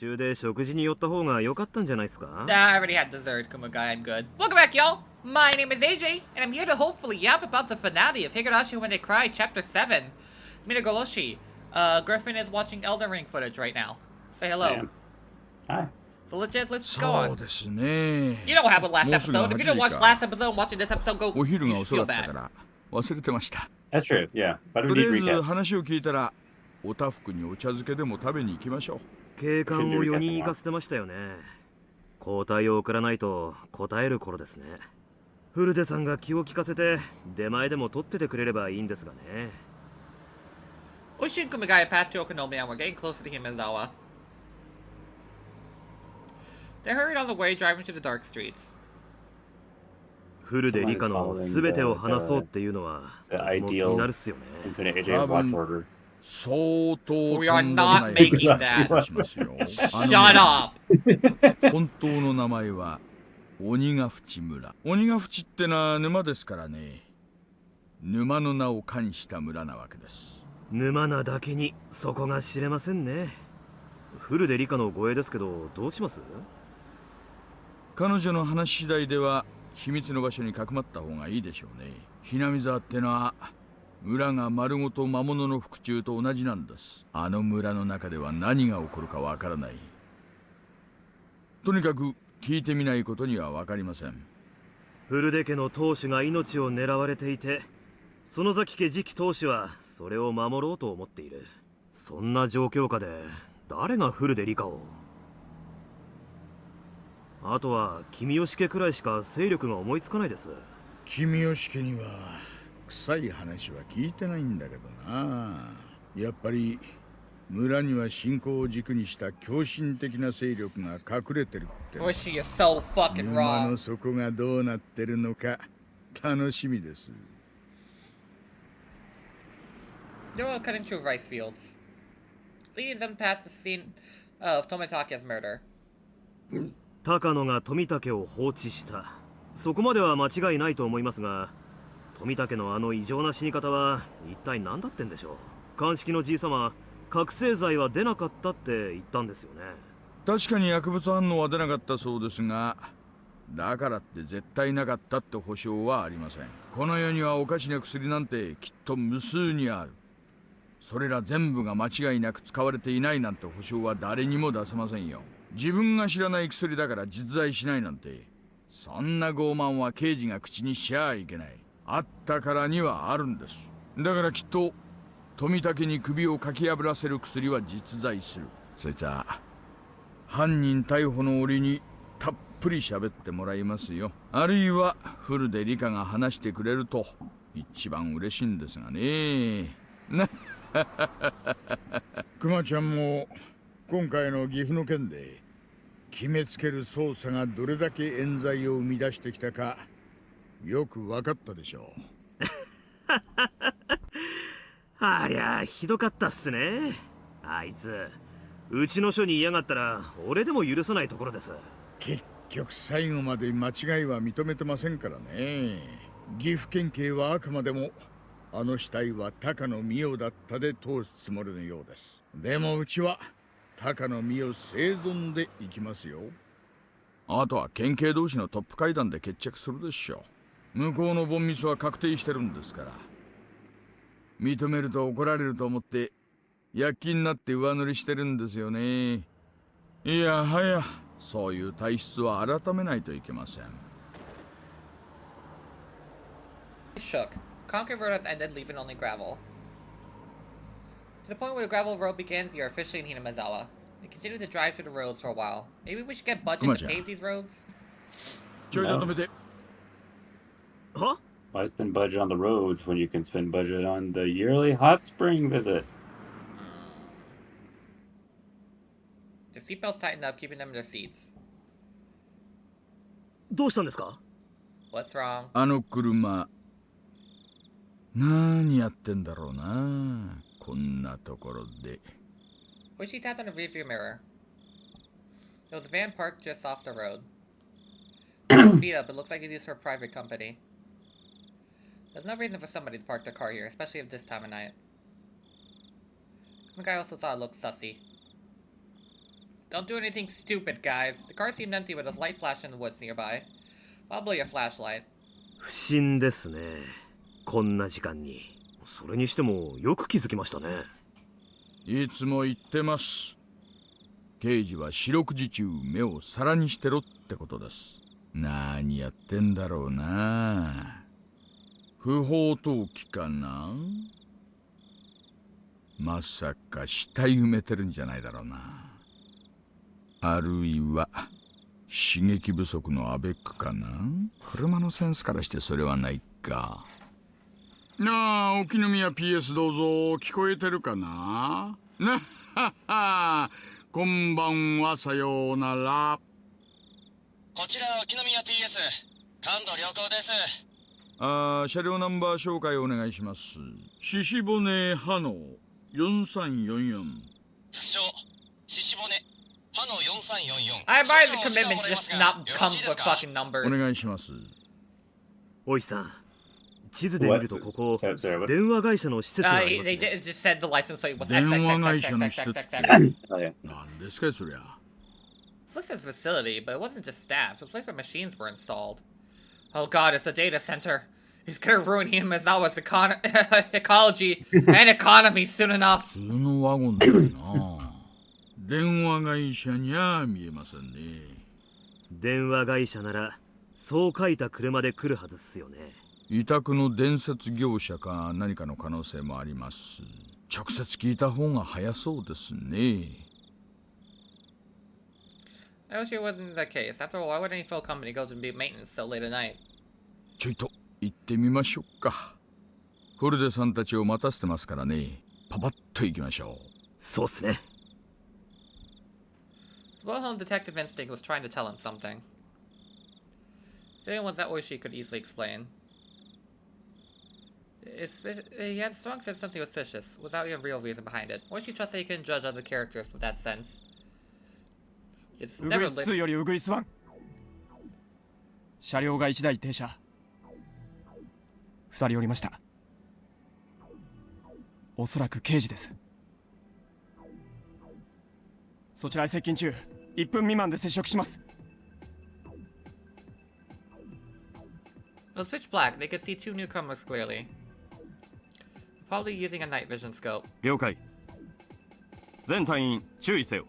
習で食事に寄った方が良かったんじゃないですか? I already had dessert, Kumagai. I'm good. Welcome back, y'all. My name is AJ, and I'm here to hopefully yap about the finale of Higurashi When They Cry, Chapter 7. Minagoroshi. Griffin is watching Elden Ring footage right now. Say hello. Hi. So let's go on. そうですね。 You know what happened last もうすぐ episode. If you didn't watch 8時 last か。 episode, watching this episode, go. お昼 You が should 遅か feel ったか bad. ら忘れてました。 That's true, yeah. Why do と we りあ need えず recaps? 話を聞いたらおたふくにお茶漬けでも食べに行きましょう。警官を4人行かせてましたよね。交代を送らないと答える頃ですね。フルデさんが気を利かせて出前でも取っててくれればいいんですがね。Oishi and Kumagai passed to Okonomi and we're getting closer to Himezawa. They hurried on the way, driving to the dark streets. フルでリカの全てを話そうっていうのはとても気になるっすよね。多分相当 We are not making that. しますよ。Shut up! 本当の名前は鬼ヶ淵村。鬼ヶ淵ってのは沼ですからね。沼の名を冠した村なわけです。沼なだけにそこが知れませんね。フルでリカの護衛ですけどどうします？彼女の話次第では秘密の場所にかくまった方がいいでしょうね。ひなみ沢ってのは村が丸ごと魔物の腹中と同じなんです。あの村の中では何が起こるかわからない。とにかく聞いてみないことにはわかりません。フルデ家の当主が命を狙われていて、園崎家次期当主はそれを守ろうと思っている。そんな状況下で誰がフルデリカを？あとは君吉家くらいしか勢力が思いつかないです。君吉家には臭い話は聞いてないんだけどな。やっぱり村には信仰を軸にした狂信的な勢力が隠れてるって。Oishi is so fucking 沼 wrong. の底がどうなってるのか楽しみです。They were cutting through rice fields, leading them past the scene of Tomitake's murder. 高野が富武を放置した。そこまでは間違いないと思いますが、富武のあの異常な死に方は一体何だってんでしょう。鑑識のじいさま、覚醒剤は出なかったって言ったんですよね。確かに薬物反応は出なかったそうですが、だからって絶対なかったって保証はありません。この世にはおかしな薬なんてきっと無数にある。それら全部が間違いなく使われていないなんて保証は誰にも出せませんよ。自分が知らない薬だから実在しないなんて、そんな傲慢は刑事が口にしちゃいけない。あったからにはあるんです。だからきっと富武に首をかき破らせる薬は実在する。そいつは犯人逮捕の折にたっぷり喋ってもらいますよ。あるいはフルでリカが話してくれると一番嬉しいんですがね。なクマちゃんも今回の岐阜の件で決めつける捜査がどれだけ冤罪を生み出してきたかよく分かったでしょう。ありゃひどかったっすね。あいつうちの署に嫌がったら俺でも許さないところです。結局最後まで間違いは認めてませんからね。岐阜県警はあくまでもあの死体は高野美代だったで通すつもりのようです。でもうちは高野美代生存でいきますよ。あとは県警同士のトップ会談で決着するでしょう。向こうのボンミスは確定してるんですから。認めると怒られると思って躍起になって上塗りしてるんですよね。いやはやそういう体質は改めないといけません。Shook. Concrete road has ended, leaving only gravel. To the point where the gravel road begins, you're officially in Hinamizawa. You continue to drive through the roads for a while. Maybe we should get budget to pave these roads? ちょいと止めて。は？ Why spend budget on the roads when you can spend budget on the yearly hot spring visit? The seatbelts tightened up, keeping them in their seats. どうしたんですか？ What's wrong? あの車何やってんだろうな、こんなところで。Oishi tapped on the rearview mirror. There was a van parked just off the road. Beat up, it looks like it's used for a private company. There's no reason for somebody to park their car here, especially at this time of night. The guy also thought it looked sussy. Don't do anything stupid, guys. The car seemed empty with a light flash in the woods nearby. Probably a flashlight. 不審ですね。こんな時間に。それにしてもよく気づきましたね。いつも言ってます。刑事は四六時中目を皿にしてろってことです。何やってんだろうな。不法投棄かな。まさか死体埋めてるんじゃないだろうな。あるいは刺激不足のアベックかな。車のセンスからしてそれはないか。なあ、沖宮 PS どうぞ。聞こえてるかな。なはは。こんばんは、さようなら。こちら沖宮 PS 感度良好です。車両ナンバー紹介お願いします。獅子骨歯の4344。不詳獅子骨歯の4344。 I admire the commitment to just not come with fucking お numbers. 願いします。おいさん、地図で見るとここ Sorry, what? 電話会社の施設があります They ね。 just said the license plate was 電話会社の施設って XXXXXXX. Oh, yeah. 何ですかそりゃ。It's listed as a facility, but it wasn't just staff. It was a place where machines were installed. Oh god, it's a data center. He's gonna ruin him as now as ecology and economy soon enough. 普通のワゴンだよな。電話会社にゃ見えませんね。電話会社ならそう書いた車で来るはずっすよね。委託の伝説業者か何かの可能性もあります。直接聞いた方が早そうですね。I wish it wasn't the case. After all, why would any phone company go to be maintenance so late at night? ちょいと行ってみましょうか。フォルデさんたちを待たせてますからね。パパッと行きましょう。そうっすね。The well-known detective instinct was trying to tell him something. Feeling was that Oishi could easily explain. He had a strong sense of something was suspicious, without even real reason behind it. Oishi trusts that he can judge other characters with that sense. It's ウグ never イス2よりウグイス1。車両が1台停車。2人降りました。おそらく刑事です。そちらへ接近中、1分未満で接触します。It was pitch black. They could see two newcomers clearly. Probably using a night vision scope. 了解。全隊員注意せよ。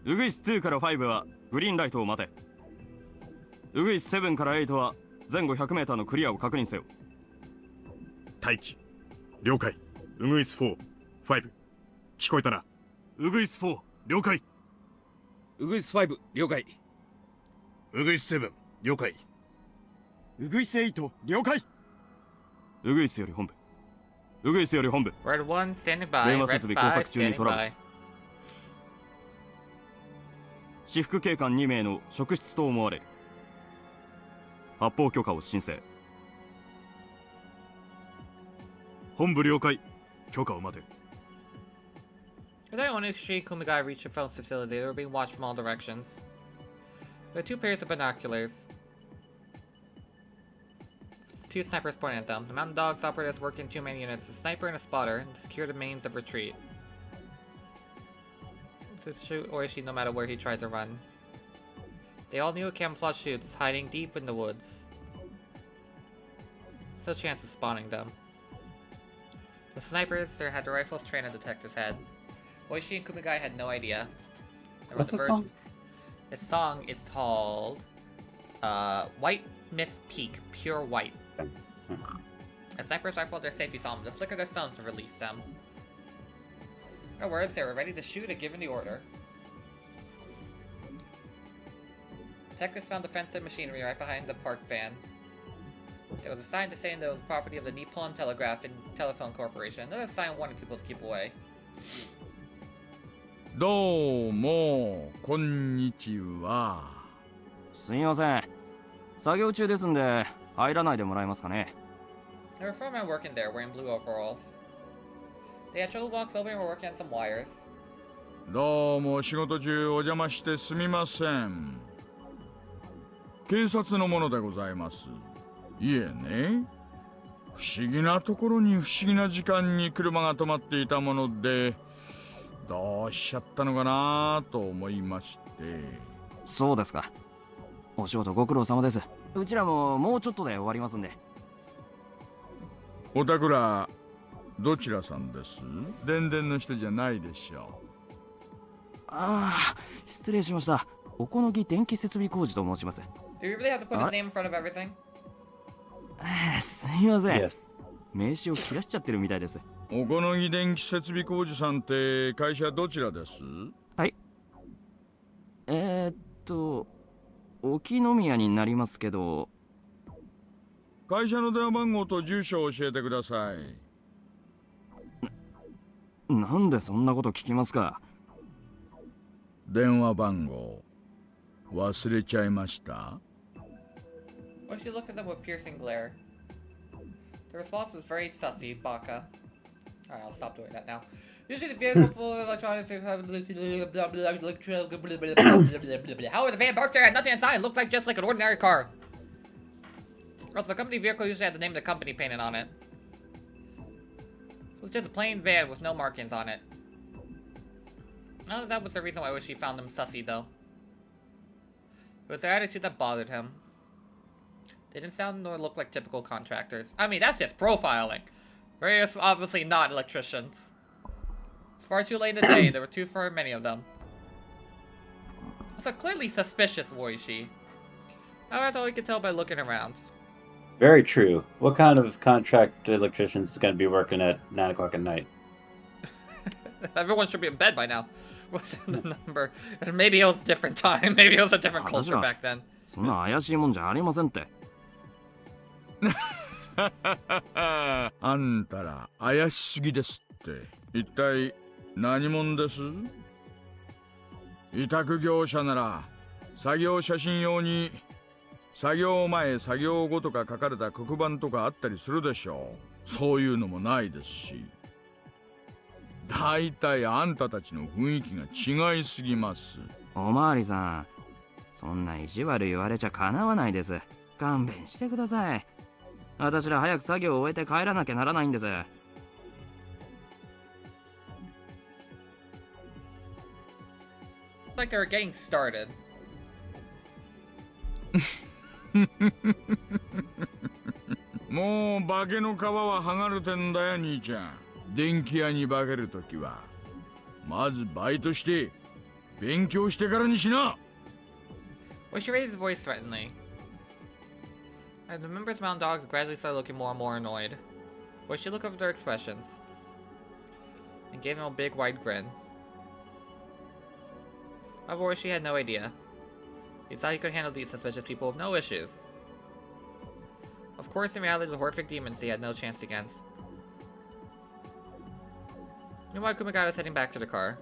ウグイス2から5はグリーンライトを待て。ウグイス7から8は前後 100m のクリアを確認せよ。待機了解。ウグイス4、5聞こえたな。ウグイス4了解。ウグイス5了解。ウグイス7了解。ウグイス8了解。ウグイスより本部。ウグイスより本部。 Red 1 standing by. 電話 Red 設備工作中に 5 トラ standing ブ by. ル。私服警官2名の職質と思われる。発砲許可を申請。本部了解。許可を待て。Without Onishi Kumigai reached the phone facility, they were being watched from all directions. There were two pairs of binoculars. Two snipers pointing at them. The mountain dogs operators worked in two main units, a sniper and a spotter, to secure the means of retreat. To shoot Oishi no matter where he tried to run. They all knew camouflage shoots, hiding deep in the woods. Still a chance of spawning them. The snipers there had the rifles trained at the detective's head. Oishi and Kumigai had no idea. There What's was the a song? This song is called White Mist Peak, Pure White. As snipers rifled their safety songs, the flicker their stones to release them. In other words, they were ready to shoot if given the order. Detectives found defensive machinery right behind the parked van. There was a sign to saying that it was property of the Nippon Telegraph and Telephone Corporation. Another sign warning people to keep away. どうもこんにちは。すみません。作業中ですんで入らないでもらえますかね。There were four men working there wearing blue overalls. They had trouble box open and were working on some wires. どうも仕事中お邪魔してすみません。警察の者でございます。いえね、不思議なところに不思議な時間に車が止まっていたもので、どうしちゃったのかなと思いまして。そうですか。お仕事ご苦労様です。うちらももうちょっとで終わりますんで。おたくらどちらさんです？電電の人じゃないでしょああ、失礼しました。おこのぎ電気設備工事と申します。Do you really have to put his name in front of everything? すいません。 Yes. 名刺を切らしちゃってるみたいです。う。おこのぎ電気設備工事さんって会社どちらです？はい。沖宮になりますけど。会社の電話番号と住所を教えてください。なんでそんなこと聞きますか？電話番号忘れちゃいました？ Or she looked at them with piercing glare. The response was very sussy, Baka. Alright, I'll stop doing that now. Usually the vehicle full of electronics. How was the van parked there? Had nothing inside. It looked like just like an ordinary car. Also, the company vehicle usually had the name of the company painted on it. It was just a plain van with no markings on it. None of that was the reason why she found them sussy, though. It was their attitude that bothered him. They didn't sound nor look like typical contractors. I mean, that's just profiling. Very obviously not electricians. It's far too late in the day, and there were too far many of them. It's a clearly suspicious Woishi. That's all we could tell by looking around. Very true. What kind of contract electrician is going to be working at 9 o'clock at night? Everyone should be in bed by now. What's the number? Maybe it was a different time. Maybe it was a different culture back then. そんな怪しいもんじゃありませんって。あんたら怪しすぎですって。一体何者です？委託業者なら作業写真用に作業前作業後とか書かれた黒板とかあったりするでしょう。そういうのもないですし。だいたいあんたたちの雰囲気が違いすぎます。おまわりさん、そんな意地悪言われちゃかなわないです。勘弁してください。私ら早く作業を終えて帰らなきゃならないんです。Like they were getting started. もう化けの皮は剥がれてんだよ兄ちゃん。電気屋に化けるときはまずバイトして勉強してからにしな。Well, she raised his voice threateningly. And the members' mountain dogs gradually started looking more and more annoyed. Well, she looked over their expressions and gave them a big wide grin. However, she had no idea. He thought he could handle these suspicious people with no issues. Of course, in reality, the horrific demons he had no chance against. Meanwhile, Kumagai was heading back to the car.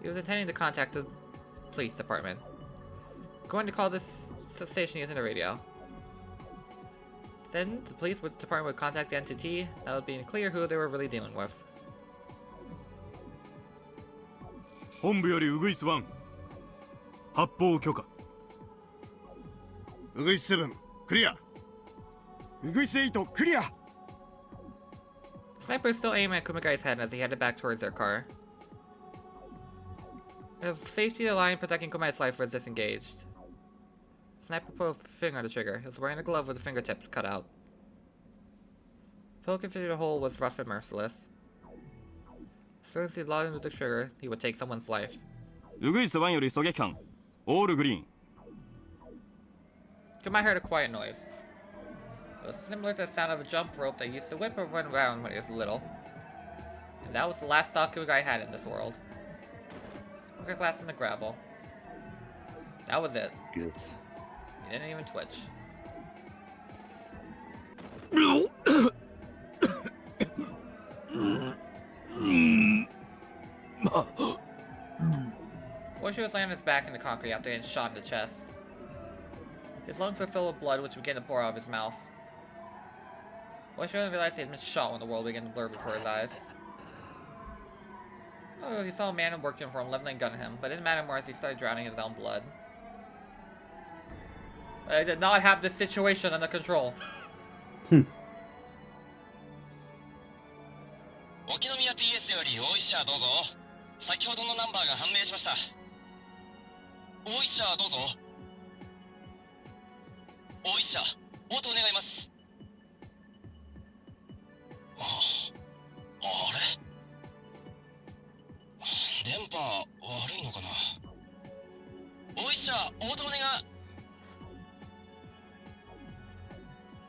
He was intending to contact the police department. Going to call this station using the radio. Then, the police department would contact the entity. That would be clear who they were really dealing with. 本部よりウグイス1発砲許可。ウグイス7クリア。ウグイス8クリア。 Sniper is still aiming at Kumagai's head as he headed back towards their car. The safety line protecting Kumagai's life was disengaged. Sniper put a finger on the trigger. He was wearing a glove with the fingertips cut out. Poking through the hole was rough and merciless. As soon as he locked into the trigger, he would take someone's life. ウグイス1より狙撃班オールグリーン。 Kumai heard a quiet noise. It was similar to the sound of a jump rope that he used to whip or run around when he was little. And that was the last thought Kumagai had in this world. Look at glass in the gravel. That was it. Yes. He didn't even twitch. Boishi was laying on his back in the concrete after getting shot in the chest. His lungs were filled with blood, which began to pour out of his mouth. Boishi didn't realize he had been shot when the world began to blur before his eyes. Oh, he saw a man in work uniform leveling a gun at him, but it didn't matter more as he started drowning in his own blood. I did not have this situation under control. 沖宮 TS より大医者どうぞ。先ほどのナンバーが判明しました。大石社どうぞ。大石社、応答願います。あれ電波悪いのかな。大石社、応答願。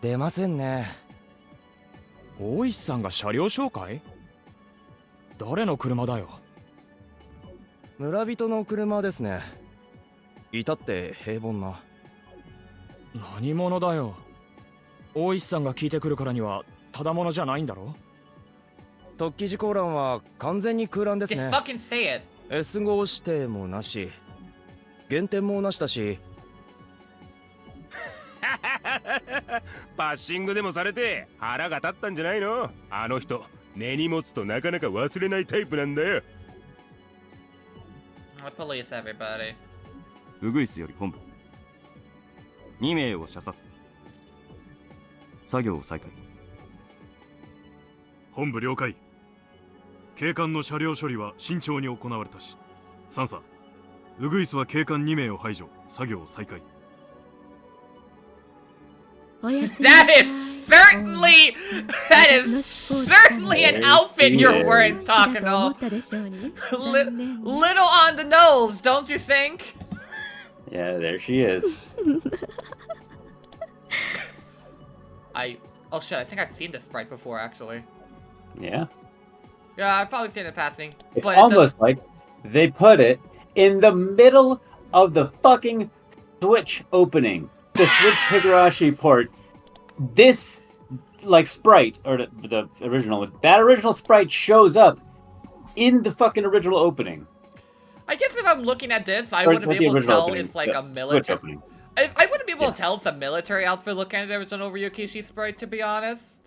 出ませんね。大石さんが車両紹介？誰の車だよ。村人の車ですね。至って平凡な。何者だよ。大石さんが聞いてくるからにはただものじゃないんだろ。突起事故欄は完全に空欄です Just ね。 fucking say it. S 号指定もなし、減点もなしだし。バッシングでもされて腹が立ったんじゃないの。あの人根に持つとなかなか忘れないタイプなんだよ。Police everybody. ウグイスより本部2名を射殺。作業再開。本部了解。警官の車両処理は慎重に行われたし、サンサ、ウグイスは警官2名を排除。作業再開。That is certainly an outfit you're wearing, Takano. Little on the nose, don't you think? Yeah, there she is. Oh shit, I think I've seen this sprite before actually. Yeah. Yeah, I've probably seen it passing. It's but almost like they put it in the middle of the fucking Switch opening. The Switch Higurashi port. This, like, sprite, or the original, that original sprite shows up in the fucking original opening. I guess if I'm looking at this, I Or wouldn't not be the able to original tell opening, it's like the a Switch military. opening. I wouldn't be able to tell it's a military outfit looking at the original Ryukishi sprite, to be honest.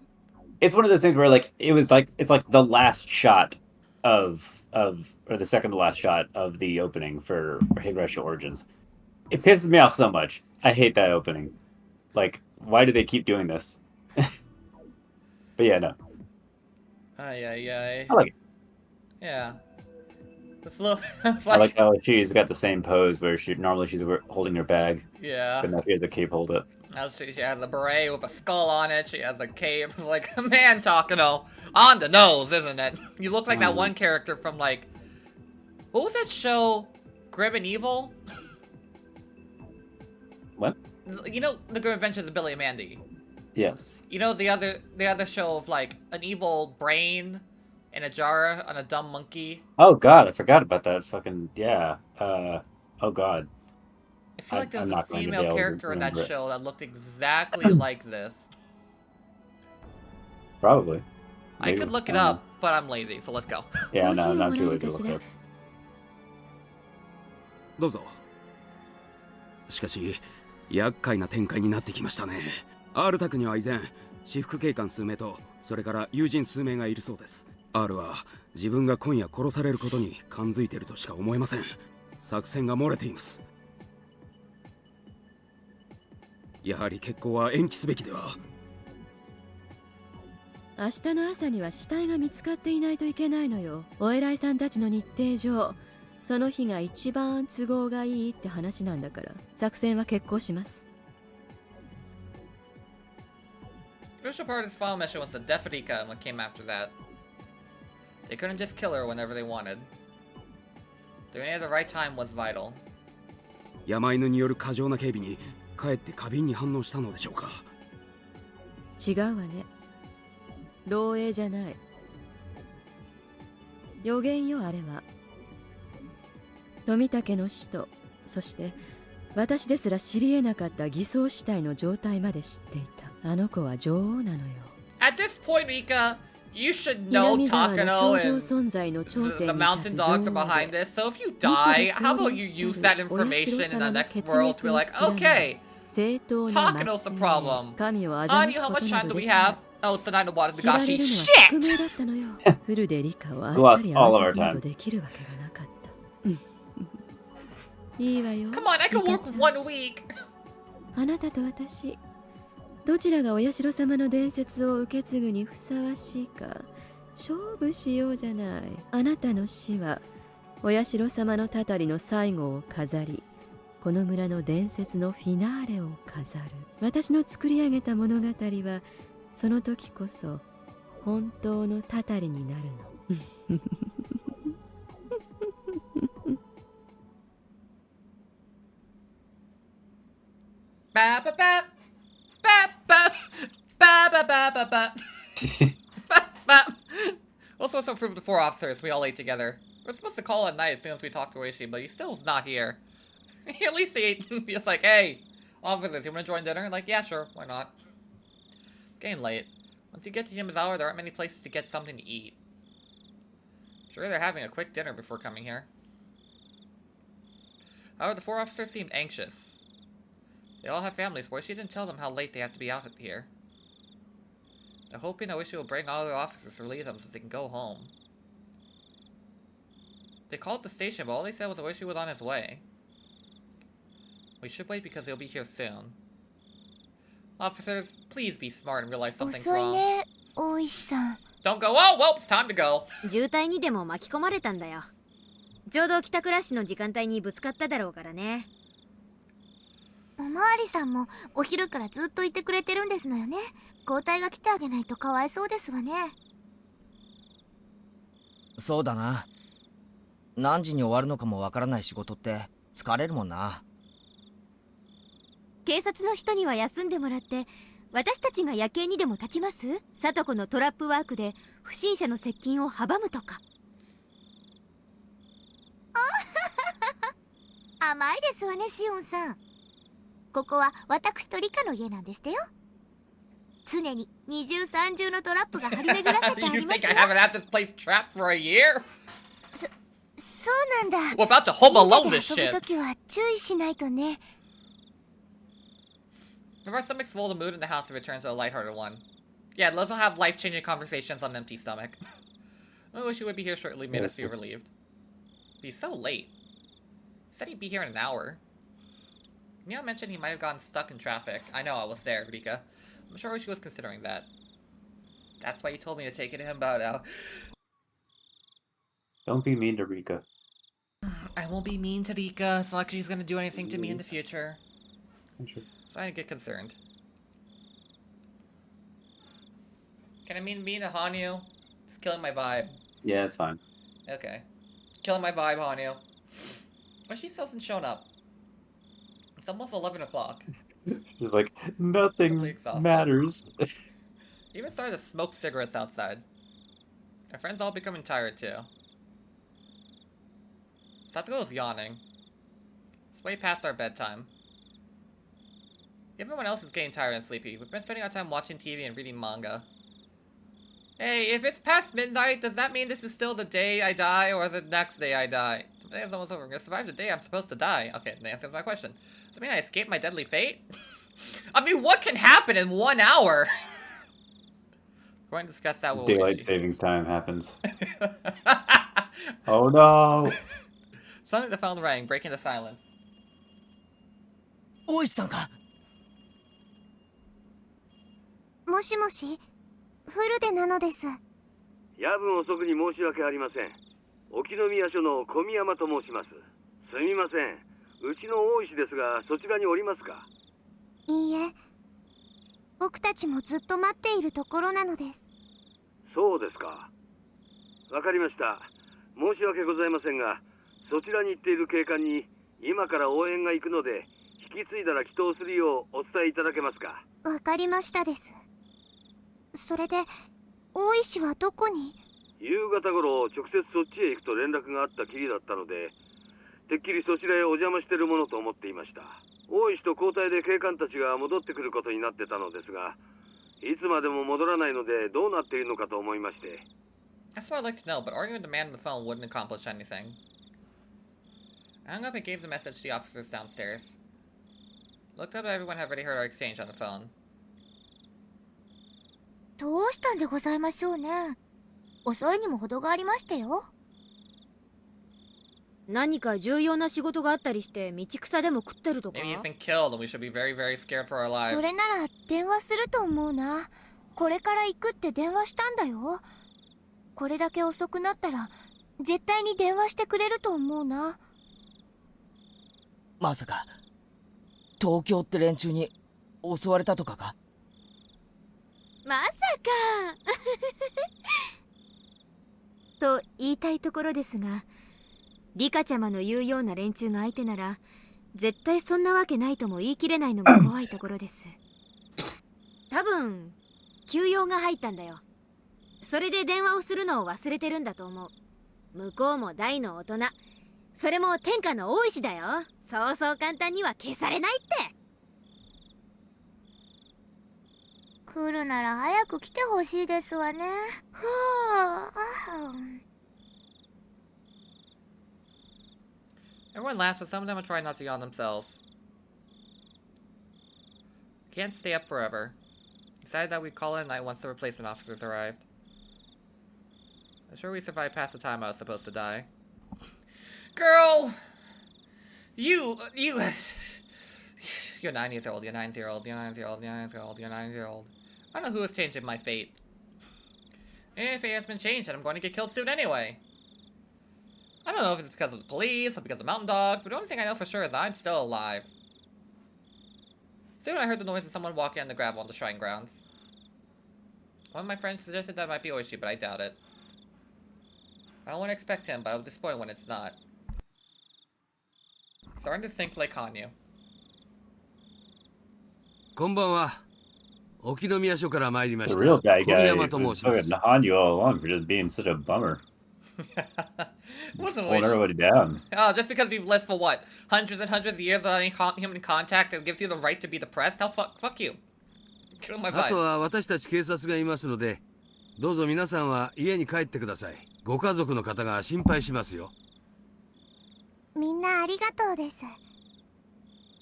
It's one of those things where, like, it's like the last shot of or the second to last shot of the opening for Higurashi Origins. It pisses me off so much. I hate that opening. Like, why do they keep doing this? But yeah, no. I like it. Yeah. It's little, it's I like how she's got the same pose where normally she's holding her bag. Yeah. But now she has the cape hold it. Now she has a beret with a skull on it. She has a cape. It's like, man, Takano, on the nose, isn't it? You look like that one character from, like, what was that show? Grim and Evil? What? You know the Grim Adventures of Billy and Mandy? Yes. You know the other show of, like, an evil brain in a jar on a dumb monkey? Oh god, I forgot about that. Fucking yeah. Oh god. I feel like there was I'm a not going to be female able to character in that remember it. show that looked exactly like this. Probably. I could look it up, but I'm lazy, so let's go. Yeah, no, I'm not too lazy to look up. どうぞ。しかし厄介な展開になってきましたね。R 宅には依然私服警官数名とそれから友人数名がいるそうです。R は自分が今夜殺されることに感づいているとしか思えません。作戦が漏れています。やはり決行は延期すべきでは。明日の朝には死体が見つかっていないといけないのよ。お偉いさんたちの日程上、その日が一番都合がいいって話なんだから、作戦は決行します。Crucial part of this final mission was to death Rika and what came after that. They couldn't just kill her whenever they wanted. Doing it at the right time was vital. 山犬による過剰な警備にかえって過敏に反応したのでしょうか。違うわね。漏洩じゃない。予言よ、あれは。富武の死と、そして私ですら知り得なかった偽装死体の状態まで知っていた。あの子は女王なのよ。At this point, Rika, you should know Takano and the mountain dogs are behind this. So if you die, how about you use that information in the next world to be like, okay, Takano's the problem. Anya, how much time do we have? Oh, it's the night of water, Nagashi. Shit! Lost all of our time. Come on, I can work 1 week. あなたと私、どちらがお社様の伝説を受け継ぐにふさわしいか勝負しようじゃない。あなたの死はお社様のたたりの最後を飾り、この村の伝説のフィナーレを飾る。私の作り上げた物語はその時こそ本当のたたりになるの。Ba ba ba ba ba ba ba ba ba ba ba ba. Also, let's approve the 4 officers we all ate together. We're supposed to call it night as soon as we talk to Oishi, but he still's not here. At least he's like, hey, officers, you want to join dinner? Like, yeah, sure, why not? Getting late. Once you get to Yamazawa, there aren't many places to get something to eat. Sure, they're having a quick dinner before coming here. However, the 4 officers seemed anxious. They all have families, but Oishi didn't tell them how late they have to be out here. They're hoping Oishi will bring all the officers to relieve them so they can go home. They called the station, but all they said was Oishi was on his way. We should wait because he'll be here soon. Officers, please be smart and realize something's wrong. Don't go, oh, well, it's time to go. 渋滞にでも巻き込まれたんだよ。ちょうど帰宅ラッシュの時間帯にぶつかっただろうからね。おまわりさんもお昼からずっといてくれてるんですのよね。交代が来てあげないとかわいそうですわね。そうだな。何時に終わるのかもわからない仕事って疲れるもんな。警察の人には休んでもらって、私たちが夜景にでも立ちます？聡子のトラップワークで不審者の接近を阻むとか。甘いですわね、シオンさん。ここは私とリカの家なんでしてよ。常に二重三重のトラップが張り巡らせてありますよ。You think I haven't had this place trapped for a year? そうなんだ。 We're about to home alone this 神社で遊 shit. ぶときは注意しないとね。If our stomachs full, the mood in the house returns to a lighthearted one. Yeah, let's not have life-changing conversations on an empty stomach. I wish you would be here shortly, made us feel relieved. Be so late. Said he'd be here in an hour. Mio mentioned he might have gotten stuck in traffic. I know, I was there, Rika. I'm sure she was considering that. That's why you told me to take it to him about now. Don't be mean to Rika. I won't be mean to Rika. It's not like she's gonna do anything to me in the future. So I get concerned. Can I mean to Hanyu? It's killing my vibe. Yeah, it's fine. Okay. Killing my vibe, Hanyu. But she still hasn't shown up. It's almost 11 o'clock. She's like, nothing matters. He even started to smoke cigarettes outside. My friends all becoming tired too. Satsuko is yawning. It's way past our bedtime. Everyone else is getting tired and sleepy. We've been spending our time watching TV and reading manga. Hey, if it's past midnight, does that mean this is still the day I die, or is it next day I die? The day is almost over. I'm gonna survive the day I'm supposed to die. Okay, that answers my question. Does that mean I escaped my deadly fate? I mean, what can happen in 1 hour? We're going to discuss that with Daylight savings time happens. Oh no! Suddenly the phone rang, breaking the silence. 大石さんか。もしもし、フルデなのです。夜分遅くに申し訳ありません。沖宮署の小宮山と申します。すみません。うちの大石ですが、そちらにおりますか？いいえ、僕たちもずっと待っているところなのです。そうですか。わかりました。申し訳ございませんが、そちらに行っている警官に今から応援が行くので、引き継いだら祈祷するようお伝えいただけますか？わかりましたです。それで、大石はどこに？夕方頃、直接そっちへ行くと連絡があったきりだったので、てっきりそちらへお邪魔してるものと思っていました。大石と交代で警官たちが戻ってくることになってたのですが、いつまでも戻らないのでどうなっているのかと思いまして。That's what I'd like to know, but arguing with the man on the phone wouldn't accomplish anything. I hung up and gave the message to the officers downstairs. Looked up, everyone had already heard our exchange on the phone. どうしたんでございましょうね。遅いにも程がありましたよ。何か重要な仕事があったりして道草でも食ってるとか。 Maybe he's been killed and we should be very, very scared for our lives. それなら電話すると思うな。これから行くって電話したんだよ。これだけ遅くなったら絶対に電話してくれると思うな。まさか東京って連中に襲われたとかか？まさかと言いたいところですが、リカちゃまの言うような連中が相手なら絶対そんなわけないとも言い切れないのが怖いところです。多分急用が入ったんだよ。それで電話をするのを忘れてるんだと思う。向こうも大の大人、それも天下の大石だよ。そうそう簡単には消されないって。来るなら早く来てほしいですわね。はあ。Everyone laughs, but some of them are trying not to yawn themselves. Can't stay up forever. Decided that we'd call it a night once the replacement officers arrived. I'm sure we survived past the time I was supposed to die. Girl! You're 9 years old, you're 9 years old, you're 9 years old, you're 9 years old, you're 9 years old. I don't know who is changing my fate. If it has been changed, then I'm going to get killed soon anyway. I don't know if it's because of the police or because of mountain dogs, but the only thing I know for sure is I'm still alive. Soon I heard the noise of someone walking on the gravel on the shrine grounds. One of my friends suggested that might be Oishi, but I doubt it. I don't want to expect him, but I'll be disappointed when it's not. Starting to think like Hanyu. こんばんは。沖宮署から参りまし The た。 real bad 小 guy 宮山 was と申します fucking Hanyu all along for just being such a bummer. Wasn't Pulling everybody down. Oh, just because you've lived for what? Hundreds and hundreds of years without any human contact, it gives you the right to be depressed? How fuck you. Kill my あと vibe. は私たち警察がいますので、どうぞ皆さんは家に帰ってください。ご家族の方が心配しますよ。みんなありがとうです。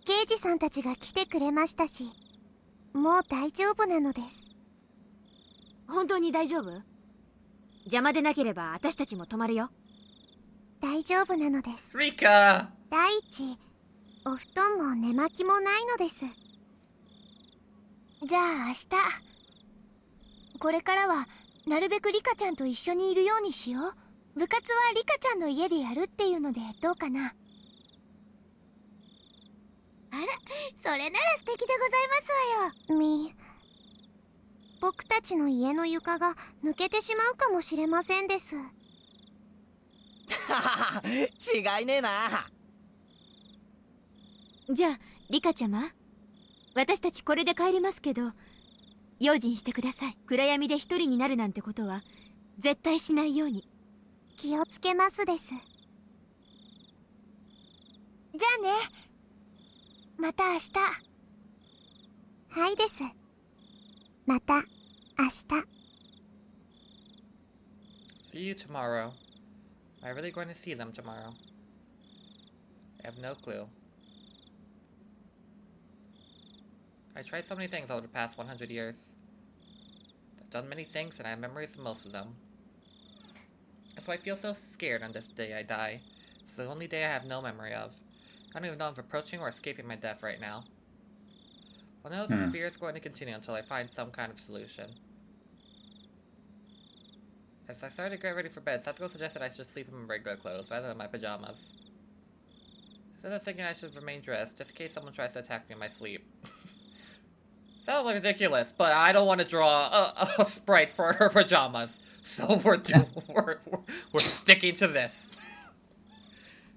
刑事さんたちが来てくれましたし、もう大丈夫なのです。本当に大丈夫？邪魔でなければ私たちも泊まるよ。大丈夫なのです。Rika! 第一、お布団も寝巻きもないのです。じゃあ明日、これからはなるべくリカちゃんと一緒にいるようにしよう。部活はリカちゃんの家でやるっていうのでどうかな。あら、それなら素敵でございますわよ。僕たちの家の床が抜けてしまうかもしれませんです。違いねえな。じゃあリカちゃま、私たちこれで帰りますけど、用心してください。暗闇で一人になるなんてことは絶対しないように。気をつけますです。じゃあね。また明日。はいです。また明日。See you tomorrow. Am I really going to see them tomorrow? I have no clue. I tried so many things over the past 100 years. I've done many things and I have memories of most of them. That's why I feel so scared on this day I die. It's the only day I have no memory of. I don't even know if I'm approaching or escaping my death right now. Well, no, this fear is going to continue until I find some kind of solution. As I started to get ready for bed, Satsuko suggested I should sleep in my regular clothes rather than my pajamas. Instead of thinking I should remain dressed, just in case someone tries to attack me in my sleep. Sounds ridiculous, but I don't want to draw a sprite for her pajamas, so we're sticking to this.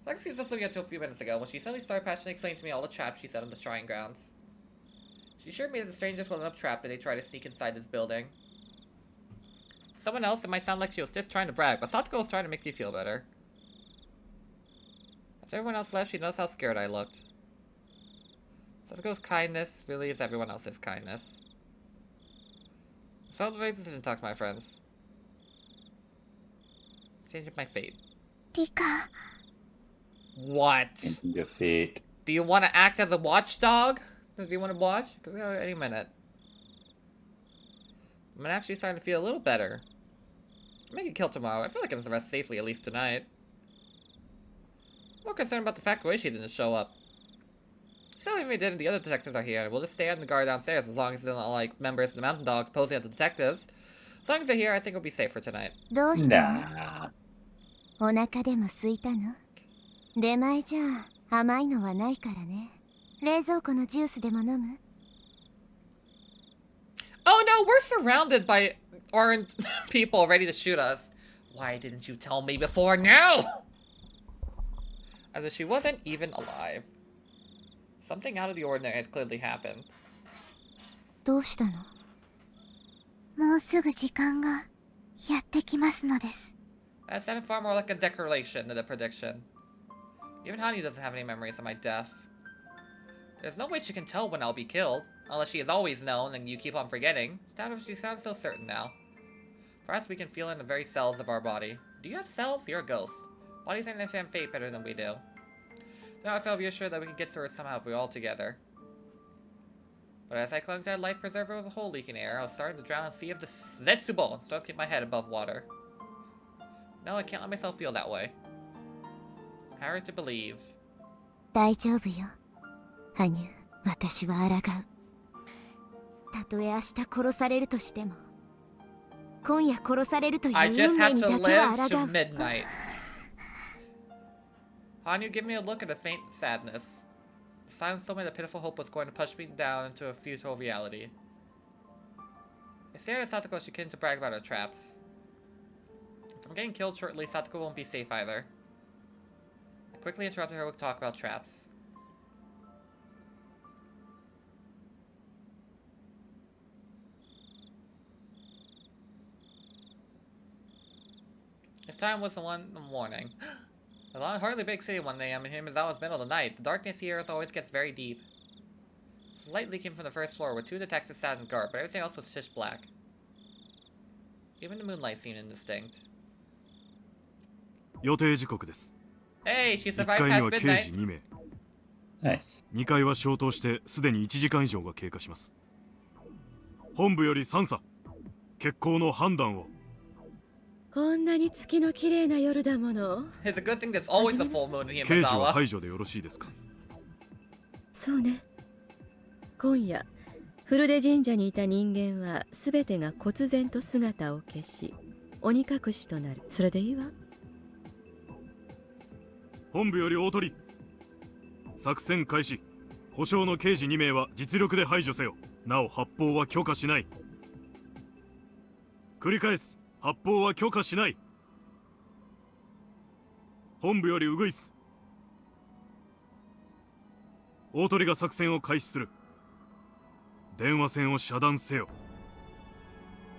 Lexi was just looking until a few minutes ago when she suddenly started passionately explaining to me all the traps she set on the shrine grounds. She assured me that the strangers will end up trapped if they try to sneak inside this building. Someone else, it might sound like she was just trying to brag, but Satsuko was trying to make me feel better. After everyone else left, she noticed how scared I looked. Satsuko's kindness really is everyone else's kindness. So I didn't talk to my friends. Changing my fate. Rika. What? Your fate. Do you want to act as a watchdog? Do you want to watch? Because we have any minute. I'm actually starting to feel a little better. I may get killed tomorrow. I feel like I can rest safely at least tonight. I'm more concerned about the fact Oishi didn't show up. Still, even if he didn't, the other detectives are here, and we'll just stay on the guard downstairs as long as it's not like members of the Mountain Dogs posing as the detectives. As long as they're here, I think we'll be safe for tonight. どうしたの？ Nah. お腹でも空いたの？出前じゃ甘いのはないからね。冷蔵庫のジュースでも飲む？ Oh no, we're surrounded by orange people ready to shoot us. Why didn't you tell me before now? As if she wasn't even alive. Something out of the ordinary has clearly happened. どうしたの？もうすぐ時間がやってきますのです。 That sounded far more like a declaration than a prediction. Even Hani doesn't have any memories of my death. There's no way she can tell when I'll be killed, unless she has always known and you keep on forgetting. She sounds so certain now. Perhaps we can feel it in the very cells of our body. Do you have cells? You're a ghost. Bodies understand fate better than we do. Now I felt reassured that we could get through it somehow if we're all together. But as I clung to that life preserver with a hole leaking air, I was starting to drown in a sea of the Zetsubo and started to keep my head above water. No, I can't let myself feel that way. Hard to believe. 大丈夫よ。羽生、私は抗う。たとえ明日殺されるとしても、今夜殺されるという I just 運命 have に to だけは live 抗 to う。 midnight. Hanyu gave me a look at a faint sadness. The silence told me that pitiful hope was going to push me down into a futile reality. I stared at Satoko as she continued to brag about her traps. If I'm getting killed shortly, Satoko won't be safe either. I quickly interrupted her with talk about traps. His time was the one in the morning. A hardly big city 1 a.m. and him is always middle of the night. The darkness here always gets very deep. Light leaking from the first floor where 2 detectives sat in guard, but everything else was pitch black. Even the moonlight seemed indistinct. 予定時刻です。 Hey, she 1 survived 階に past は刑 midnight. 事2名。 Nice. 2階は消灯してすでに1時間以上が経過します。本部より3査。決行の判断を。こんなに月の綺麗な夜だもの。 It's a good thing there's always a full moon in 刑事は Himazawa. 排除でよろしいですか。そうね。今夜古出神社にいた人間は全てが忽然と姿を消し鬼隠しとなる。それでいいわ。本部より大鳥。作戦開始。保証の刑事2名は実力で排除せよ。なお発砲は許可しない。繰り返す。発砲は許可しない。本部よりウグイス。大鳥が作戦を開始する。電話線を遮断せよ。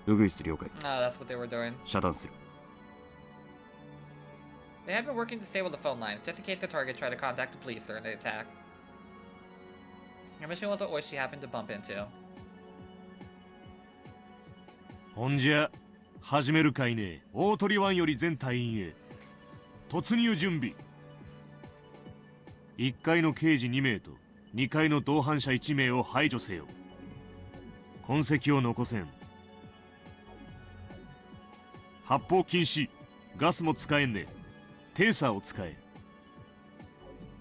ウグイス了解。 No, that's what they were doing. 遮断する。 They had been working to disable the phone lines, just in case the target tried to contact the police during the attack. Their mission was what she happened to bump into. ほんじゃ始めるかいね。大鳥湾より全隊員へ突入準備。1階の刑事2名と2階の同伴者1名を排除せよ。痕跡を残せん。発砲禁止。ガスも使えんね。テーサーを使え。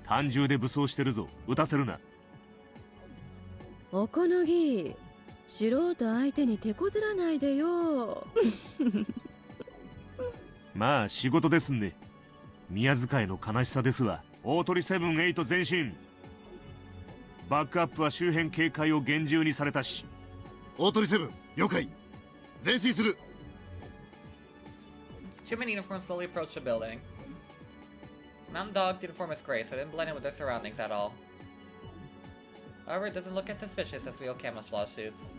単銃で武装してるぞ。撃たせるな。おこのぎ、素人相手に手こずらないでよ。まあ仕事ですんで。宮遣いの悲しさですわ。大鳥7、8前進。バックアップは周辺警戒を厳重にされたし。大鳥7、了解。前進する。Two men in uniform slowly approached the building. Mountain Dog's uniform is gray, so it didn't blend in with their surroundings at all. However, it doesn't look as suspicious as real camouflage suits.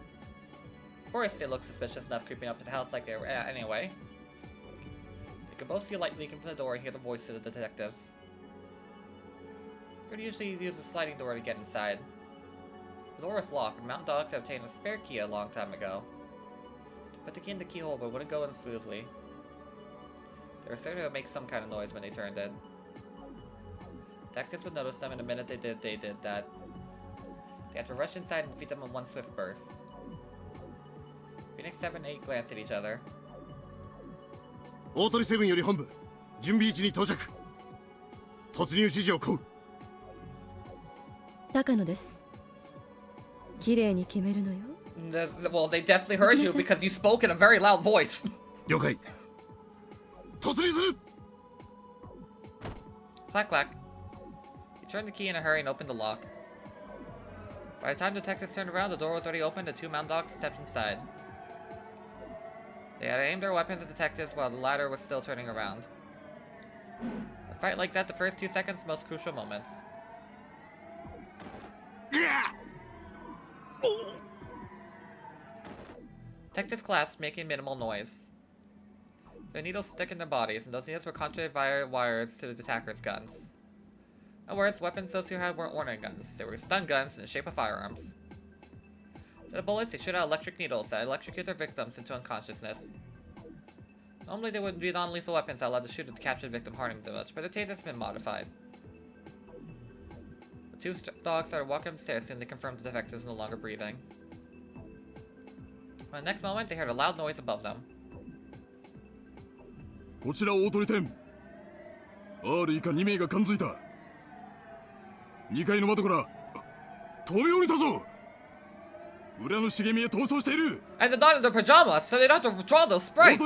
Of course, they look suspicious enough creeping up to the house like they were anyway. They could both see light leaking from the door and hear the voices of the detectives. Could usually use a sliding door to get inside. The door was locked, and Mountain Dogs had obtained a spare key a long time ago. They put the key in the keyhole, but it wouldn't go in smoothly. They were certain it would make some kind of noise when they turned it. Detectives would notice them, and the minute they did that. They had to rush inside and defeat them in one swift burst. Phoenix 7 and 8 glanced at each other. 大鳥7より本部、準備位置に到着。突入指示を請う。高野です。綺麗に決めるのよ。Well, they definitely heard you because you spoke in a very loud voice. 了解。突入する。 Clack clack. He turned the key in a hurry and opened the lock. By the time detectives turned around, the door was already open and 2 mountain dogs stepped inside. They had aimed their weapons at detectives while the latter was still turning around. A fight like that, the first 2 seconds, most crucial moments. Detectives clasped, making minimal noise. Their needles stuck in their bodies, and those needles were conducted via wires to the attackers' guns. In other words, weapons those who had weren't ordinary guns. They were stun guns in the shape of firearms. Instead of bullets, they shoot out electric needles that electrocute their victims into unconsciousness. Normally, they would be non-lethal weapons that allowed the shooter to capture the victim, harming them much, but the taser has been modified. The 2 dogs started walking up the stairs, soon they confirmed the detectives no longer breathing. In the next moment, they heard a loud noise above them. こちら大鳥店 R 以下2名が感づいた2階の窓から飛び降りたぞ裏の茂みへ逃走している And they're not in their pajamas, so they don't have to withdraw those sprites!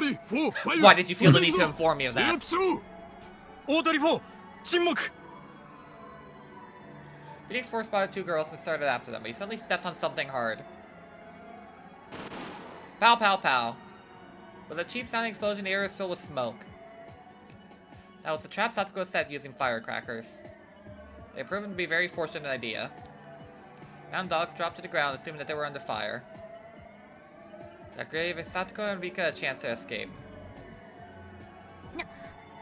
Why did you feel the need to inform me of that? 大鳥4沈黙 Phoenix 4 spotted 2 girls and started after them, but he suddenly stepped on something hard. Pow pow pow. With a cheap-sounding explosion, the air was filled with smoke. That was the trap Satsuko set using firecrackers. They had proven to be a very fortunate idea. Mountain dogs dropped to the ground, assuming that they were under fire. That gave Satsuko and Rika a chance to escape.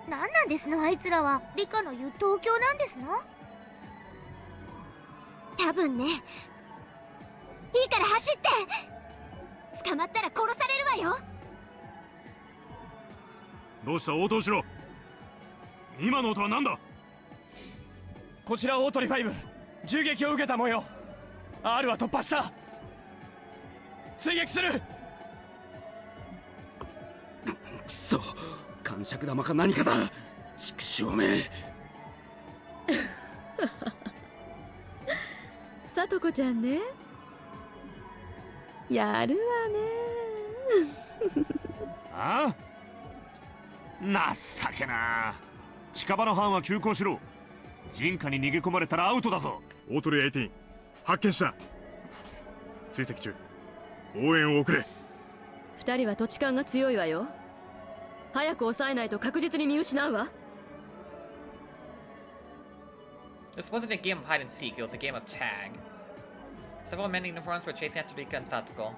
なんなんですのあいつらは。リカの言う東京なんですの。多分ね。いいから走って。捕まったら殺されるわよ。どうした応答しろ今の音は何だこちら大鳥5銃撃を受けた模様 R は突破した追撃するくそ感触玉か何かだ畜生めさとこちゃんねやるわねああ情けな近場の班は急行しろ人家に逃げ込まれたらアウトだぞ大鳥18発見した追跡中応援を送れ2人は土地勘が強いわよ早く抑えないと確実に見失うわ This wasn't a game of hide and seek, it was a game of tag. Several men in uniforms were chasing after Rika and Satsuko.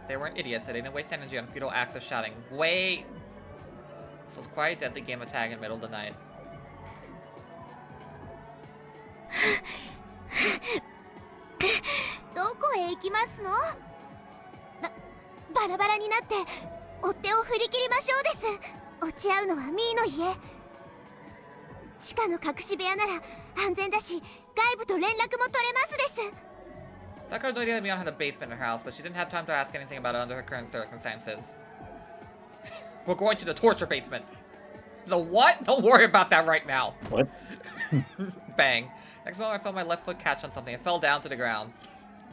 They weren't idiots, so they didn't waste energy on futile acts of shouting, "Wait!" This was quite a deadly game of tag in the middle of the night. どこへ行きますの？バラバラになって追っ手を振り切りましょうです。落ち合うのはミーの家。地下の隠し部屋なら安全だし、外部と連絡も取れますです。Sakura knew that Mion had a basement in her house, but she didn't have time to ask anything about it under her current circumstances. We're going to the torture basement. The what? Don't worry about that right now. What? Bang. Next moment, I felt my left foot catch on something and fell down to the ground.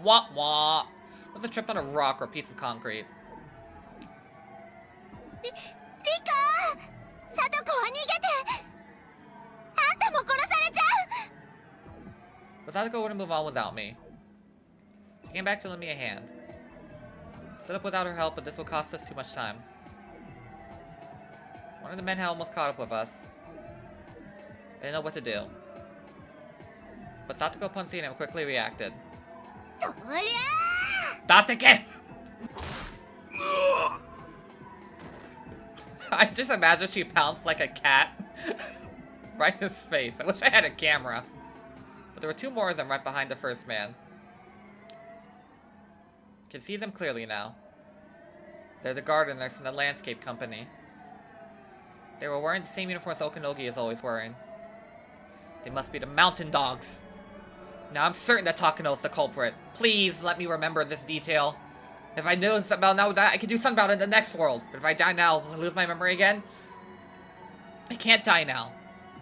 Wah wah. I must have tripped on a rock or a piece of concrete. Rika! Satoko wa nigete! Anta mo korosare chau! But Satoko wouldn't move on without me. She came back to lend me a hand. Stood up without her help, but this will cost us too much time. One of the men had almost caught up with us. I didn't know what to do. But Satoko upon seeing him quickly reacted. Datake! I just imagine she pounced like a cat. Right in his face. I wish I had a camera. But there were 2 more of them right behind the first man. Can see them clearly now. They're the gardeners from the landscape company. They were wearing the same uniforms Okanogi is always wearing. They must be the mountain dogs. Now I'm certain that Takano is the culprit. Please let me remember this detail. If I know something about now, I can do something about it in the next world. But if I die now, will I lose my memory again? I can't die now.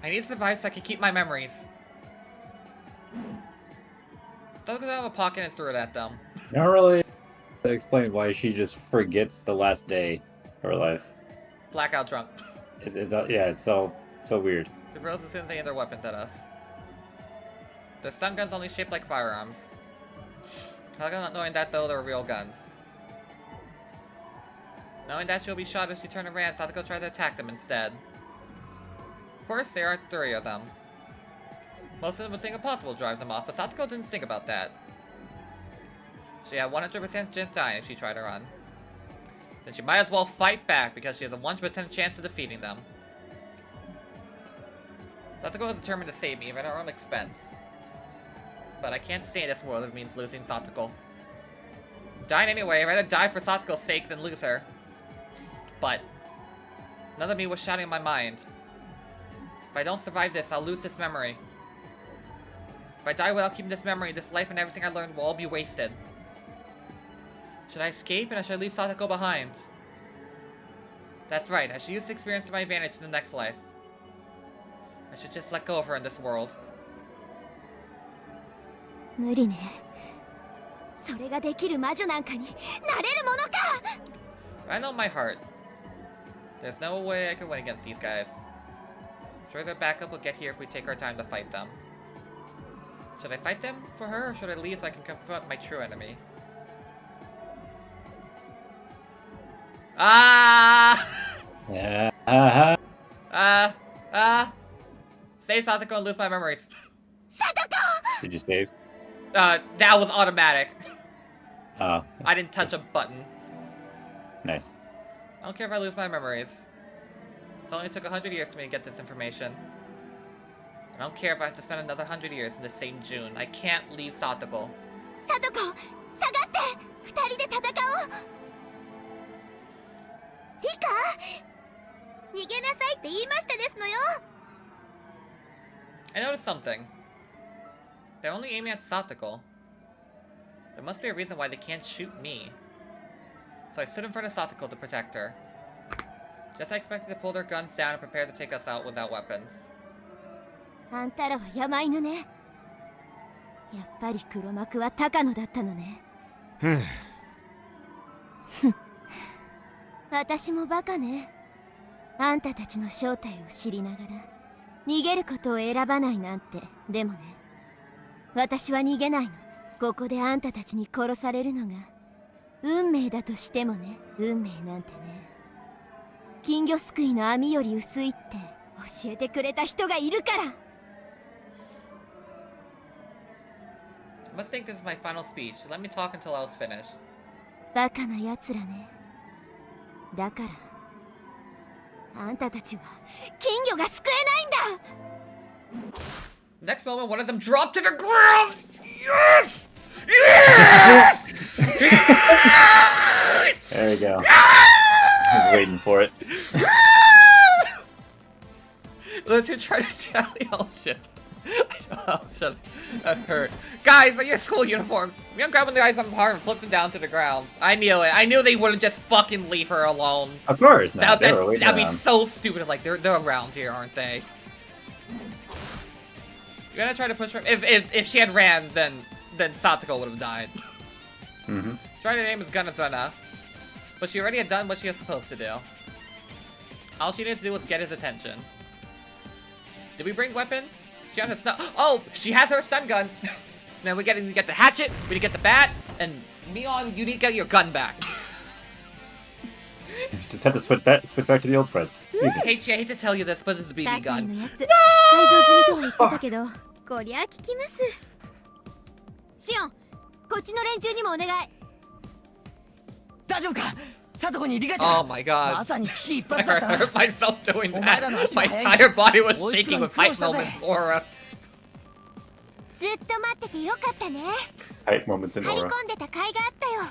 I need to survive so I can keep my memories. Took it out of a pocket and threw it at them. Not really. That explains why she just forgets the last day of her life. Blackout drunk. It's so weird. The girls as soon as they aim their weapons at us. The stun guns only shaped like firearms. Takano not knowing that though they're real guns. Knowing that she'll be shot if she turned around, Satoko tried to attack them instead. Of course, there are 3 of them. Most of them would think impossible to drive them off, but Satoko didn't think about that. She had 100% chance of dying if she tried to run. Then she might as well fight back because she has a 1% chance of defeating them. Satoko is determined to save me, even at her own expense. But I can't stay in this world if it means losing Satoko. Dying anyway, I'd rather die for Satoko's sake than lose her. But another me was shouting in my mind. If I don't survive this, I'll lose this memory. If I die without keeping this memory, this life and everything I learned will all be wasted. Should I escape and should I leave Satoko behind? That's right, I should use the experience to my advantage in the next life. I should just let go of her in this world. 無理ね。それができる魔女なんかになれるものか。 I know in my heart. There's no way I could win against these guys. Sure, their backup will get here if we take our time to fight them. Should I fight them for her, or should I leave so I can confront my true enemy? Save Satoko and lose my memories. Satoko! Did you save? That was automatic. Oh. I didn't touch a button. Nice. I don't care if I lose my memories. It only took 100 years for me to get this information. I don't care if I have to spend another 100 years in the same June. I can't leave Satoko. Satoko! 下がって！二人で戦おう！リカ！逃げなさいって言いましたですのよ！ I noticed something. They're only aiming at Satoko. There must be a reason why they can't shoot me. So I stood in front of Satoko to protect her. Just as I expected to pull their guns down and prepare to take us out without weapons. あんたらは山犬ね。やっぱり黒幕は高野だったのね。私もバカね。あんたたちの正体を知りながら逃げることを選ばないなんて。でもね、私は逃げないの。ここであんたたちに殺されるのが運命だとしてもね。運命なんてね、金魚すくいの網より薄いって教えてくれた人がいるから。 I must think this is my final speech. Let me talk until I was finished. バカな奴らね。だからあんたたちは金魚が救えないんだ。 Next moment, one of them dropped to the ground. Yes! Yes! There you go. I was waiting for it. The two try to jelly. Oh shit. Oh shit. That hurt. Guys, are your school uniforms? Me, I'm grabbing the guys on par and flipped them down to the ground. I knew it. I knew they wouldn't just fucking leave her alone. Of course not. That'd be so stupid. Like they're around here, aren't they? You're gonna try to push her. If she had ran, then Satoko would have died. Trying to aim his gun is enough, but she already had done what she was supposed to do. All she needed to do was get his attention. Did we bring weapons? She had a stun. Oh, she has her stun gun. Now we need to get the hatchet. We need to get the bat, and Mion, you need to get your gun back. You just had to switch back to the old spreads. I hate to tell you this, but this is a BB gun. 改造済みとは言ってたけど、こりゃ効きます。シオン、こっちの連中にもお願い。大丈夫か？サトコにリカちゃん。 Oh my god. まさに危機一髪 I だった。 hurt myself doing that. My entire body was shaking with hype moments aura. ずっと待っててよかったね。 Hype moments in 張り aura. 込んでた甲斐があったよ。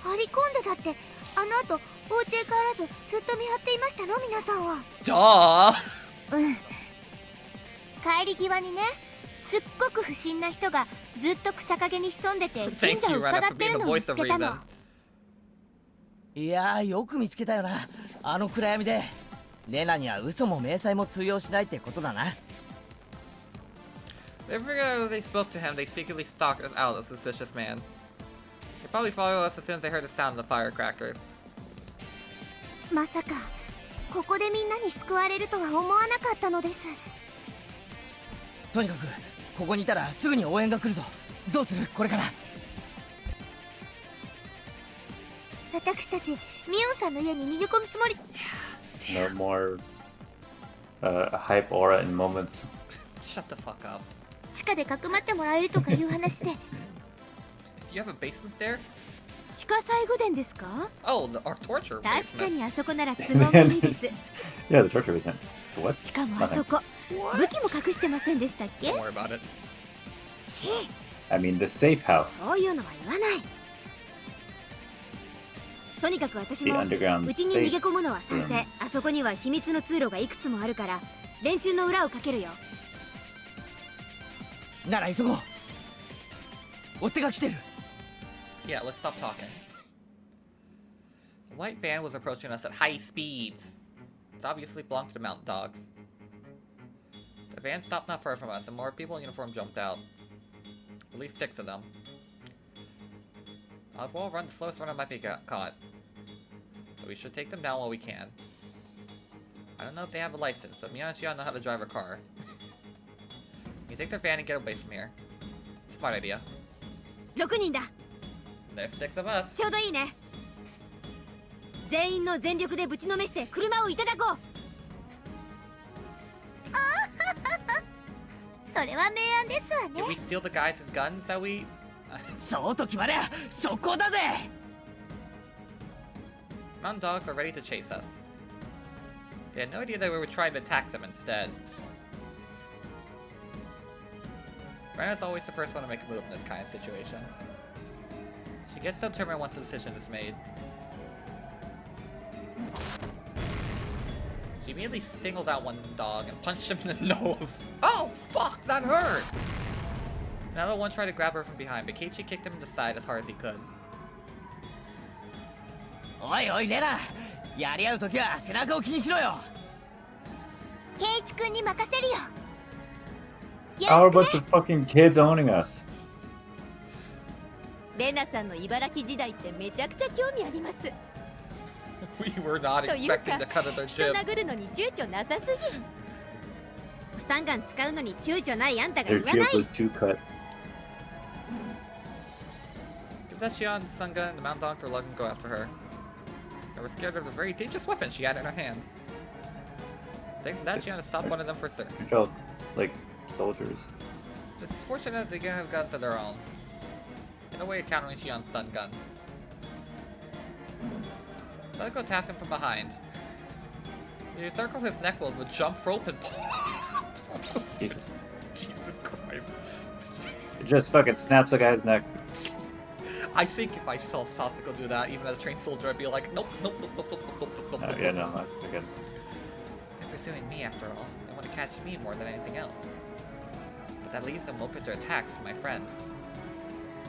張り込んでたってあの後お家へ帰らずずっと見張っていましたの皆さんは。Duh. うん。帰り際にね、すっごく不審な人がずっと草陰に潜んでて神社を伺ってるのを見つけたの。いやー、よく見つけたよな。あの暗闇でレナには嘘も迷彩も通用しないってことだな。Every they spoke to him, they secretly stalked us out, a suspicious man. They probably followed us as soon as they heard the sound of the firecrackers. まさかここでみんなに救われるとは思わなかったのです。とにかくここにいたらすぐに応援が来るぞ。どうするこれから。私たちミオンさんの家に逃げ込むつもり。 No more hype aura in moments. Shut the fuck up. 地下でかくまってもらえるとかいう話で。Do you have a basement there? 地下最後殿ですか？ Oh, our torture 確か basement. にあそこなら都合がいいです。 Yeah, the torture basement. What? しかもあそこ武器も隠してませんでしたっけ？ Don't worry about it. し、I mean, the safe house. そういうのは言わない。とにかく私 The も underground うちに逃げ safe 込むのは賛成。あそこには秘密の通路がいくつもあるから連中の裏をかけるよ。なら急ごう。追っ手が来てる。 Yeah, let's stop talking. The white van was approaching us at high speeds. It's obviously belonged to the mountain dogs. The van stopped not far from us, and more people in uniform jumped out. At least 6 of them. If we'll run, the slowest runner might be caught. So we should take them down while we can. I don't know if they have a license, but me and Shion know how to drive a car. We take their van and get away from here. Smart idea. 6人だ。 There's 6 of us. ちょうどいいね。全員の全力でぶちのめして車をいただこう。それは明暗ですわね。 Did we steal the guys' guns that we... そうと決まりゃそこだぜ。 Mountain dogs are ready to chase us. They had no idea that we were trying to attack them instead. Rena's always the first one to make a move in this kind of situation. She gets so determined once the decision is made. She immediately singled out one dog and punched him in the nose. Oh, fuck, that hurt! Another one tried to grab her from behind, but Keiichi kicked him in the side as hard as he could. おいおいレナ、やり合うときは背中を気にしろよ。ケイチ君に任せるよ。 How about the fucking kids owning us? レナさんの茨城時代ってめちゃくちゃ興味あります。 We were not というか expecting to cut at their 人 jib. 殴るのに躊躇なさすぎ。スタンガン使うのに躊躇ないあんたが Their 言わな jib い。 was too cut. Give that Shion sun gun, the mountain dogs were letting go after her. They were scared of the very dangerous weapon she had in her hand. Thanks to that, Shion stopped one of them for certain. They're all like soldiers. It's fortunate they can have guns of their own. In a way, countering Shion's stun gun. So I go task him from behind. You encircle his neck with a jump rope and Jesus. Jesus Christ. It just fucking snaps a guy's neck. I think if I saw Satoko do that, even as a trained soldier, I'd be like, nope, nope, nope, nope, nope, nope, nope, nope. Yeah, no, not again. They're pursuing me after all. They want to catch me more than anything else. But that leaves them open to attacks from my friends.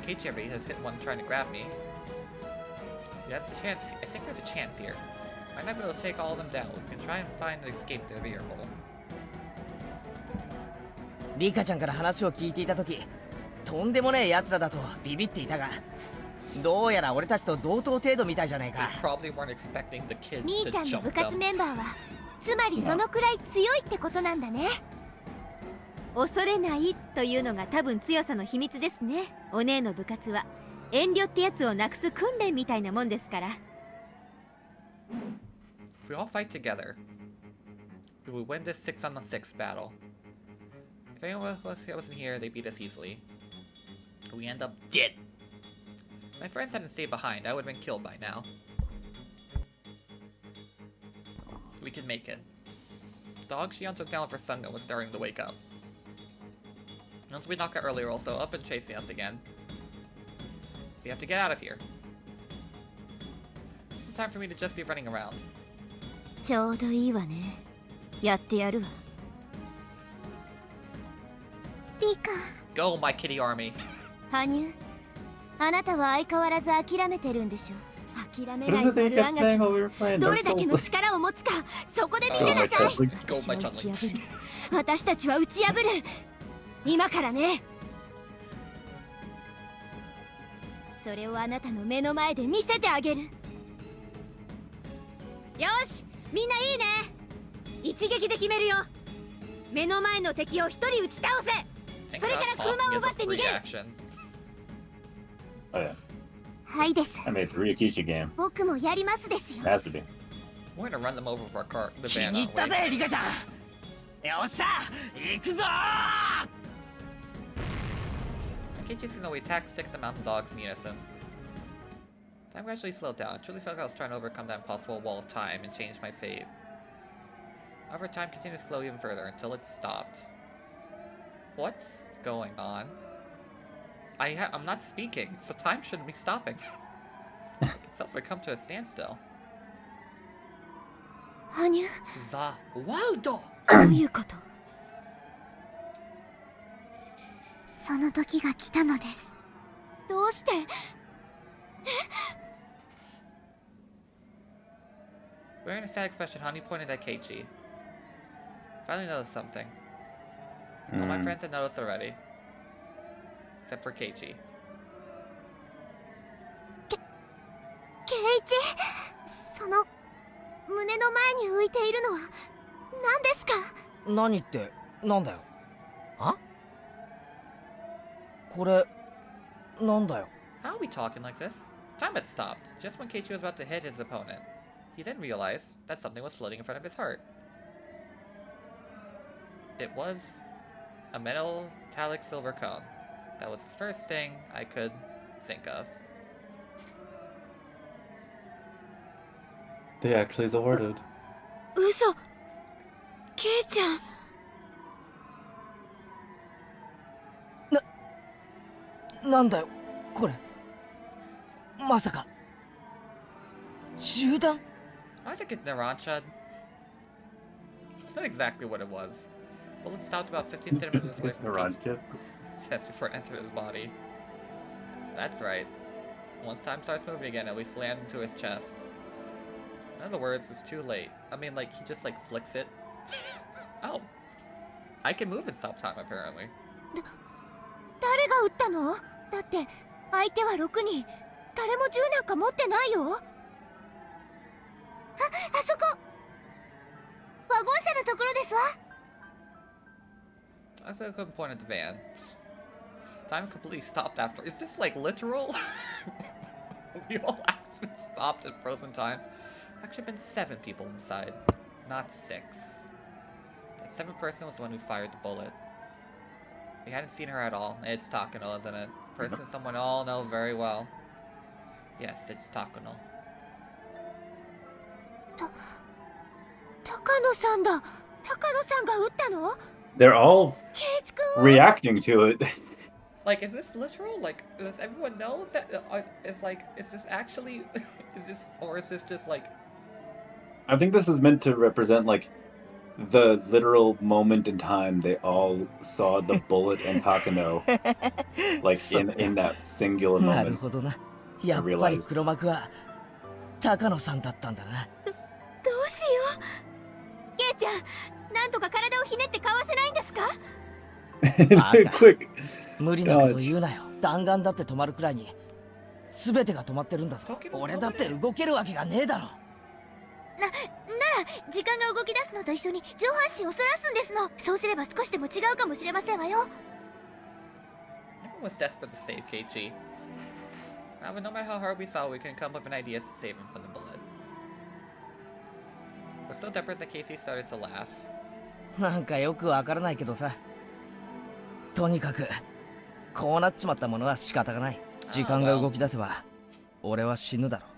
Keiichi already has hit one trying to grab me. Yeah, that's a chance. I think we have a chance here. Might not be able to take all of them down. We can try and find an escape to the vehicle. リカちゃんから話を聞いていたとき、とんでもねえ奴らだとビビっていたが、どうやら俺たちと同等程度みたいじゃねえか。Probably weren't expecting the kids 兄 to ちゃんの jump 部活 them. メンバーはつまりそのくらい強いってことなんだね。恐れないというのが多分強さの秘密ですね。お姉の部活は遠慮ってやつをなくす訓練みたいなもんですから。 If we all fight together, we will win this 6-on-6 battle. If anyone wasn't here, they beat us easily. We end up dead. If my friends hadn't stayed behind, I would have been killed by now. We can make it. The dog Shion took down with her sun gun was starting to wake up. Once we knocked out earlier, also up and chasing us again. We have to get out of here. It's time for me to just be running around. ちょうどいいわね。やってやるわ。リカ。 Go, my kitty army. 羽生、あなたは相変わらず諦めてるんでしょ。諦めない What is it they 悪 kept あ saying が while we were き。 playing ど Dark れだけ Souls? の力を持つか、そこで見 Go て my なさい。 Chun-Li. Go, 私 my は打ち Chun-Li. 破る。私たちは打ち破る。今からね。それをあなたの目の前で見せてあげる。よし、みんないいね。一撃で決めるよ。目の前の敵を一人撃ち倒せ。それから車を奪って逃げる。Oh yeah. はいです。 I mean, it's a Ryokichi game. 僕もやりますですよ。 It has to be. We're gonna run them over with our car, the 気 van, に入った aren't ぜ we? リカちゃん。よっしゃ行くぞ。 Keiichi's gonna attack 6 the mountain dogs in unison. Time gradually slowed down. It truly felt like I was trying to overcome that impossible wall of time and change my fate. However, time continued to slow even further until it stopped. What's going on? I'm not speaking, so time shouldn't be stopping. Itself would come to a standstill. 羽生、 The Waldo! どういうこと？その時が来たのです。どうして？ Wearing a sad expression, Honey pointed at Keiichi. Finally noticed something. All my friends had noticed already. Except for Keiichi. ケイイチ、その胸の前に浮いているのは何ですか？何ってなんだよ。あ？これなんだよ。 How are we talking like this? Time had stopped, just when Keiichi was about to hit his opponent. He then realized that something was floating in front of his heart. It was a metallic silver cone. That was the first thing I could think of. They actually awarded. 嘘。ケイちゃん。なんだよこれ。まさか集団？ I think it's Narancha. Not exactly what it was. Well, it stopped about 15 centimeters away from Keiichi. Says before it entered his body. That's right. Once time starts moving again, it will slam into his chest. In other words, it's too late. I mean, like, he just, like, flicks it. Oh. I can move and stop time, apparently. 誰が撃ったの？だって相手は6人。誰も銃なんか持ってないよ。あそこ。ワゴン車のところですわ。I thought I couldn't point at the van. Time completely stopped after. Is this, like, literal? We all actually stopped in frozen time. Actually been 7 people inside, not 6. That 7th person was the one who fired the bullet. We hadn't seen her at all. It's Takano, isn't it? Person someone all know very well. Yes, it's Takano. 高野さんだ。高野さんが撃ったの？ They're all ケイイチ君は reacting to it. Like, is this literal? Like, does everyone know that? Is this actually? Is this, or is this just like? I think this is meant to represent like the literal moment in time they all saw the bullet and Takano, like in that singular なる moment. ほどな。やっぱり黒幕は高野さんだったんだな。どうしよう。ケイちゃん、なんとか体をひねってかわせないんですか？ Quick. 無理なこと言うなよ。弾丸だって止まるくらいに全てが止まってるんだぞ。俺だって動けるわけがねえだろ。なら時間が動き出すのと一緒に上半身を反らすんですの。そうすれば少しでも違うかもしれませんわよ。 Everyone was desperate to save Keiichi. But no matter how hard we saw, we couldn't come up with ideas to save him from the bullet. We're so desperate that Casey started to laugh. なんかよくわからないけどさ。とにかくこうなっちまったものは仕方がない。時間が動き出せば俺は死ぬだろう。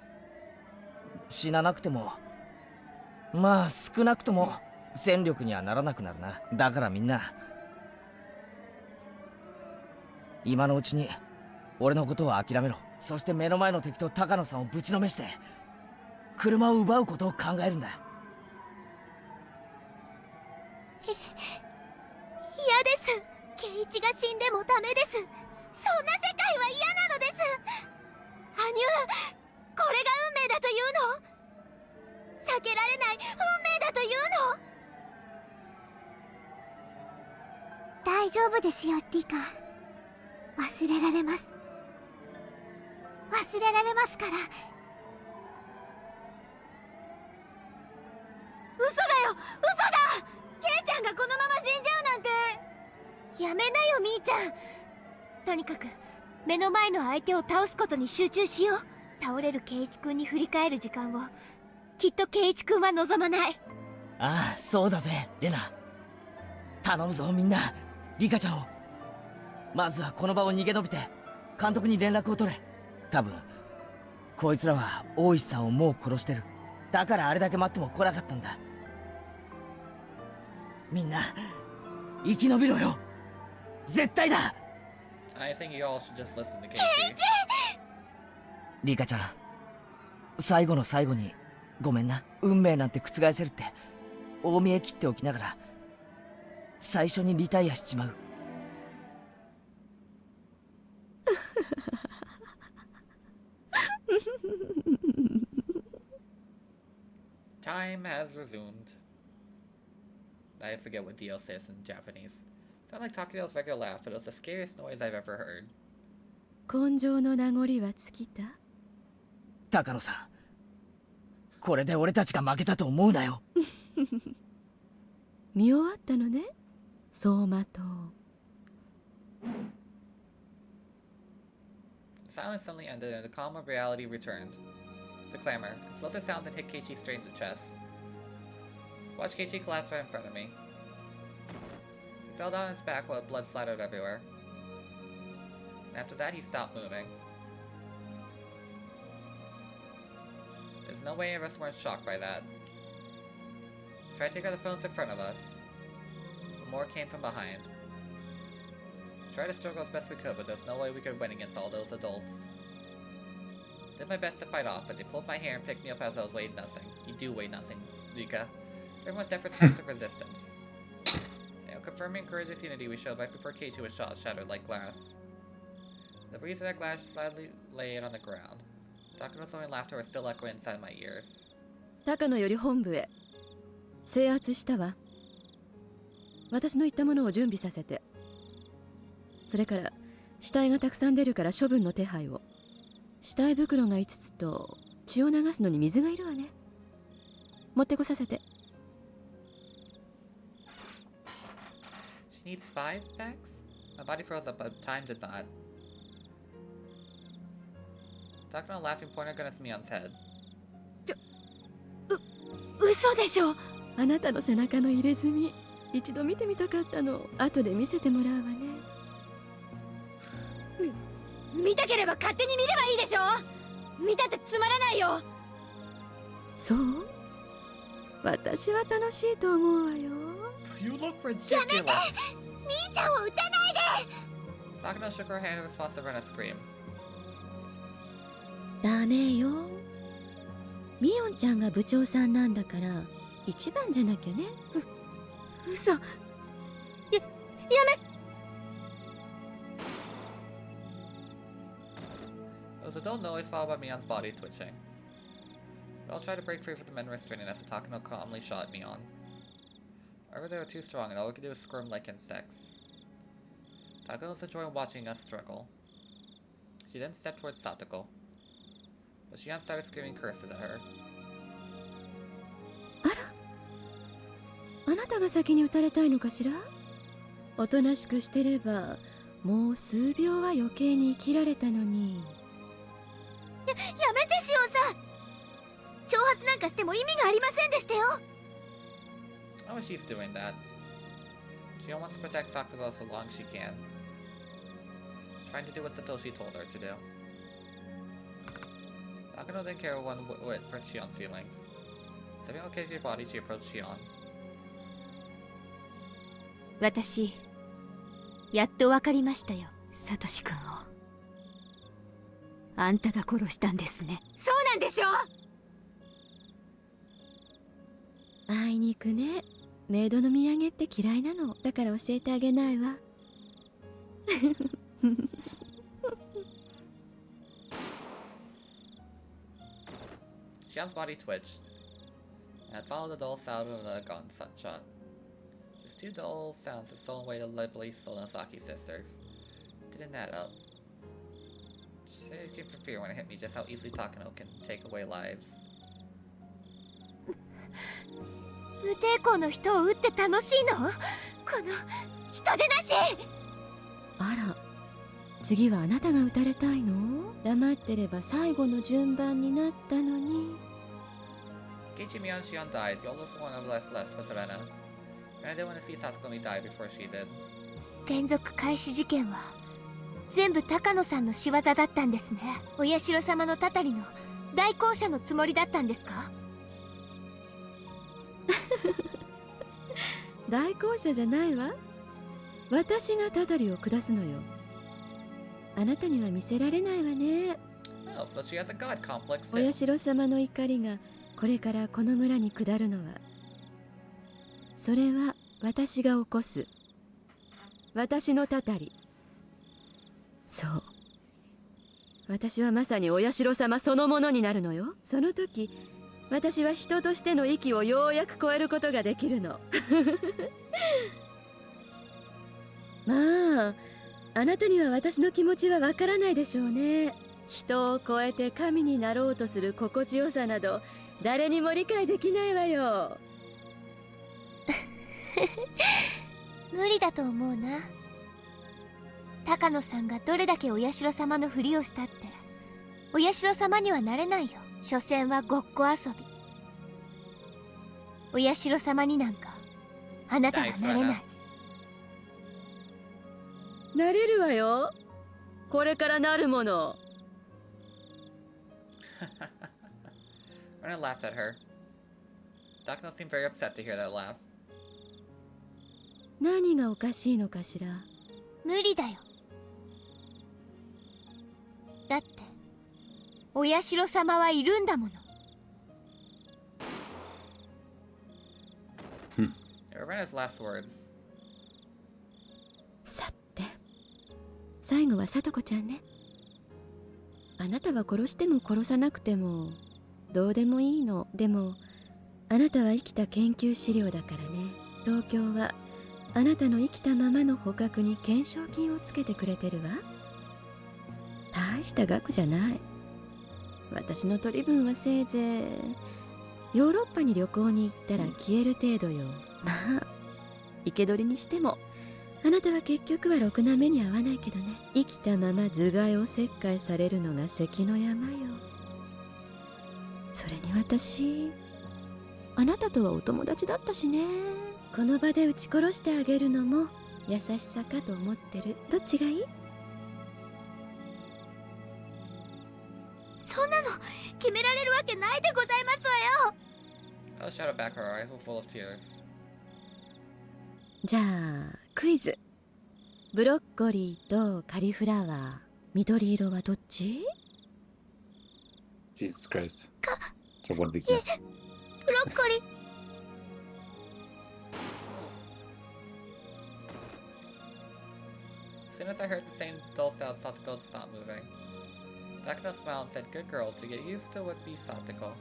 死ななくてもまあ少なくとも戦力にはならなくなるな。だからみんな今のうちに俺のことを諦めろ。そして目の前の敵と高野さんをぶちのめして車を奪うことを考えるんだ。嫌です。ケイイチが死んでもダメです。そんな世界は嫌なのです。羽生、これが運命だというの？避けられない運命だというの？大丈夫夫ですよ、リカ。忘れられます。忘れられますから。嘘だよ、嘘だ。ケイちゃんがこのまま死んじゃうなんて。やめなよ、みーちゃん。とにかく目の前の相手を倒すことに集中しよう。倒れるケイイチ君に振り返る時間をきっとケイイチ君は望まない。ああ、そうだぜ、レナ。頼むぞ、みんな。リカちゃんを。まずはこの場を逃げ延びて監督に連絡を取れ。多分こいつらは大石さんをもう殺してる。だからあれだけ待っても来なかったんだ。みんな生き延びろよ、絶対だ。 I think you all should just listen to Casey. リカちゃん、最後の最後にごめんな。運命なんて覆せるって大見え切っておきながら最初にリタイアしちまう。Time has resumed. I forget what Dio says in Japanese. Don't like Takedo's regular laugh, but it was the scariest noise I've ever heard. 根性の名残は尽きた。高野さん、これで俺たちが負けたと思うなよ。見終わったのね、走馬灯。The silence suddenly ended and the calm of reality returned. The clamor, explosive sound that hit Keiichi straight in the chest. Watched Keiichi collapse right in front of me. He fell down on his back while blood splattered everywhere. And after that, he stopped moving. There's no way any of us weren't shocked by that. We tried to take out the phones in front of us, but more came from behind. We tried to struggle as best we could, but there's no way we could win against all those adults. Did my best to fight off, but they pulled my hair and picked me up as I was weighing nothing. You do weigh nothing, Rika. Everyone's efforts proved of resistance. Confirming courageous unity we showed right before Keiichi was shot shattered like glass. The breeze of that glass slightly laid on the ground. Takano's own laughter was still echoing inside my ears. 高野より本部へ。制圧したわ。私の言ったものを準備させて。それから死体がたくさん出るから処分の手配を。死体袋が5つと血を流すのに水がいるわね。持ってこさせて。She needs 5 packs? My body froze up, but time did not. Takano laughing pointed a gun at Mion's head. 嘘でしょ。あなたの背中の入れ墨、一度見てみたかったの。後で見せてもらうわね。見たければ勝手に見ればいいでしょ。見たってつまらないよ。そう？私は楽しいと思うわよ。You look ridiculous. やめて！みーちゃんを撃たないで。Takano shook her hand in response to Rena's scream. ダメよ。ミオンちゃんが部長さんなんだから一番じゃなきゃね。嘘。やめ。It was a dull noise followed by Mion's body twitching. We all tried to break free from the men restraining us, and Takano calmly shot Mion. However, they were too strong, and all we could do was squirm like insects. Takano was enjoying watching us struggle. She then stepped towards Satoko, but Shion started screaming curses at her. あなたが先に撃たれたいのかしら。おとなしくしてればもう数秒は余計に生きられたのに。やめてシオンさん。挑発なんかしても意味がありませんでしたよ。How is she doing that? Shion wants to protect Satoko so long as she can. She's trying to do what Satoshi told her to do. Takano didn't care one whit for Shion's feelings. Stepping out of her body, she approached Shion. 私、やっとわかりましたよ、サトシ君を。あんたが殺したんですね。そうなんでしょ。あいにくね。メイドの土産って嫌いなの。だから教えてあげないわ。Shion's body twitched, and followed the dull sound of a gunshot. She was two dull sounds have stolen away the lovely Solnosaki sisters. Didn't add up. It came from fear when it hit me just how easily Takano can take away lives. 無抵抗の人を撃って楽しいの？この人でなし！あら、次はあなたが撃たれたいの？黙ってれば最後の順番になったのに。Keiichi Miyanshion died, the oldest one of less was Rena. And I didn't want to see Satsuko die before she did. 連続開始事件は全部高野さんの仕業だったんですね。お社様のたたりの代行者のつもりだったんですか？代行者じゃないわ。私がたたりを下すのよ。あなたには見せられないわね。Well, so she has a god complex. お社様の怒りがこれからこの村に下るのは、それは私が起こす私のたたり。そう、私はまさにお社様そのものになるのよ。その時私は人としての域をようやく超えることができるの。まあ、あなたには私の気持ちはわからないでしょうね。人を超えて神になろうとする心地よさなど誰にも理解できないわよ。無理だと思うな。高野さんがどれだけお社様のふりをしたってお社様にはなれないよ。所詮はごっこ遊び。お社様になんかあなたはなれない。なれるわよ。これからなるもの。Rena laughed at her. Takano seemed very upset to hear that laugh. 何がおかしいのかしら。無理だよ。だってお社様はいるんだもの。They were Rena's last words. さて、最後はさとこちゃんね。あなたは殺しても殺さなくてもどうでもいいの。でもあなたは生きた研究資料だからね。東京はあなたの生きたままの捕獲に懸賞金をつけてくれてるわ。大した額じゃない。私の取り分はせいぜいヨーロッパに旅行に行ったら消える程度よ。まあ生け捕りにしてもあなたは結局はろくな目に遭わないけどね。生きたまま頭蓋を切開されるのが関の山よ。それに私あなたとはお友達だったしね。この場で撃ち殺してあげるのも優しさかと思ってる。どっちがいい？そんなの決められるわけないでございますわよ。Ella shouted back, her eyes were full of tears. じゃあクイズ。ブロッコリーとカリフラワー、緑色はどっち？ Jesus Christ. So what weakness? ブロッコリー。As soon as I heard the same dull sound, Satoko stopped moving. Takano smiled and said, "Good girl, to get used to would be Satoko."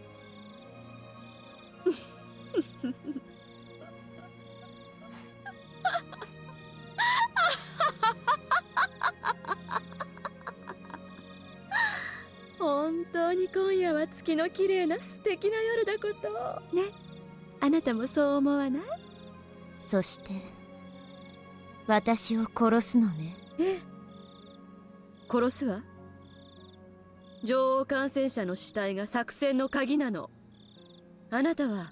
本当に今夜は月の綺麗な素敵な夜だことね。あなたもそう思わない？そして私を殺すのね。ええ、殺すわ。女王感染者の死体が作戦の鍵なの。あなたは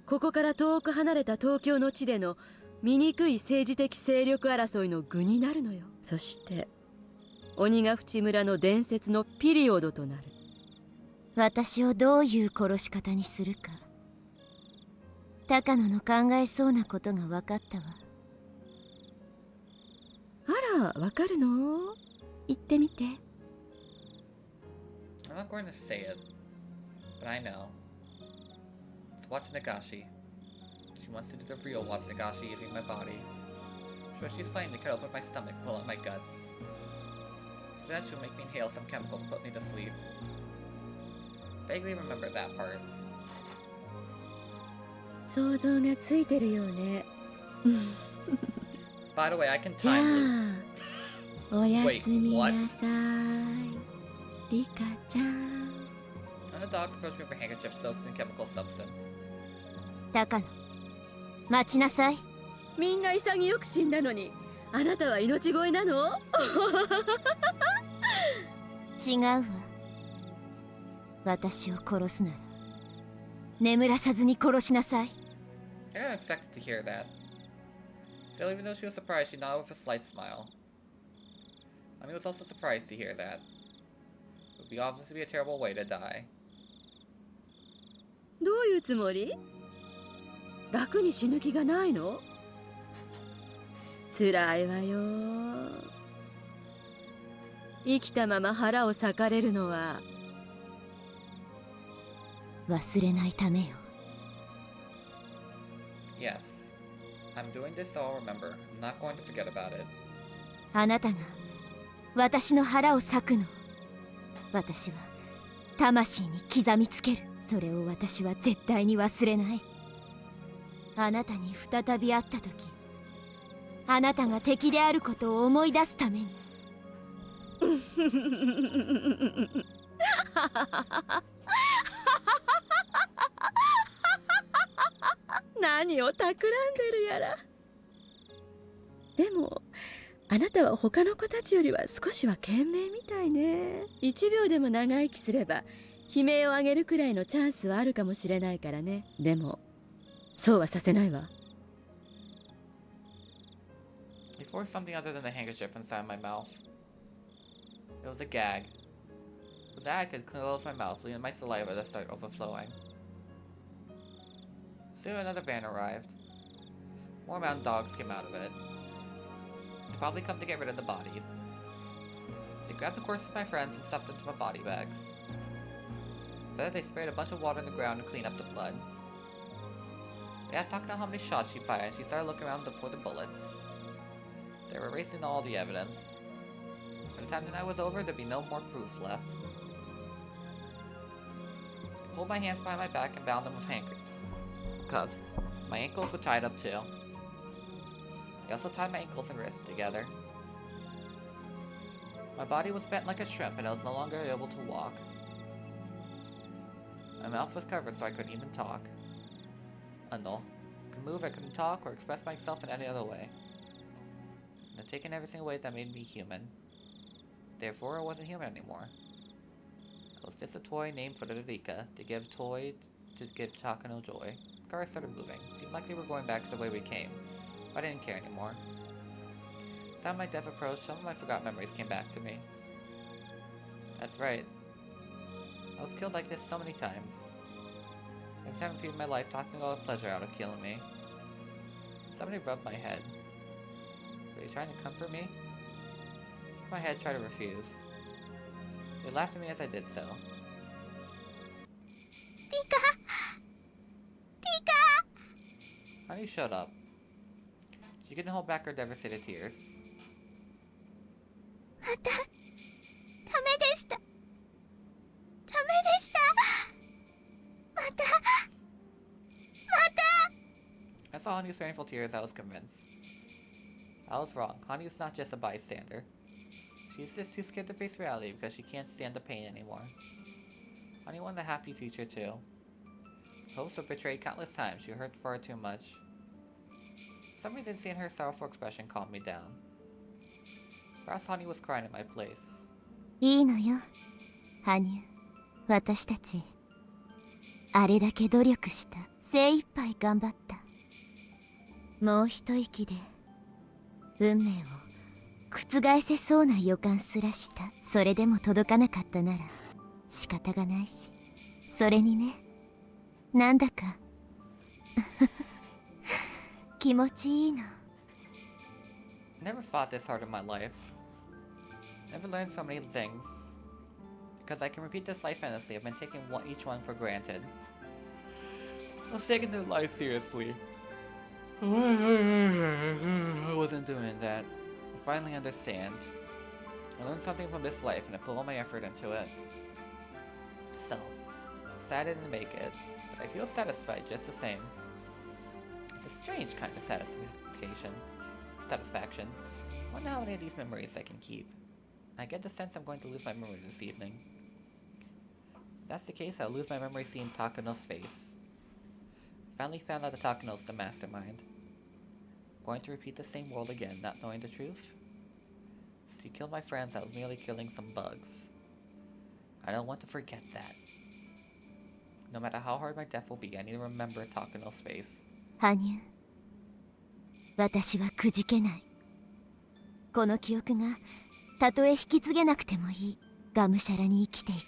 ここから遠く離れた東京の地での醜い政治的勢力争いの具になるのよ。そして鬼ヶ淵村の伝説のピリオドとなる。私をどういう殺し方にするか高野の考えそうなことが分かったわ。あら、わかるの？言ってみて。I'm not going to say it, but I know. It's Watanagashi. She wants to do the real Watanagashi using my body. So she's planning to cut open my stomach, pull out my guts. Then she'll make me inhale some chemical to put me to sleep. Vaguely remember that part. 想像がついてるようね。By the way, I can じゃ time あおや Wait, すみ what? なさいリカちゃん loop. The dogs approach me with a handkerchief soaked in chemical substance. 高野待ちなさい。みんな潔く死んだのにあなたは命乞いなの違うわ。私を殺すなら眠らさずに殺しなさい。 I got expected to hear that. Still, even though she was surprised, she nodded with a slight smile. Honey was also surprised to hear that. It would be obvious to be a terrible way to die. どういうつもり？楽に死ぬ気がないの？辛いわよ。生きたまま腹を裂かれるのは忘れないためよ。 Yes. I'm doing this so I'll remember. I'm not going to forget about it. あなたが私の腹を裂くの。私は魂に刻みつける。それを私は絶対に忘れない。あなたに再び会った時、あなたが敵であることを思い出すために。何を企んでるやら。でもあなたは他の子たちよりは少しは賢明みたいね。1秒でも長生きすれば悲鳴を上げるくらいのチャンスはあるかもしれないからね。でもそうはさせないわ。 He forced something other than the handkerchief inside my mouth. It was a gag. With that, I could close my mouth, leaving my saliva to start overflowing. Soon another van arrived. More mountain dogs came out of it. They probably come to get rid of the bodies. They grabbed the corpses of my friends and stuffed them into my body bags. Then they sprayed a bunch of water on the ground to clean up the blood. They asked Takano how many shots she fired, and she started looking around for the bullets. They were erasing all the evidence. By the time the night was over, there'd be no more proof left. I pulled my hands behind my back and bound them with handcuffs. My ankles were tied up too. I also tied my ankles and wrists together. My body was bent like a shrimp and I was no longer able to walk. My mouth was covered so I couldn't even talk. No. I couldn't move, I couldn't talk, or express myself in any other way. And I'd taken everything away that made me human. Therefore, I wasn't human anymore. I was just a toy named for Rika to give Takano joy. The cars started moving. It seemed like they were going back to the way we came. But I didn't care anymore. By the time my death approached, some of my forgotten memories came back to me. That's right. I was killed like this so many times. Every time I appeared in my life, Takano got a pleasure out of killing me. Somebody rubbed my head. Were they trying to comfort me? I shook my head, tried to refuse. They laughed at me as I did so. Rika! Rika! Honey showed up. She couldn't hold back her devastated tears. またダメでした。ダメでした。また I saw Honey's painful tears, I was convinced. I was wrong. Honey is not just a bystander. She's just too scared to face reality because she can't stand the pain anymore. Honey wanted a happy future too. Hopes were betrayed countless times. She hurt far too much. For some reason, seeing her sorrowful expression calmed me down. Perhaps Honey was crying in my place. いいのよ、羽生。私たちあれだけ努力した。精一杯頑張った。もう一息で運命を覆せそうな予感すらした。それでも届かなかったなら仕方がないし、それにね、なんだか気持ちいいの。 I never fought this hard in my life. Never learned so many things. Because I can repeat this life endlessly, I've been taking each one for granted. I was taking their life seriously. I wasn't doing that. I finally understand. I learned something from this life and I put all my effort into it. So, I'm sad I didn't make it, but I feel satisfied just the same. It's a strange kind of satisfaction. satisfaction. I wonder how many of these memories I can keep. I get the sense I'm going to lose my memory this evening. If that's the case, I'll lose my memory seeing Takano's face. Finally found out that Takano's the mastermind. Going to repeat the same world again, not knowing the truth? So you killed my friends, I was merely killing some bugs. I don't want to forget that. No matter how hard my death will be, I need to remember Takano's face. 羽生、私はくじけない。この記憶がたとえ引き継げなくてもいい、がむしゃらに生きていく。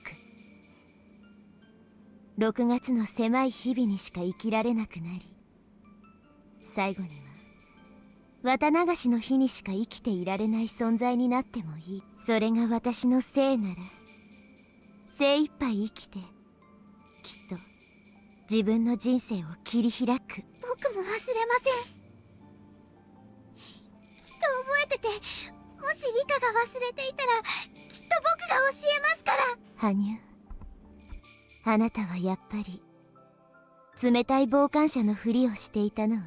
6月の狭い日々にしか生きられなくなり、最後には綿流しの日にしか生きていられない存在になってもいい。それが私の生なら、精一杯生きて、きっと自分の人生を切り開く。僕も忘れません。きっと覚えてて、もしリカが忘れていたら、きっと僕が教えますから。羽生、あなたはやっぱり冷たい傍観者のふりをしていたのは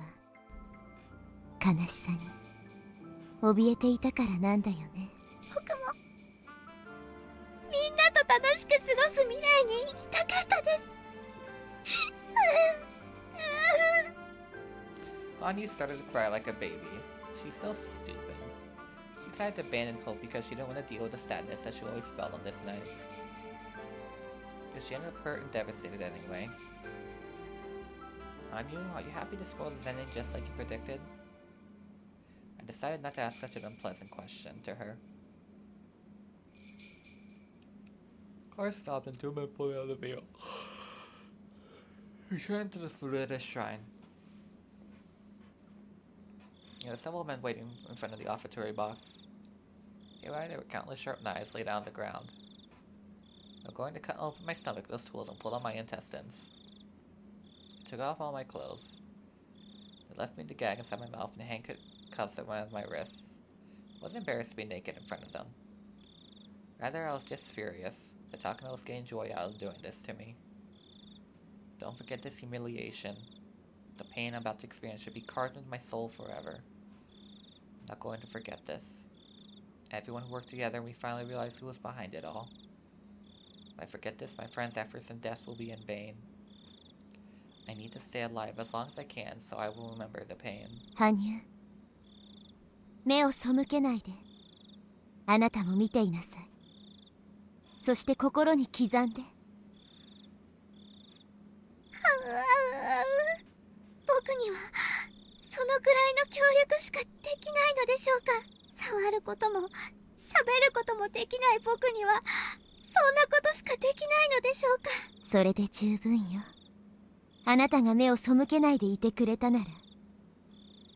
悲しさに怯えていたからなんだよね。僕もみんなと楽しく過ごす未来に行きたかったです。Anya started to cry like a baby. She's so stupid. She decided to abandon hope because she didn't want to deal with the sadness that she always felt on this night. But she ended up hurt and devastated anyway. Anya, are you happy this world is ending just like you predicted? I decided not to ask such an unpleasant question to her. Car stopped and 2 men pulled out of the veil. Returned to the Furuta shrine. There were several men waiting in front of the offertory box. Nearby, there were countless sharp knives laid out on the ground. I'm going to cut open my stomach with those tools and pull out my intestines. I took off all my clothes. They left me to gag inside my mouth and handcuffs that went on my wrists. I wasn't embarrassed to be naked in front of them. Rather, I was just furious that Takano was getting joy out of doing this to me. Don't forget this humiliation. The pain I'm about to experience should be carved into my soul forever. I'm not going to forget this. Everyone worked together and we finally realized who was behind it all. If I forget this, my friends' efforts and deaths will be in vain. I need to stay alive as long as I can, so I will remember the pain. 羽生、目を背けないで。あなたも見ていなさい。そして心に刻んで。僕にはそのくらいの協力しかできないのでしょうか。触ることも喋ることもできない僕にはそんなことしかできないのでしょうか。それで十分よ。あなたが目を背けないでいてくれたなら、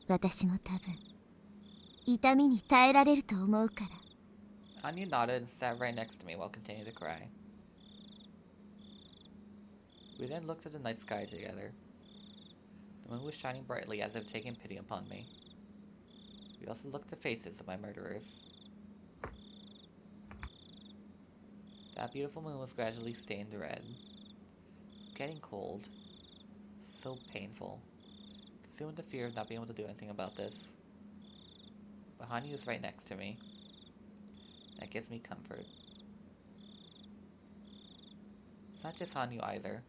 私も多分痛みに耐えられると思うから。Anya nodded and sat right next to me while continuing to cry. We then looked at the night sky together. The moon was shining brightly as if taking pity upon me. We also looked at the faces of my murderers. That beautiful moon was gradually stained red. Getting cold. So painful. Consumed with the fear of not being able to do anything about this. But Hani was right next to me. That gives me comfort. It's not just Hanyu either.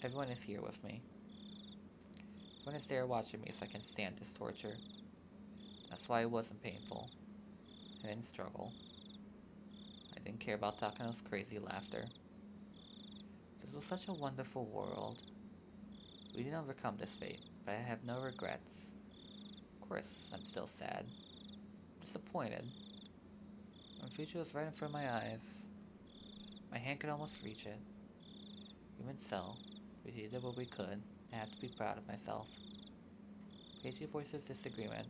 Everyone is here with me. Everyone is there watching me so I can stand this torture. That's why it wasn't painful. I didn't struggle. I didn't care about Takano's crazy laughter. This was such a wonderful world. We didn't overcome this fate, but I have no regrets. Of course, I'm still sad. Disappointed. My future was right in front of my eyes. My hand could almost reach it. Even so, we did what we could. I have to be proud of myself. Casey voices disagreement.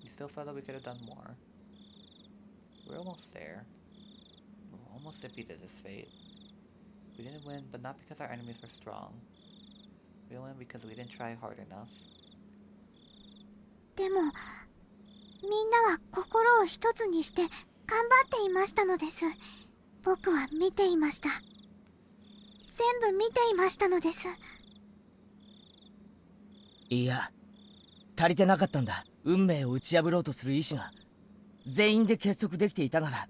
We still felt that we could have done more. We're almost there. We almost defeated this fate. We didn't win, but not because our enemies were strong. We didn't win because we didn't try hard enough. でもみんなは心を一つにして頑張っていましたのです。僕は見ていました。全部見ていましたのです。いや、足りてなかったんだ。運命を打ち破ろうとする意志が全員で結束できていたなら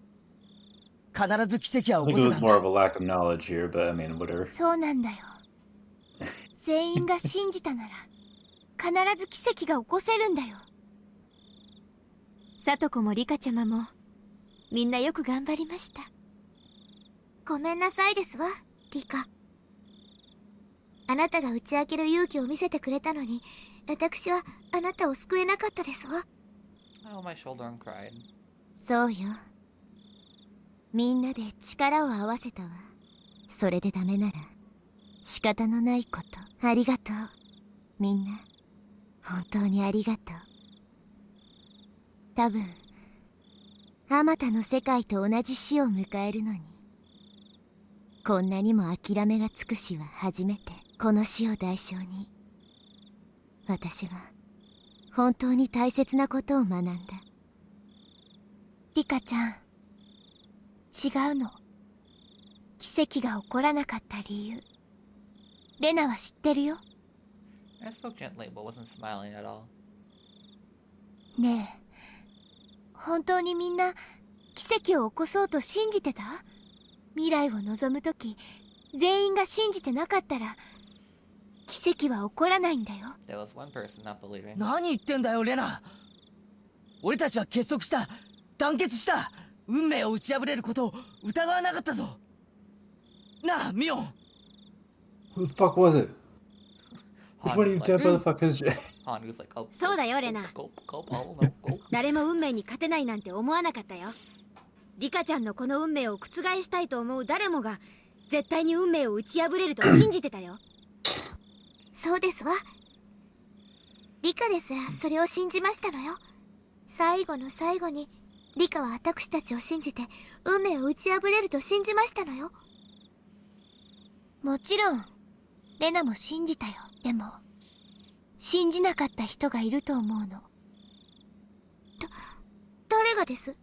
必ず奇跡は I 起 think こ it せ was た more ん of だ。 a lack of knowledge here, but I mean, whatever. そうなんだよ。全員が信じたなら必ず奇跡が起こせるんだよ。さとこもリカちゃまもみんなよく頑張りました。ごめんなさいですわ、リカ。あなたが打ち明ける勇気を見せてくれたのに、私はあなたを救えなかったですわ。Oh, my shoulder and cried. そうよ。みんなで力を合わせたわ。それでダメなら仕方のないこと。ありがとう。みんな本当にありがとう。多分あまたの世界と同じ死を迎えるのに、こんなにも諦めがつく死は初めて。この死を代償に私は本当に大切なことを学んだ。リカちゃん、違うの。奇跡が起こらなかった理由、レナは知ってるよ。 I spoke gently, but wasn't smiling at all. ねえ、本当にみんな奇跡を起こそうと信じてた？未来を望むとき全員が信じてなかったら奇跡は起こらないんだよ。 There was one person not believing. 何言ってんだよレナ。俺たちは結束した、団結した。運命を打ち破れることを疑わなかったぞ。なあミオン。 Who the fuck was it? Which one of you dead motherfuckers? Han was like, oh, そうだよレナ。誰も運命に勝てないなんて思わなかったよ。リカちゃんのこの運命を覆したいと思う誰もが絶対に運命を打ち破れると信じてたよ。そうですわ。リカですらそれを信じましたのよ。最後の最後にリカは私たちを信じて運命を打ち破れると信じましたのよ。もちろんレナも信じたよ。でも信じなかった人がいると思うの。誰がです？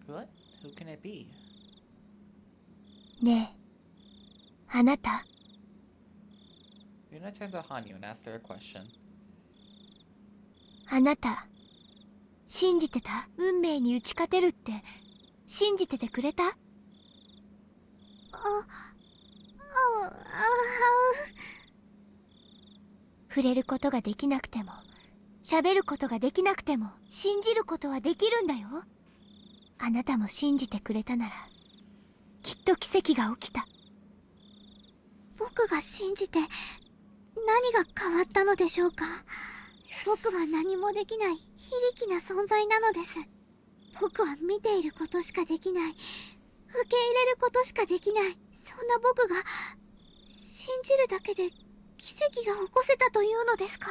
What? Who can it be? ねえ、あなた。Yuna turned to Hanyu and asked her a question. あなた信じてた？運命に打ち勝てるって信じててくれた？触れることができなくても喋ることができなくても信じることはできるんだよ。あなたも信じてくれたならきっと奇跡が起きた。僕が信じて何が変わったのでしょうか？僕は何もできない非力な存在なのです。僕は見ていることしかできない、受け入れることしかできない。そんな僕が信じるだけで奇跡が起こせたというのですか？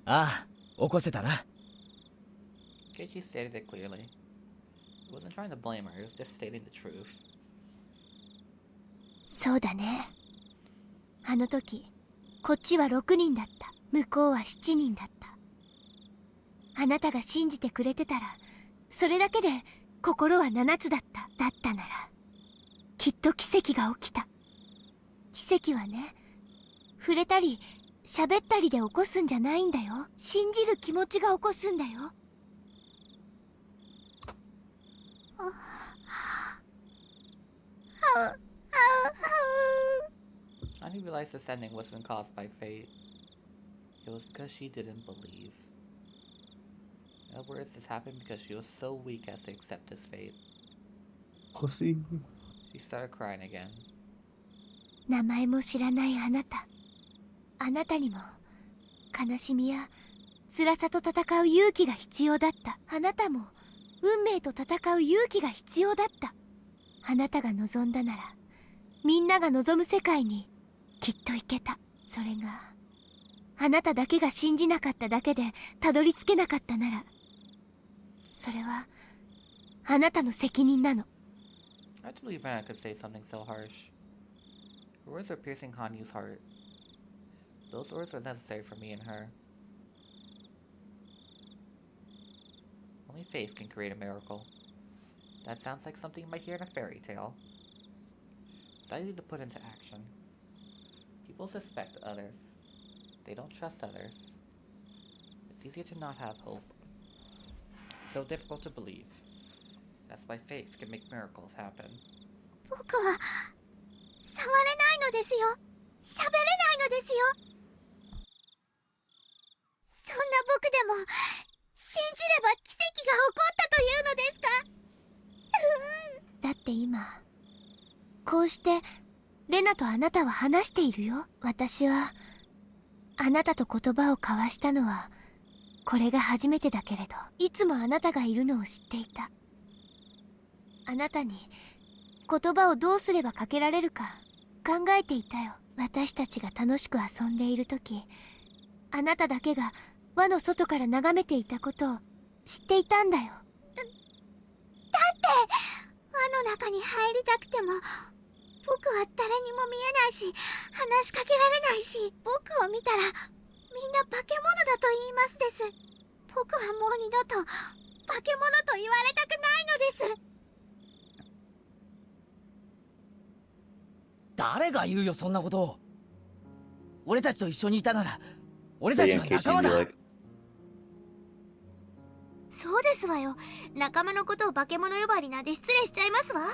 ああ、起こせたな。Keiichi stated it clearly. He wasn't trying to blame her, he was just stating the truth. そうだね。あの時こっちは6人だった。向こうは7人だった。あなたが信じてくれてたらそれだけで心は7つだった。だったならきっと奇跡が起きた。奇跡はね、触れたり喋ったりで起こすんじゃないんだよ。信じる気持ちが起こすんだよ。Hanyu realized this ending wasn't caused by fate. It was because she didn't believe. In other words, this happened because she was so weak as to accept this fate. Pussy. She started crying again. 名前も知らないあなた。あなたにも悲しみや辛さと戦う勇気が必要だった。あなたも運命と戦う勇気が必要だった。あなたが望んだならみんなが望む世界にきっと行けた。それがあなただけが信じなかっただけでたどり着けなかったなら、それはあなたの責任なの。 I had to believe Anna could say something so harsh. Her words were piercing Hanyu's heart. Those words were necessary for me and her. Only faith can create a miracle. That sounds like something you might hear in a fairy tale. It's easy to put into action. People suspect others. They don't trust others. It's easier to not have hope. It's so difficult to believe. That's why faith can make miracles happen. 僕は触れないのですよ。喋れないのですよ。そんな僕でも信じれば奇跡が起こったというのですか？だって今こうしてレナとあなたは話しているよ。私はあなたと言葉を交わしたのはこれが初めてだけれど、いつもあなたがいるのを知っていた。あなたに言葉をどうすればかけられるか考えていたよ。私たちが楽しく遊んでいる時、あなただけが輪の外から眺めていたことを知っていたんだよ。だって輪の中に入りたくても僕は誰にも見えないし話しかけられないし、僕を見たらみんな化け物だと言いますです。僕はもう二度と化け物と言われたくないのです。誰が言うよそんなことを。俺たちと一緒にいたなら俺たちは仲間だ。そうですわよ。仲間のことを化け物呼ばわりなんて失礼しちゃいますわ。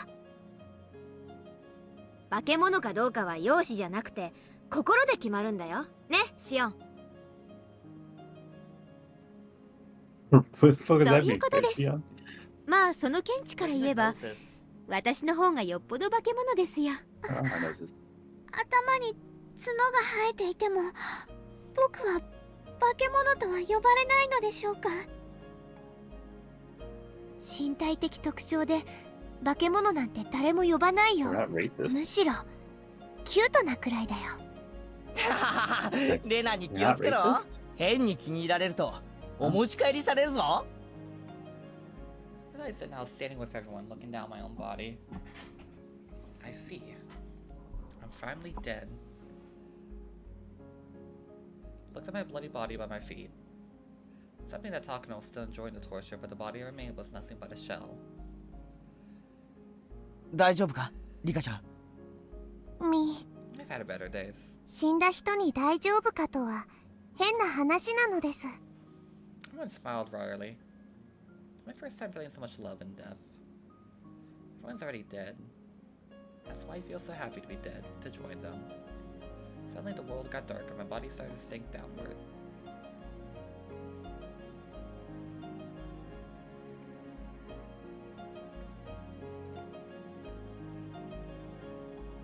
化け物かどうかは容姿じゃなくて心で決まるんだよね、シオン。そういうことです。まあその見地から言えば私の方がよっぽど化け物ですよ。頭に角が生えていても僕は化け物とは呼ばれないのでしょうか。身体的特徴で化け物なんて誰も呼ばないよ。むしろキュートなくらいだよ。レナに気をつけろ。変に気に入られるとお持ち帰りされるぞ。I realized that now standing with everyone, looking down my own body. I see. I'm finally dead. Looked at my bloody body by my feet. Something that Takano was still enjoying the torture, but the body I remained was nothing but a shell. 大丈夫か、リカちゃん。I've had better days. 死んだ人に大丈夫かとは変な話なのです。Everyone smiled wryly. My first time feeling so much love and death. Everyone's already dead. That's why I feel so happy to be dead, to join them. Suddenly the world got dark and my body started to sink downward.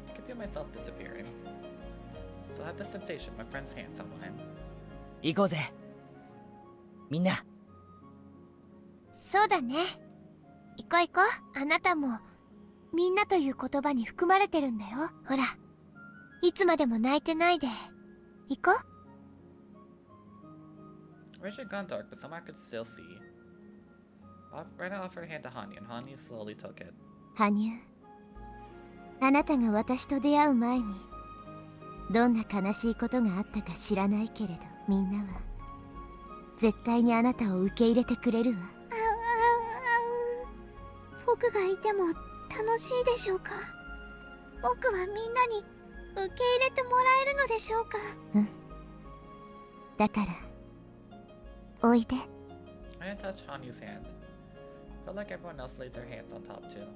I can feel myself disappearing. Still have the sensation of my friend's hands on mine. 行こうぜ。みんな。そうだね。行こう行こう。あなたもみんなという言葉に含まれてるんだよ。ほら、いつまでも泣いてないで行こう。Rich had gone dark, but somehow I could still see. Rena offered a hand to Hanyu, and Hanyu slowly took it. 羽生、あなたが私と出会う前にどんな悲しいことがあったか知らないけれど、みんなは絶対にあなたを受け入れてくれるわ。僕がいても楽しいでしょうか。僕はみんなに受け入れてもらえるのでしょうか。うん。だからおいで。I didn't touch Hanyu's hand. Felt like everyone else laid their hands on top too.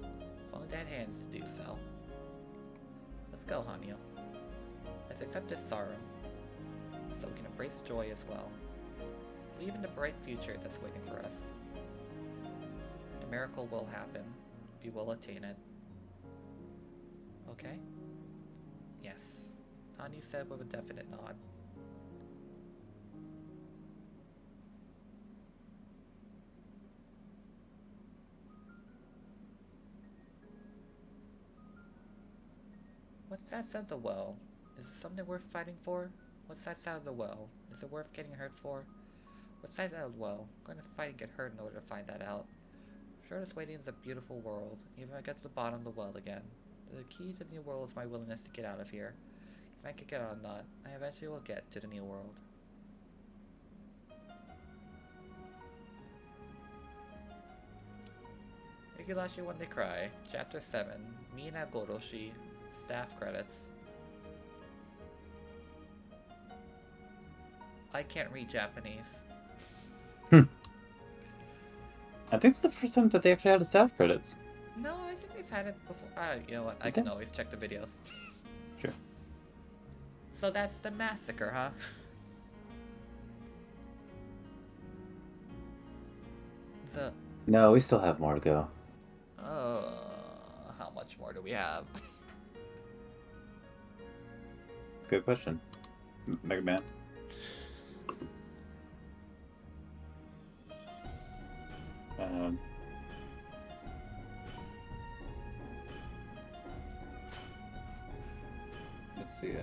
If only they had hands to do so. Let's go, Hanyu. Let's accept this sorrow, so we can embrace joy as well. Believe in the bright future that's waiting for us. The miracle will happen. We will attain it. Okay? Yes. Hanyu said with a definite nod. What's that side of the well? Is it something worth fighting for? What's that side of the well? Is it worth getting hurt for? What's that side of the well? I'm going to fight and get hurt in order to find that out. I'm sure this waiting is a beautiful world, even if I get to the bottom of the well again. The key to the new world is my willingness to get out of here. If I can get out or not, I eventually will get to the new world. Higurashi When They Cry, Chapter 7, Minagoroshi, Staff Credits. I can't read Japanese. I think it's the first time that they actually had the staff credits. No, I think they've had it before. You know what? I Okay. can always check the videos. Sure. So that's the Massacre, huh? So, No, we still have more to go. how much more do we have? Good question. Mega Man. Let's see.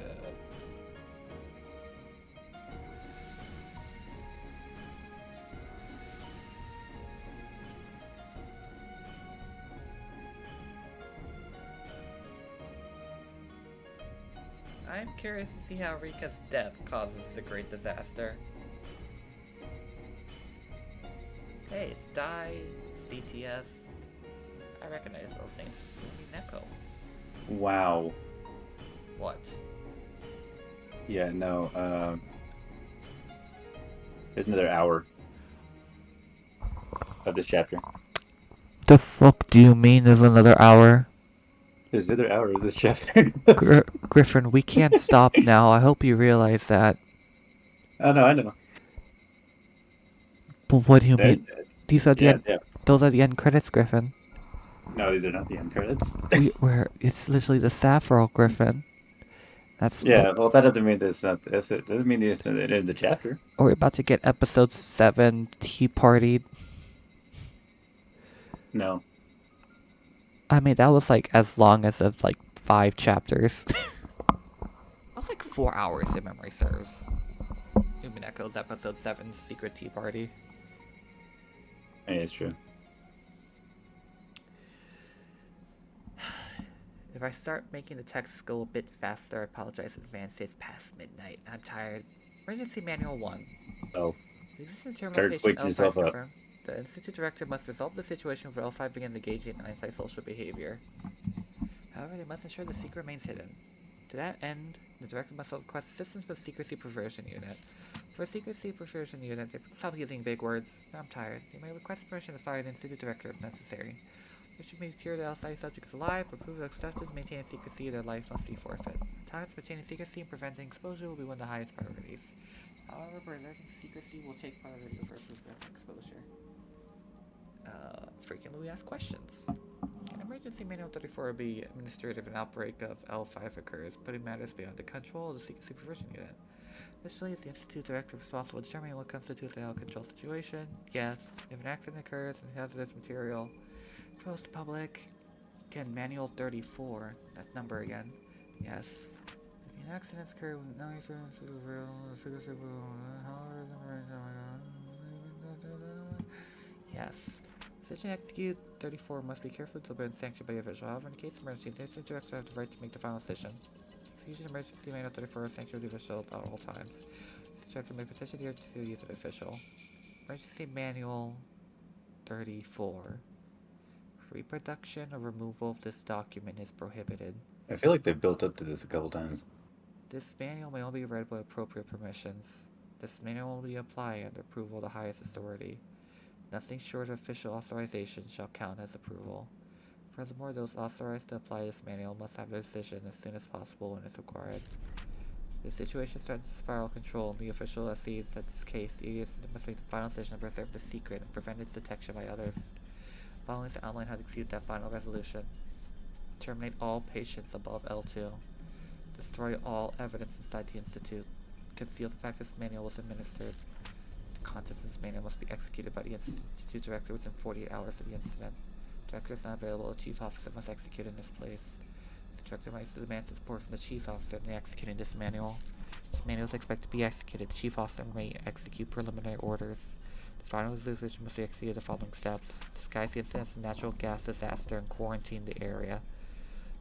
I'm curious to see how Rika's death causes the great disaster. Hey, it's Dai, CTS. I recognize those names. Neko. Wow. What? Yeah, no. There's another hour of this chapter. The fuck do you mean there's another hour? There's another hour of this chapter. Griffin, we can't stop now. I hope you realize that. Oh no, I know. But what do you They're mean? dead. These are the Yeah, end. yeah. Those are the end credits, Griffin. No, these are not the end credits. Where it's literally the Saffron, Griffin. That's Yeah, well, that doesn't mean that's not. That's it. Doesn't mean it's the end of the chapter. We're about to get episode 7 Tea Party. No. I mean, that was like as long as of like 5 chapters. That was like 4 hours if memory serves. Umineko's episode 7 Secret Tea Party. Yeah, it's true. If I start making the text go a bit faster, I apologize in advance. It's past midnight. I'm tired. Emergency Manual 1. Oh. The existence terminal Start location waking yourself L5 up. confirmed. The Institute Director must resolve the situation where L5 begin engaging in antisocial behavior. However, they must ensure the secret remains hidden. To that end, the Director must request assistance with the Secrecy Perversion Unit. For a Secrecy Perversion Unit, they stop using big words. I'm tired. They may request permission to fire the Institute Director if necessary. They should make sure that outside subjects alive or prove accepted maintaining secrecy, their life must be forfeit. Times maintaining secrecy and preventing exposure will be one of the highest priorities. However, preserving secrecy will take priority over preventing exposure. Frequently asked questions. An emergency manual 34 will be administered if an outbreak of L5 occurs, putting matters beyond the control of the Secrecy Supervision Unit. Additionally, is the Institute Director responsible for determining what constitutes an out-of-control situation? Yes. If an accident occurs and hazardous material exposed to public, again, Manual 34, that number again. Yes. If an accident occurs with no insurance, yes. Decision execute 34 must be carefully deliberate and sanctioned by the official. However, in case of emergency, the Institute Director has the right to make the final decision. Execution emergency manual 34 is sanctioned by the official at all times. The Director may petition the urgency to use an official. Emergency manual 34. Reproduction or removal of this document is prohibited. I feel like they've built up to this a couple times. This manual may only be read by appropriate permissions. This manual will be applied under approval of the highest authority. Nothing short of official authorization shall count as approval. Furthermore, those authorized to apply this manual must have a decision as soon as possible when it's required. If the situation threatens to spiral control, and the official sees that this case, the EDS must make the final decision to preserve the secret and prevent its detection by others. Following is to outline how to execute that final resolution. Terminate all patients above L2. Destroy all evidence inside the Institute. Conceal the fact this manual was administered. The contents of this manual must be executed by the Institute Director within 48 hours of the incident. The Director is not available. The Chief Officer must execute in this place. The Director must demand support from the Chief Officer in executing this manual. This manual is expected to be executed. The Chief Officer may execute preliminary orders. The final resolution must be executed the following steps. Disguise the incident as a natural gas disaster and quarantine the area.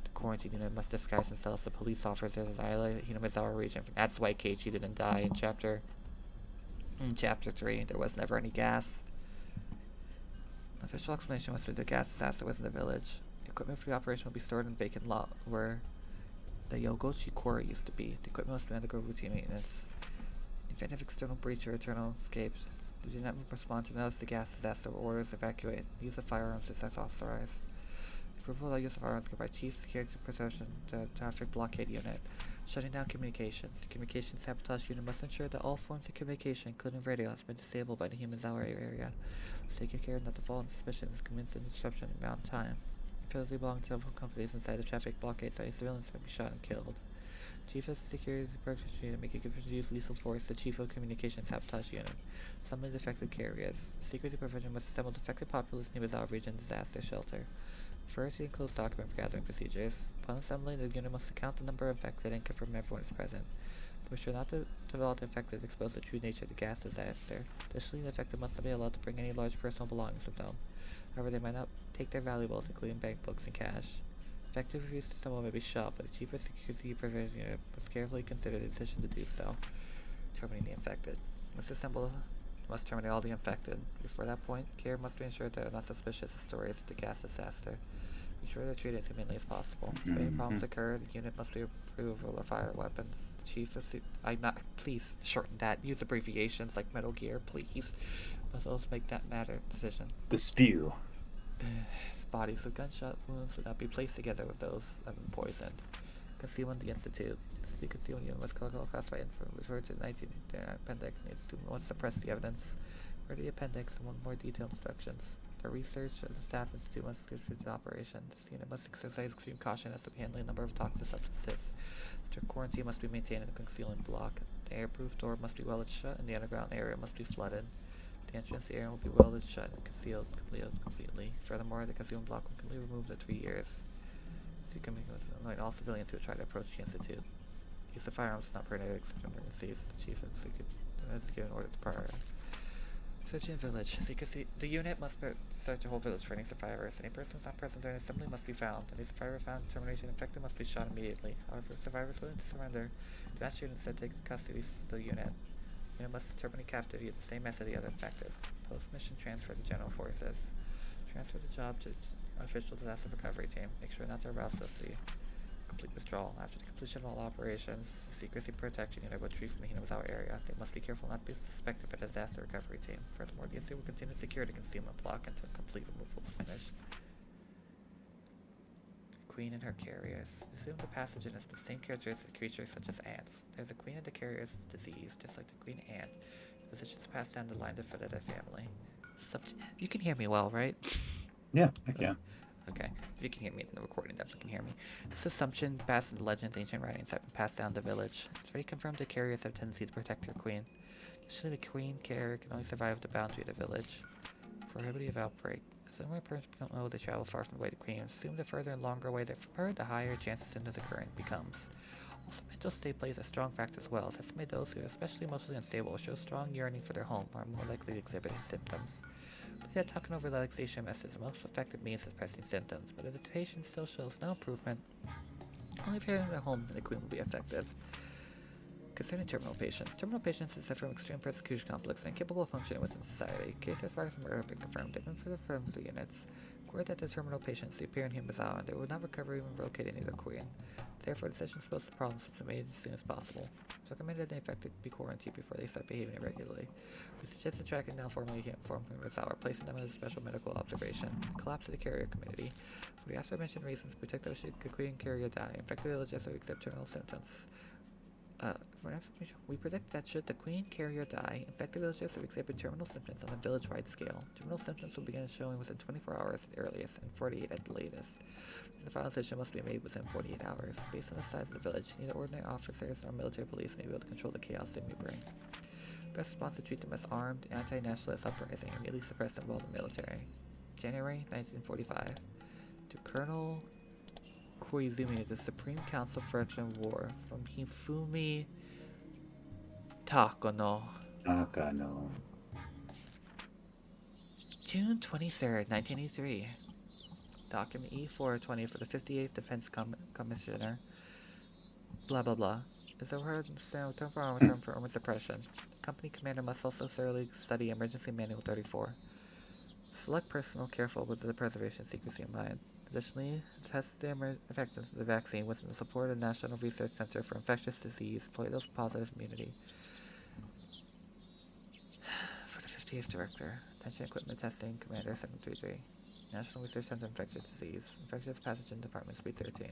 The quarantine unit must disguise themselves as police officers as Hinamizawa region. That's why Keiichi didn't die in chapter 3. There was never any gas. Official explanation was that the gas disaster was in the village. Equipment for the operation will be stored in a vacant lot where the Yogoshi Quarry used to be. The equipment must undergo routine maintenance. Event of external breach or internal escapes. Do not respond to notice the gas disaster or orders evacuate. Use of firearms as authorized. Approval of use of firearms given by Chief Security Protection Traffic Blockade Unit. Shutting down communications. The communications sabotage unit must ensure that all forms of communication, including radio, has been disabled by the human hour area. Taking care not to fall into suspicion is convincing disruption in amount of time. Physically belonging to several companies inside the traffic blockade, so any civilians may be shot and killed. Chief of Security Protection Unit making use lethal force. The Chief of Communications Sabotage Unit. Summon defective carriers. Secrecy Prevention must assemble defective populace in the Mizawa region disaster shelter. First, enclose document for gathering procedures. Upon assembling, the unit must count the number of infected and confirm everyone is present. Be sure not to allow the infected to expose the true nature of the gas disaster. Additionally, the infected must not be allowed to bring any large personal belongings with them. However, they might not take their valuables, including bank books and cash. Infected who refuse to assemble may be shot, but the Chief of Security Prevention Unit must carefully consider the decision to do so. Terminating the infected. Must terminate all the infected. Before that point, care must be ensured they are not suspicious of stories of the gas disaster. Be sure they're treated as humanely as possible. If any problems occur, the unit must be approval of fire weapons. Chief of please shorten that. Use abbreviations like Metal Gear, please. Must also make that matter decision. The spew. Bodies with gunshot wounds would not be placed together with those that have been poisoned. Concealment the Institute. The concealment unit must classify info. Refer to the 1989 appendix needs to once suppress the evidence. Read the appendix and want more detailed instructions. The research of the staff institute must contribute to the operation. This unit must exercise extreme caution as to handling a number of toxic substances. Strict quarantine must be maintained in the concealing block. The airproof door must be welded shut and the underground area must be flooded. The entrance area will be welded shut and concealed completely. Furthermore, the concealment block will be removed in 3 years. Annoying all civilians who try to approach the Institute. Use of firearms is not permitted except in emergencies. The Chief has given order to prior. Searching village. Secrecy. The unit must search the whole village for any survivors. Any person who is not present during assembly must be found. Any survivor found in termination infected must be shot immediately. However, if survivors willing to surrender, do not shoot instead take custody of the unit. The unit must terminate captivity the same as the other infected. Post-mission transfer to general forces. Transfer the job to official disaster recovery team. Make sure not to arouse SOC. Complete withdrawal. After the completion of all operations, the Secrecy Protection Unit will retreat from the Hinazawa area. They must be careful not to be suspected by the disaster recovery team. Furthermore, the institute will continue to secure the concealment block until complete removal is finished. Queen and her carriers. Assume the pathogen has the same characteristics as creatures such as ants. There's a queen of the carriers disease, just like the queen ant. The positions passed down the line to fit their family. You can hear me well, right? Yeah, I can. Okay. If you can hear me in the recording, definitely can hear me. This assumption, past in the legends, ancient writings have been passed down the village. It's already confirmed the carriers have a tendency to protect their queen. Additionally, the queen carrier can only survive the boundary of the village. Prohibitive of outbreak. As the more persons become old, they travel far from the way to queen. Assume the further and longer away they are, the higher chances symptoms occurring becomes. Also, mental state plays a strong factor as well. It's estimated those who are especially emotionally unstable or show strong yearning for their home are more likely to exhibit symptoms. But Takano relaxation method is the most effective means of suppressing symptoms, but if the patient still shows no improvement, only if they're in their home the queen will be effective. Concerning terminal patients suffer from extreme persecution complex and incapable of functioning within society. Cases of virus murder have been confirmed even for the firm of the units. Word that the terminal patients appear in Hinazawa and they would not recover even relocating either queen. Therefore, decisions supposed to problems must be made as soon as possible. It's recommended that the infected be quarantined before they start behaving irregularly. We suggest tracking down formally informed Hinazawa, placing them in a special medical observation. Collapse of the carrier community. For the aforementioned reasons, protect those who the queen carrier die. Infected villagers who accept terminal symptoms. For information, we predict that should the queen carrier die, infected villagers will exhibit terminal symptoms on a village-wide scale. Terminal symptoms will begin showing within 24 hours at the earliest and 48 at the latest. The final decision must be made within 48 hours. Based on the size of the village, neither ordinary officers nor military police may be able to control the chaos they may bring. Best response to treat them as armed, anti-nationalist uprising and immediately suppress them while the military. January 1945. To Colonel Koizumi, the Supreme Council for Action War, from Hifumi Takano. June 23rd, 1983. Document E420 for the 58th Defense Commissioner. Blah blah blah. Is a word term for armor suppression. Company commander must also thoroughly study Emergency Manual 34. Select personnel careful with the preservation secrecy in mind. Additionally, test the effectiveness of the vaccine with the support of the National Research Center for Infectious Disease. Employ those with positive immunity. Chief Director, Attention Equipment Testing, Commander 733. National Research Center Infectious Disease, Infectious Pathogen Department, Suite 13.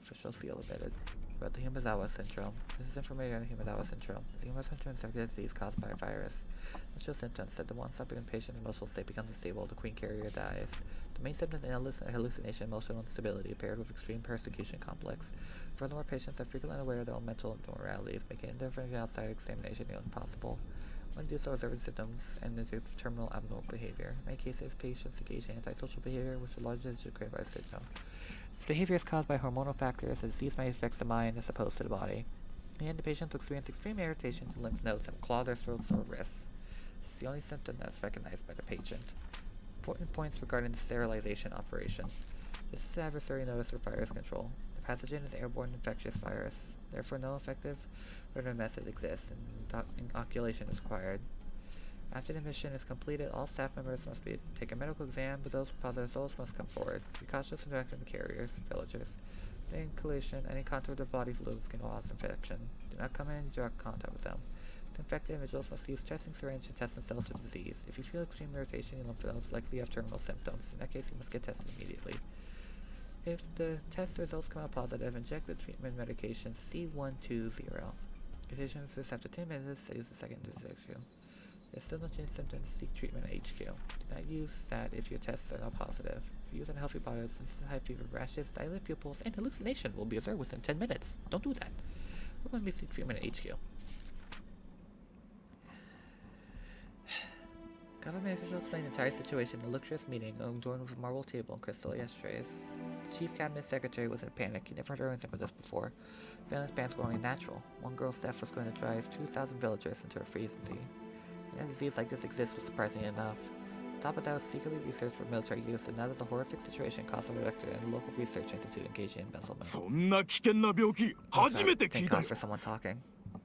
Official seal emitted. About the Himazawa Syndrome. This is information on the Himazawa Syndrome. The Himazawa Syndrome is a disease caused by a virus. Initial symptoms: said the one-stop in patient emotional state becomes unstable, the queen carrier dies. The main symptoms are hallucination, emotional instability, paired with extreme persecution complex. Furthermore, patients are frequently unaware of their own mental abnormalities, making indifferent outside examination nearly impossible. When do so, observing symptoms and into terminal abnormal behavior. In many cases, patients engage in antisocial behavior, which is largely created by the syndrome. If behavior is caused by hormonal factors, the disease may affect the mind as opposed to the body. And the patients will experience extreme irritation to lymph nodes and claw their throats or wrists. This is the only symptom that is recognized by the patient. Important points regarding the sterilization operation. This is adversary notice for virus control. The pathogen is airborne infectious virus. Therefore, no effective regular method exists, and inoculation is required. After the mission is completed, all staff members must take a medical exam, but those with positive results must come forward. Be cautious when interacting with carriers, villagers. During inoculation, any contact with their body fluids can cause infection. Do not come in direct contact with them. To infected individuals must use testing syringe to test themselves for disease. If you feel extreme irritation in lymph nodes, likely you have terminal symptoms. In that case, you must get tested immediately. If the test results come out positive, inject the treatment medication C120. If patients persist after 10 minutes, use the second injection. If there's still no change in symptoms, seek treatment at HQ. Do not use that if your tests are not positive. If you use unhealthy body substances, high fever, rashes, dilate pupils, and hallucination will be observed within 10 minutes. Don't do that. We must seek treatment at HQ. Government officials explained the entire situation in a luxurious meeting adorned with a marble table and crystal ashtrays. The chief cabinet secretary was in a panic. He never heard anything of this before. Violence bans were only natural. One girl's death was going to drive 2,000 villagers into a frenzy. A disease like this exists was surprising enough. On top of that was secretly researched for military use, and now that the horrific situation caused a reduction in the local research institute engaged in embezzlement. そんな危険な病気初めて聞いたよ。 for someone talking.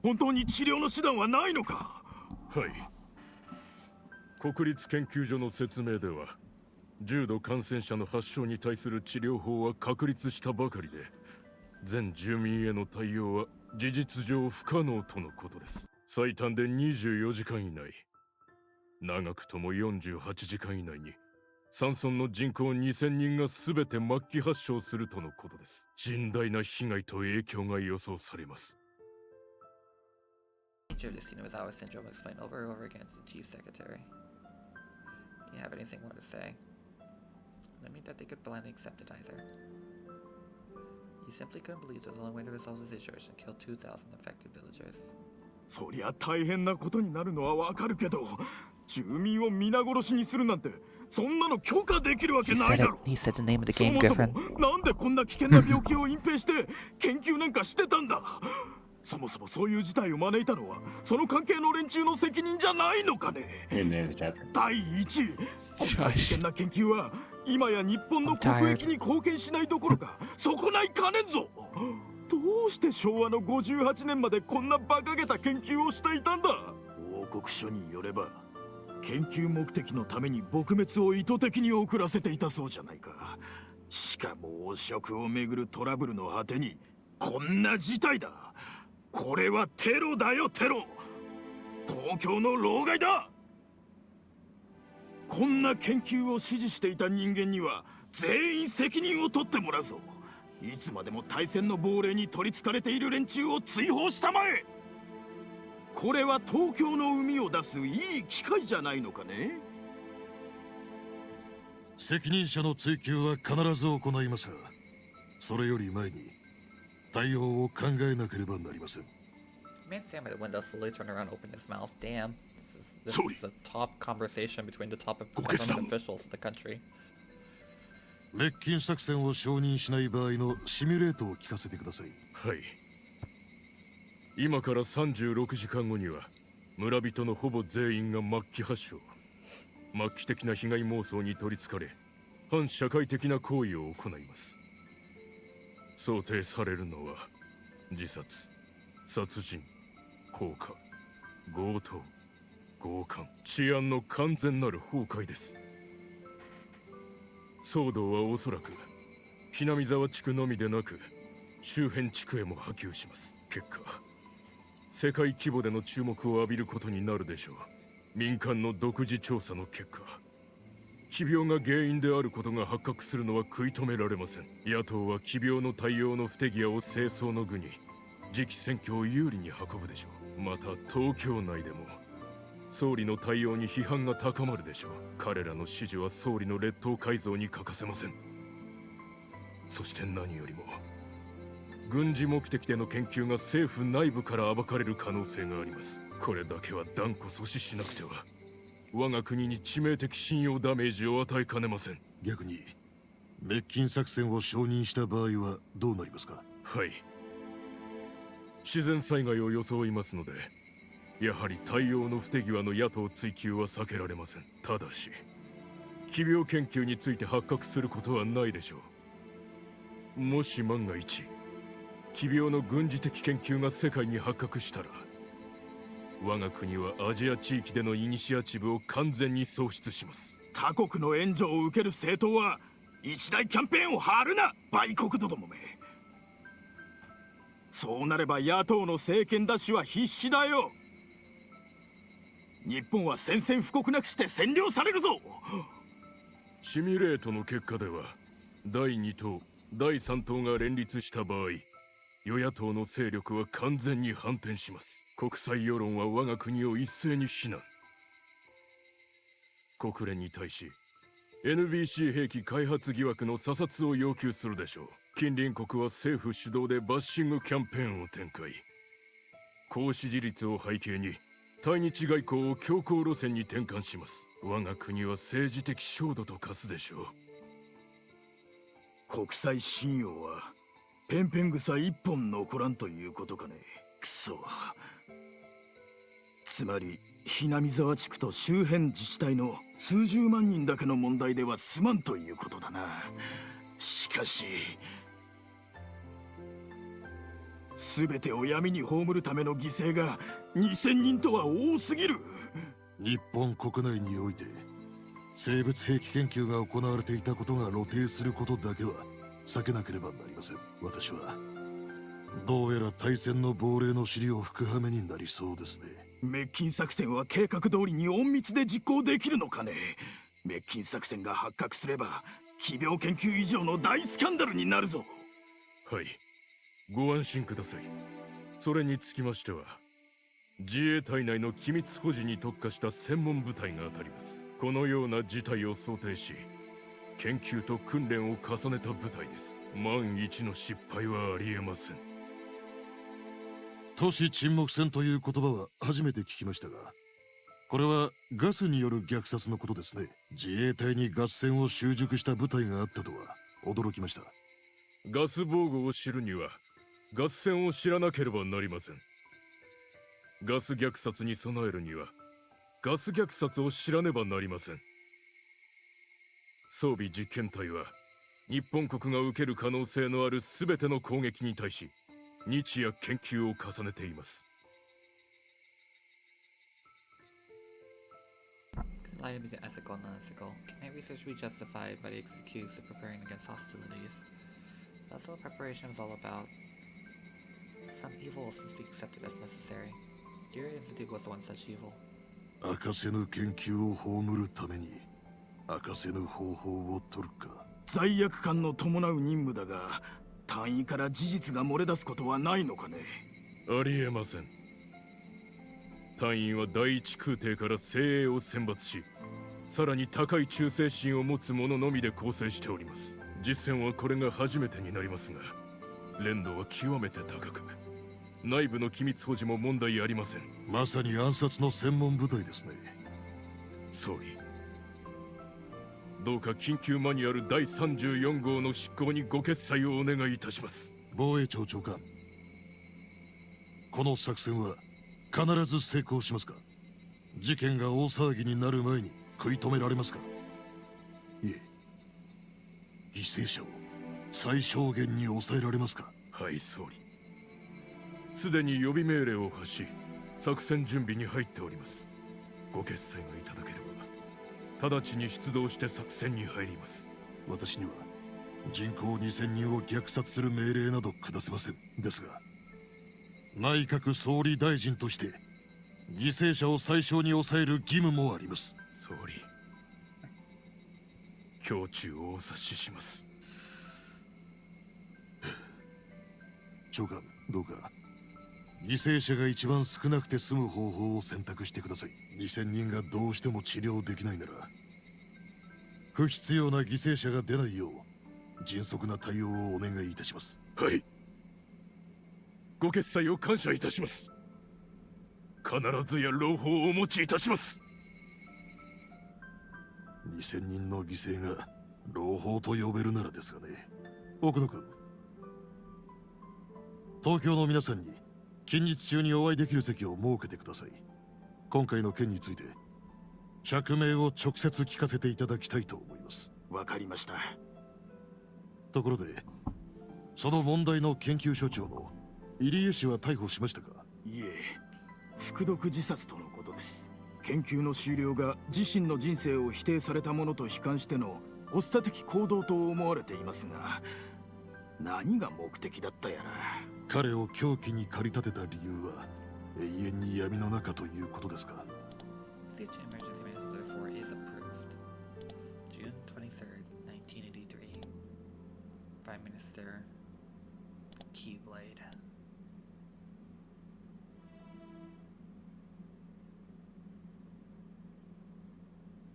本当に治療の手段はないのか。はい。国立研究所の説明では、重度感染者の発症に対する治療法は確立したばかりで、全住民への対応は事実上不可能とのことです。最短で24時間以内、長くとも48時間以内に山村の人口2000人が全て末期発症するとのことです。甚大な被害と影響が予想されます。Nature of this Himazawa syndrome explained over and over again to the chief secretary. You have anything more to say? That mean that they could blindly accept it either. He simply couldn't believe there was only way to resolve the situation and kill 2,000 infected villagers. そりゃ大変なことになるのはわかるけど、住民を皆殺しにするなんてそんなの許可できるわけないだろ。He said the name of the game, そもそ Griffin. もなんでこんな危険な病気を隠蔽して研究なんかしてたんだ。そもそもそういう事態を招いたのはその関係の連中の責任じゃないのかね。第一、こんな危険な研究は今や日本の国益に貢献しないどころか損ないかねんぞ。どうして昭和の58年までこんな馬鹿げた研究をしていたんだ。報告書によれば研究目的のために撲滅を意図的に遅らせていたそうじゃないか。しかも汚職をめぐるトラブルの果てにこんな事態だ。これはテロだよ、テロ。東京の老害だ。こんな研究を指示していた人間には全員責任を取ってもらうぞ。いつまでも大戦の亡霊に取り憑かれている連中を追放したまえ。これは東京の海を出すいい機会じゃないのかね。責任者の追及は必ず行いますが、それより前に対応を考えなければなりません。The man standing by the window slowly turned around and opened his mouth. Damn, this is a top conversation between the top government officials of the country. 滅菌作戦を承認しない場合のシミュレートを聞かせてください。はい。今から36時間後には村人のほぼ全員が末期発症。末期的な被害妄想に取り憑かれ、反社会的な行為を行います。想定されるのは自殺、殺人、放火、強盗、強姦、治安の完全なる崩壊です。騒動はおそらくひなみ沢地区のみでなく周辺地区へも波及します。結果、世界規模での注目を浴びることになるでしょう。民間の独自調査の結果、奇病が原因であることが発覚するのは食い止められません。野党は奇病の対応の不手際を清掃の具に次期選挙を有利に運ぶでしょう。また東京内でも総理の対応に批判が高まるでしょう。彼らの指示は総理の列島改造に欠かせません。そして何よりも軍事目的での研究が政府内部から暴かれる可能性があります。これだけは断固阻止しなくては我が国に致命的信用ダメージを与えかねません。逆に滅菌作戦を承認した場合はどうなりますか？はい、自然災害を装いますので、やはり対応の不手際の野党追及は避けられません。ただし奇病研究について発覚することはないでしょう。もし万が一奇病の軍事的研究が世界に発覚したら、我が国はアジア地域でのイニシアチブを完全に喪失します。他国の援助を受ける政党は一大キャンペーンを張るな、売国どもめ。そうなれば野党の政権奪取は必至だよ。日本は宣戦布告なくして占領されるぞ。シミュレートの結果では第2党第3党が連立した場合、与野党の勢力は完全に反転します。国際世論は我が国を一斉に非難。国連に対し NBC 兵器開発疑惑の査察を要求するでしょう。近隣国は政府主導でバッシングキャンペーンを展開。高支持率を背景に対日外交を強硬路線に転換します。我が国は政治的焦土と化すでしょう。国際信用はペンペン草一本残らんということかね。くそ。つまりひなみ沢地区と周辺自治体の数十万人だけの問題では済まんということだな。しかし全てを闇に葬るための犠牲が2000人とは多すぎる。日本国内において生物兵器研究が行われていたことが露呈することだけは避けなければなりません。私はどうやら大戦の亡霊の尻を吹く羽目になりそうですね。滅菌作戦は計画通りに隠密で実行できるのかね。滅菌作戦が発覚すれば奇病研究以上の大スキャンダルになるぞ。はい、ご安心ください。それにつきましては自衛隊内の機密保持に特化した専門部隊が当たります。このような事態を想定し研究と訓練を重ねた部隊です。万一の失敗はありえません。都市沈黙戦という言葉は初めて聞きましたが、これはガスによる虐殺のことですね。自衛隊にガス戦を習熟した部隊があったとは驚きました。ガス防護を知るにはガス戦を知らなければなりません。ガス虐殺に備えるにはガス虐殺を知らねばなりません。装備実験隊は日本国が受ける可能性のある全ての攻撃に対し日夜研究を重ねています。Liability to ethical and unethical. Can any research be justified by the excuse of preparing against hostilities? That's what preparation is all about. Some evil will be accepted as necessary. Your institute was once such evil. 明かせぬ研究を葬るために明かせぬ方法を取るか。罪悪感の伴う任務だが、隊員から事実が漏れ出すことはないのかね。ありえません。隊員は第一空挺から精鋭を選抜し、さらに高い忠誠心を持つ者のみで構成しております。実戦はこれが初めてになりますが、練度は極めて高く、内部の機密保持も問題ありません。まさに暗殺の専門部隊ですね。総理、どうか緊急マニュアル第34号の執行にご決裁をお願いいたします。防衛庁長官、この作戦は必ず成功しますか？事件が大騒ぎになる前に食い止められますか？いえ、犠牲者を最小限に抑えられますか？はい、総理。すでに予備命令を発し、作戦準備に入っております。ご決裁がいただければ直ちに出動して作戦に入ります。私には人口2000人を虐殺する命令など下せません。ですが内閣総理大臣として犠牲者を最小に抑える義務もあります。総理、胸中をお察しします。長官、どうか犠牲者が一番少なくて済む方法を選択してください。2000人がどうしても治療できないなら、不必要な犠牲者が出ないよう迅速な対応をお願いいたします。はい。ご決裁を感謝いたします。必ずや朗報をお持ちいたします。2000人の犠牲が朗報と呼べるならですがね。奥野君、東京の皆さんに近日中にお会いできる席を設けてください。今回の件について釈明を直接聞かせていただきたいと思います。わかりました。ところで、その問題の研究所長の入江氏は逮捕しましたか？いえ、服毒自殺とのことです。研究の終了が自身の人生を否定されたものと悲観しての発作的行動と思われていますが、何が目的だったやら。彼を凶器に駆り立てた理由は永遠に闇の中ということですか？ Siege Emergency Manual 34 is approved. June 23rd, 1983. Prime Minister Keyblade.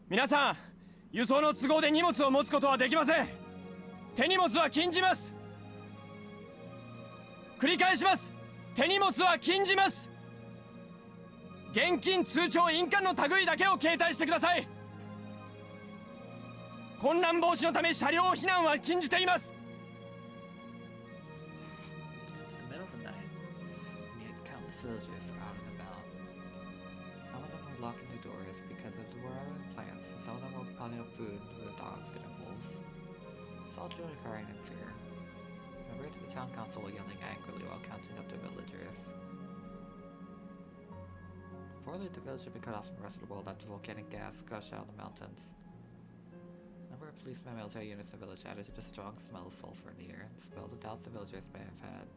皆さん、輸送の都合で荷物を持つことはできません。手荷物は禁じます。繰り返します。手荷物は禁じます。現金、通帳、印鑑の類だけを携帯してください。混乱防止のため車両避難は禁じています。It's the middle of the night, and yet countless villagers are out and about. Some of them were locking their doors because of the other plants, and some of them were piling up food for the dogs and wolves. It's all children crying in fear. Members of the town council were yelling angrily while counting up the villagers. Reportedly, the village had been cut off from the rest of the world after volcanic gas gushed out of the mountains. The number of policemen and military units in the village added to the strong smell of sulfur in the air, and dispelled the doubts the villagers may have had.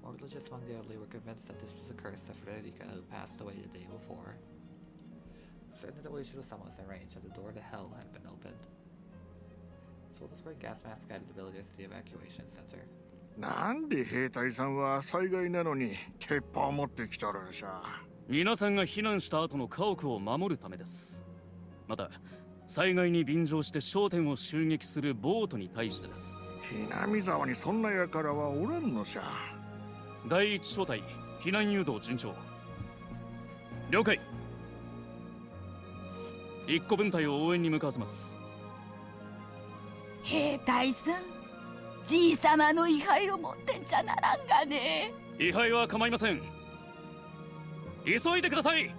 More religious among the elderly were convinced that this was a curse of Rika, who passed away the day before. Certain that Ueshiro-sama was arranged that the door to hell had been opened. Soldiers wearing gas masks guided the villagers to the evacuation center. なんで兵隊さんは災害なのに鉄砲を持ってきとるんしゃ。皆さんが避難した後の家屋を守るためです。また災害に便乗して商店を襲撃するボートに対してです。南沢にそんな輩はおらんのしゃ。第一小隊避難誘導順調。了解。一個分隊を応援に向かわせます。兵隊さん、じいさまの位牌を持ってんじゃならんがね。位牌は構いません。急いでください。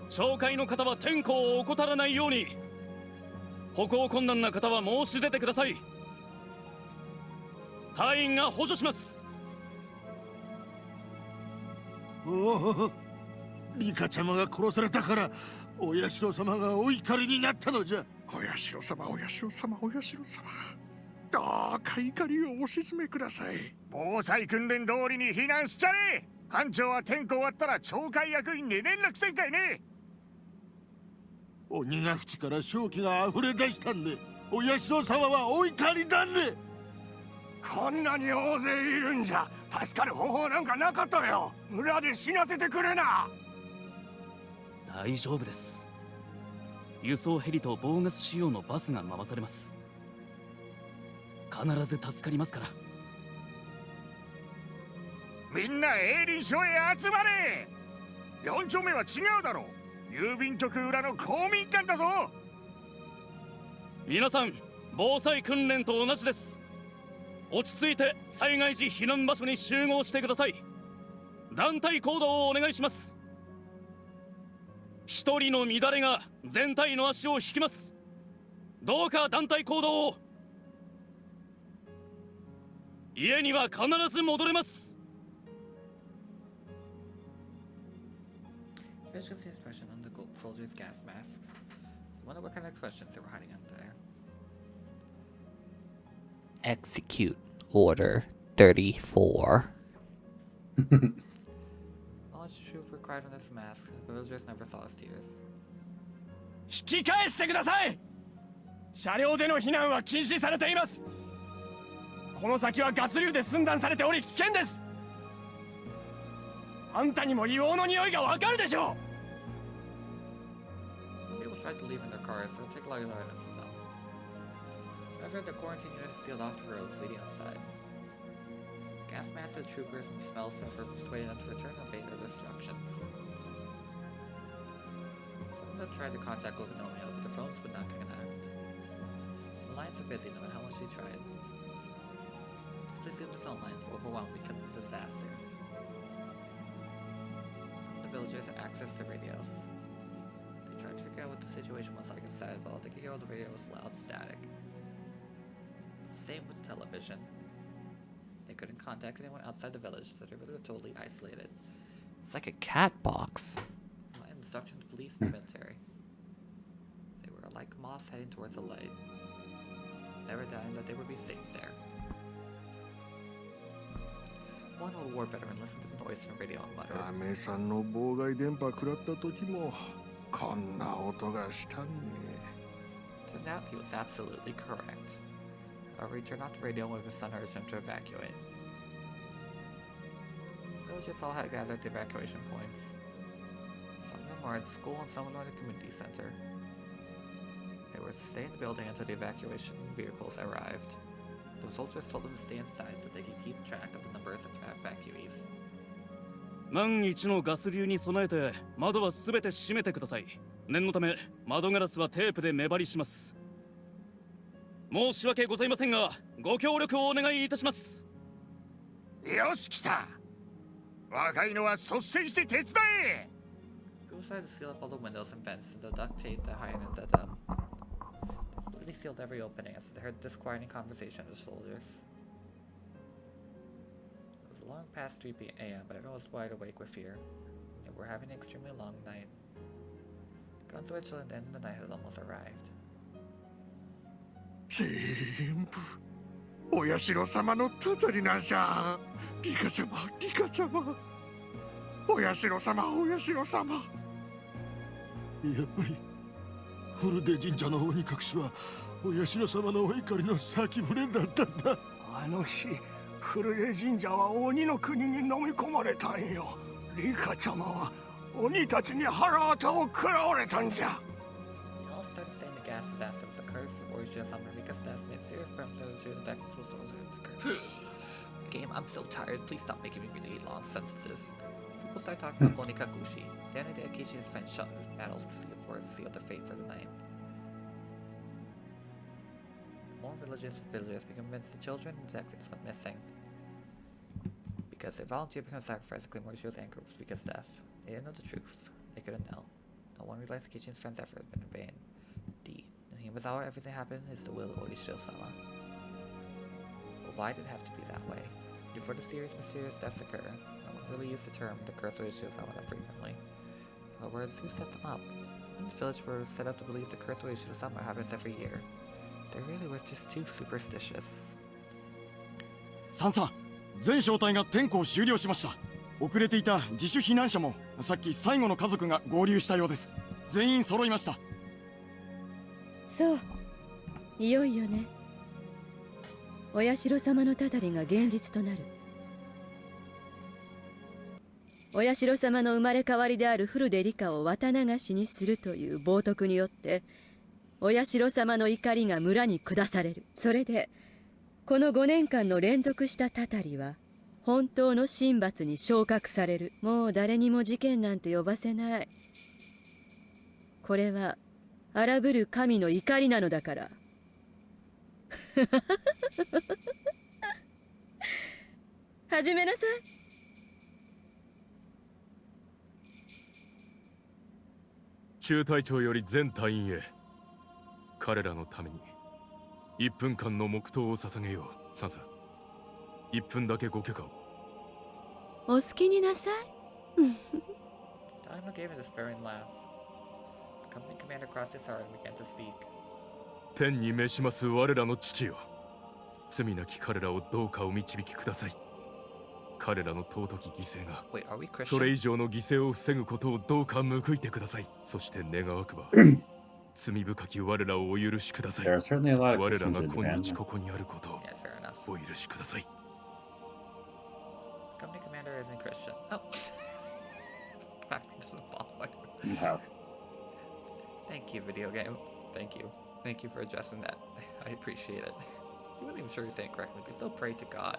紹介の方は天候を怠らないように。歩行困難な方は申し出てください。隊員が補助します。おお、リカちゃまが殺されたからお社様がお怒りになったのじゃ。お社様、お社様、お社様、どうか怒りをお鎮めください。防災訓練通りに避難しちゃれ。班長は天候終わったら懲戒役員に連絡せんかいね。鬼ヶ淵から正気が溢れ出したんで、お社様はお怒りだね。こんなに大勢いるんじゃ助かる方法なんかなかったよ。村で死なせてくれな。大丈夫です。輸送ヘリとボーガス仕様のバスが回されます。必ず助かりますから。みんな営林署へ集まれ。4丁目は違うだろう。郵便局裏の公民館だぞ。皆さん防災訓練と同じです。落ち着いて災害時避難場所に集合してください。団体行動をお願いします。一人の乱れが全体の足を引きます。どうか団体行動を。家には必ず戻れます。Fish could see expression on the soldiers' gas masks. I wonder what kind of questions they were hiding under there. Execute Order 34. cried under his mask. The villagers never saw his tears. 引き返してください。車両での避難は禁止されています。この先はガス流で寸断されており危険です。あんたにも硫黄の匂いがわかるでしょう。 Some people tried to leave in their cars, so it would take a lot of items from them. However, the quarantine unit sealed off the roads leading outside. Gas masks of troopers and smell sent for persuading them to return and obey their instructions. Some of them tried to contact Luminomio, but the phones would not connect. The lines were busy no matter how much they tried. They assumed the phone lines were overwhelmed because of the disaster. The villagers had access to radios. They tried to figure out what the situation was like inside, but all they could hear on the radio was loud static. It's the same with the television. They couldn't contact anyone outside the village, so they were totally isolated. It's like a cat box. My instructions to police and military. They were like moths heading towards the light, never doubting that they would be safe there. One old war veteran listened to the noise from the radio and muttered, アメさんの妨害電波食らった時もこんな音がしたね。 Turned out he was absolutely correct. However, he turned off the radio when his son urged him to evacuate. Villagers all had gathered at the evacuation points. Some of them were at school and some of them at the community center. They were to stay in the building until the evacuation vehicles arrived. The soldiers told them to stay inside so they could keep track of the numbers of evacuees. 万一のガス流に備えて窓はすべて閉めてください。念のため窓ガラスはテープで目張りします。申し訳ございませんが、ご協力をお願いいたします。よし来た。若いのは率先して手伝え。 People tried to seal up all the windows and vents and the duct tape that hided them. They sealed every opening as they heard the disquieting conversation of the soldiers. It was long past 3 a.m., but everyone was wide awake with fear. They were having an extremely long night. Guns were chilling and the night had almost arrived. 全部お社様のたたりなんじゃ。リカちゃま、リカちゃま。お社様、お社様。やっぱりフルデ神社の鬼隠しはお社様のお怒りの先触れだったんだ。あの日フルデ神社は鬼の国に飲み込まれたんよ。リカちゃまは鬼たちに腹渡を食らわれたんじゃ。 They all started saying the gas disaster was a curse, or just some Rika's death made serious preferences to the deck was the curse. Game, I'm so tired. Please stop making me read long sentences. People start talking about Bonikakushi. The only dedication is French battles before to seal their fate for the night. More religious villagers became convinced the children and detectives went missing. Because they volunteered to become sacrificed to claim Morishio's anger with Rika's death. They didn't know the truth. They couldn't know. No one realized Kichin's friend's effort had been in vain. Indeed, in him without everything happened is the will of Orishio-sama. But why did it have to be that way? Before the series mysterious deaths occur, no one really used the term the curse Orishio-sama that frequently. In other words, who set them up? The village were set up to believe the curse Orishio-sama happens every year. They really were just too superstitious. サンサ、全小隊が点呼を終了しました。遅れていた自主避難者もさっき最後の家族が合流したようです。全員揃いました。そう、いよいよね。お社様のたたりが現実となる。お社様の生まれ変わりであるフルデリカを綿流しにするという冒涜によってお社様の怒りが村に下される。それでこの5年間の連続したたたりは本当の神罰に昇格される。もう誰にも事件なんて呼ばせない。これは荒ぶる神の怒りなのだから。始めなさい。中隊長より全隊員へ、彼らのために1分間の黙祷を捧げよう。サンサ、1分だけご許可を。お好きになさい。Takano gave a despairing laugh. The company commander crossed his heart and began to speak. 天に召します我らの父よ、罪なき彼らをどうかお導きください。彼らの尊き犠牲が Wait, are we Christian? それ以上の犠牲を防ぐことをどうか報いてください。そして願わくば罪深き我らをお許しください。 There are certainly a lot of 我ら Christians が in 今 Japan. 日ここにあることを Yeah, fair enough. お許しください。 Company commander isn't Christian. Oh. Fact doesn't follow it. No. Thank you, video game. Thank you. Thank you for addressing that. I appreciate it. You wasn't even sure you're saying it correctly, but still pray to God.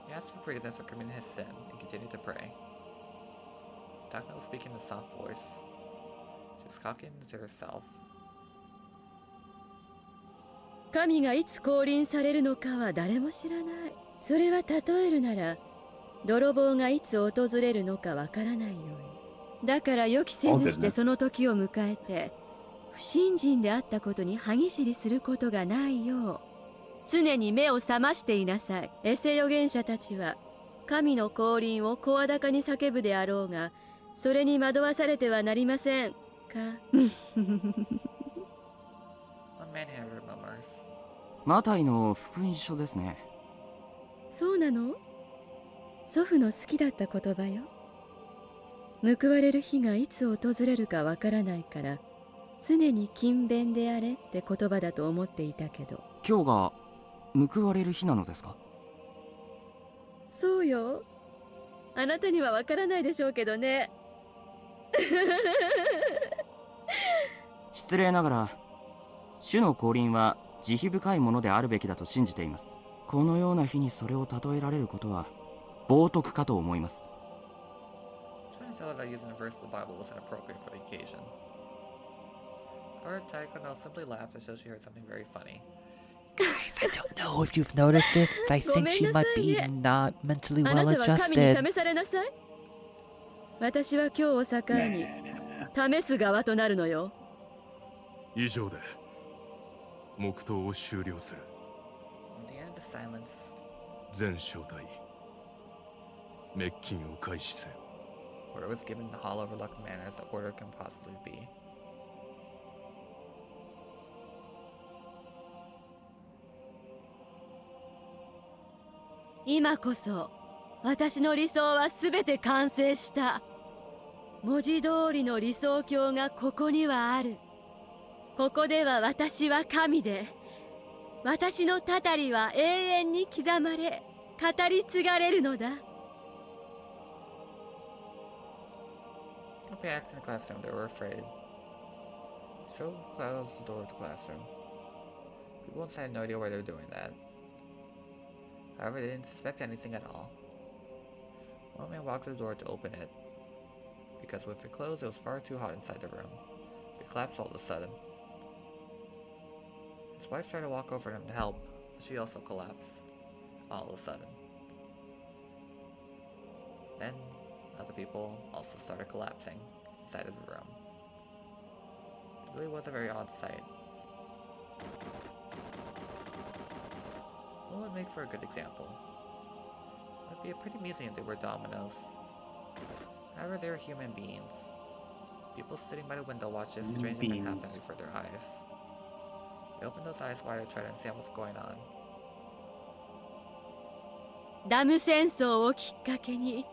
He asked for forgiveness for committing his sin and continued to pray. Takano was speaking in a soft voice. She was talking to herself. 神がいつ降臨されるのかは誰も知らない。それは例えるなら、泥棒がいつ訪れるのかわからないように。だから予期せずしてその時を迎えて、不信心であったことに歯ぎしりすることがないよう、常に目を覚ましていなさい。エセ預言者たちは、神の降臨を声高に叫ぶであろうが、それに惑わされてはなりませんか。One man hand murmurs. マタイの福音書ですね。そうなの？祖父の好きだった言葉よ。報われる日がいつ訪れるかわからないから、常に勤勉であれって言葉だと思っていたけど。今日が報われる日なのですか？そうよ。あなたにはわからないでしょうけどね。失礼ながら、主の降臨は慈悲深いものであるべきだと信じています。このような日にそれを例えられることは冒涜かと思います。Trying to tell us that using a verse of the Bible wasn't appropriate for the occasion. Or Takano simply laughed as though she heard something very funny. Guys, I don't know if you've noticed this, but I think she might be not mentally あな well たは神に adjusted. 試されなさい。私は今日を境に試す側となるのよ。以上で黙祷を終了する。 At the end of the silence, 全小隊滅菌を開始せよ。 order was given in the hall overlooked manner as the order can possibly be. 今こそ私の理想はすべて完成した。文字通りの理想郷がここにはある。ここでは私は神で、私のたたりは永遠に刻まれ、語り継がれるのだ。Up back in the classroom, they were afraid. Joe closed the door to the classroom. People inside had no idea why they were doing that. However, they didn't suspect anything at all. One man walked to the door to open it, because with it closed, it was far too hot inside the room. It collapsed all of a sudden. His wife tried to walk over to him to help, but she also collapsed, all of a sudden. Then, other people also started collapsing inside of the room. It really was a very odd sight. What would make for a good example? It would be a pretty museum they were dominoes. However, they were human beings. People sitting by the window watched this strange thing happen before their eyes. They opened those eyes wide to try to understand what's going on. ダム戦争をきっかけに、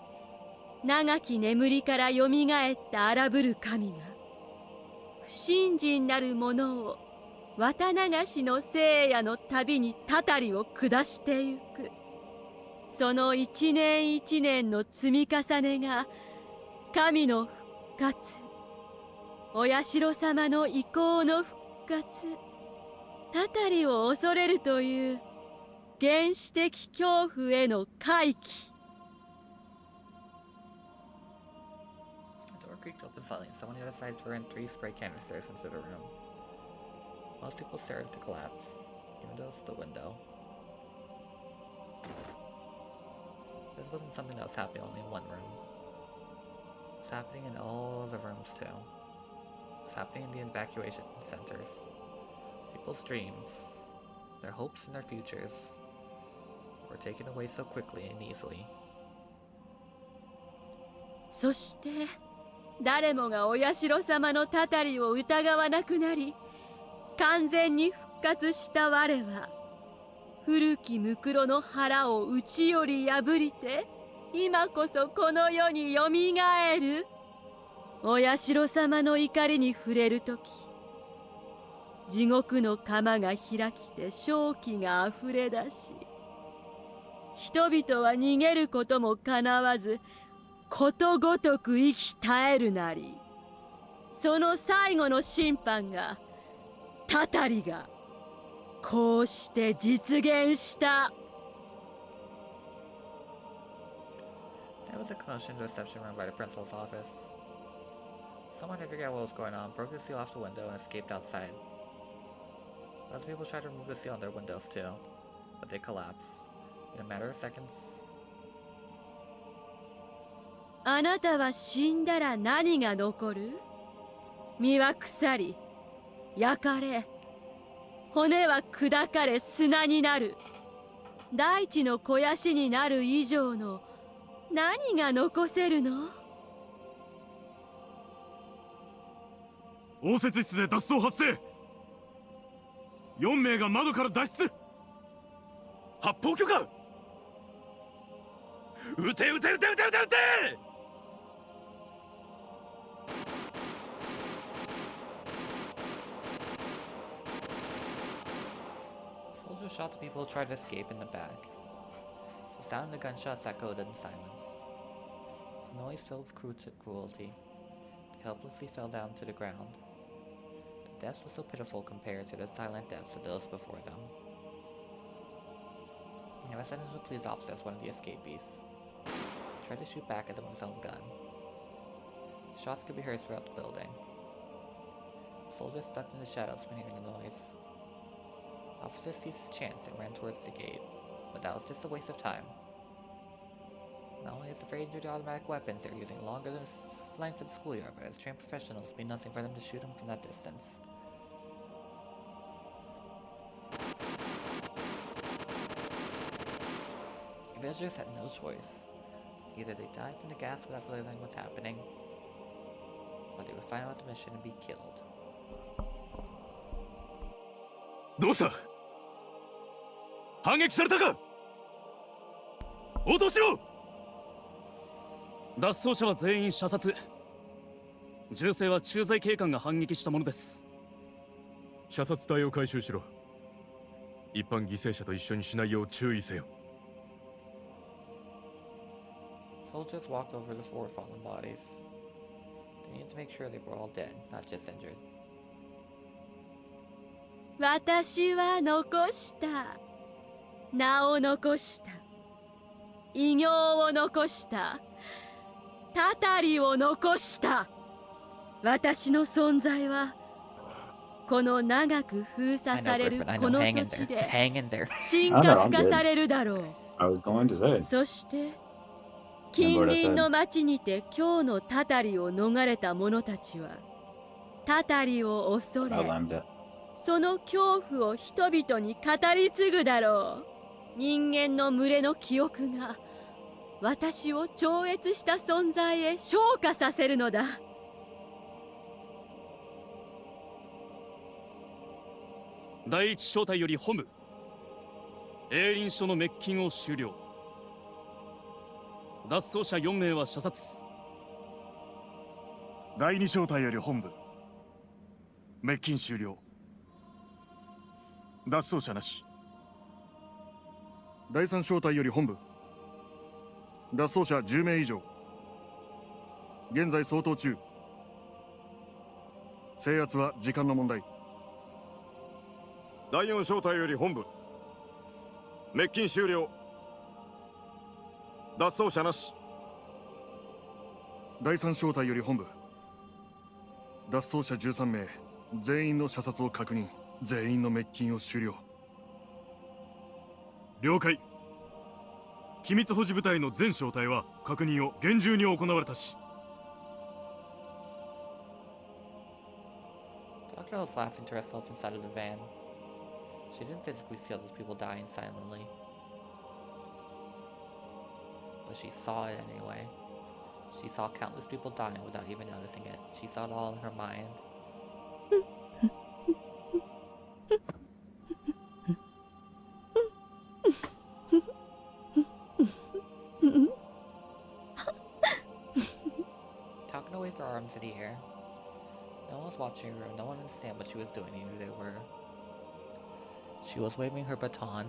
長き眠りからよみがえった荒ぶる神が、不信心なる者を綿流しの聖夜の旅にたたりを下してゆく。その一年一年の積み重ねが神の復活、お社様の意向の復活、たたりを恐れるという原始的恐怖への回帰。The door creaked open slightly, and someone on the other side threw in 3 spray canisters into the room. Most people stared at the collapse, even those at the window. This wasn't something that was happening only in one room. It was happening in all the rooms too. It was happening in the evacuation centers. People's dreams, their hopes and their futures, were taken away so quickly and easily. そして誰もがお社様のたたりを疑わなくなり、完全に復活した我は古きムクロの腹を内より破りて今こそこの世によみがえる。お社様の怒りに触れるとき、地獄の釜が開きて正気があふれ出し、人々は逃げることもかなわずことごとく生き絶えるなり、その最後の審判がたたりがこうして実現した。 There was a commotion in the reception room by the principal's office. Someone who figured out what was going on broke the seal off the window and escaped outside. Other people tried to remove the seal on their windows too, but they collapsed. In a matter of seconds. あなたは死んだら何が残る？身は腐り、焼かれ、骨は砕かれ砂になる。大地の肥やしになる以上の何が残せるの？応接室で脱走発生。4名が窓から脱出。発砲許可。撃て撃て撃て撃て撃て撃て。Soldiers shot the people who tried to escape in the back. The sound of the gunshots echoed in silence. The noise filled with cruelty. They helplessly fell down to the ground. The death was so pitiful compared to the silent deaths of those before them. He was sentenced to police officer as one of the escapees. He tried to shoot back at them with his own gun. Shots could be heard throughout the building. Soldiers stuck in the shadows when hearing the noise. The officer seized his chance and ran towards the gate, but that was just a waste of time. Not only is afraid due to automatic weapons they were using longer than the length of the schoolyard, but as trained professionals, it would be nothing for them to shoot him from that distance. The villagers had no choice. Either they died from the gas without realizing what's happening, or they would find out the mission and be killed. どうした？反撃されたか？応答しろ！脱走者は全員射殺。銃声は駐在警官が反撃したものです。射殺隊を回収しろ。一般犠牲者と一緒にしないよう注意せよ。Soldiers walked over the four fallen bodies. They needed to make sure they were all dead, not just injured. 私は残した。名を残した。偉業を残した。たたりを残した。私の存在はこの長く封鎖されるこの土地で神格化されるだろう。そして近隣の町にて今日のたたりを逃れた者たちはたたりを恐れその恐怖を人々に語り継ぐだろう。人間の群れの記憶が私を超越した存在へ昇華させるのだ。第一小隊より本部営林署の滅菌を終了。脱走者4名は射殺。第二小隊より本部滅菌終了。脱走者なし。第三小隊より本部脱走者10名以上。現在相当中。制圧は時間の問題。第4小隊より本部滅菌終了。脱走者なし。第3小隊より本部脱走者13名全員の射殺を確認。全員の滅菌を終了。了解。機密保持部隊の全小隊は確認を厳重に行われたし。Takano was laughing to herself inside of the van. She didn't physically see all those people dying silently, but she saw it anyway. She saw countless people dying without even noticing it. She saw it all in her mind. True, no one understood what she was doing, neither they were. She was waving her baton.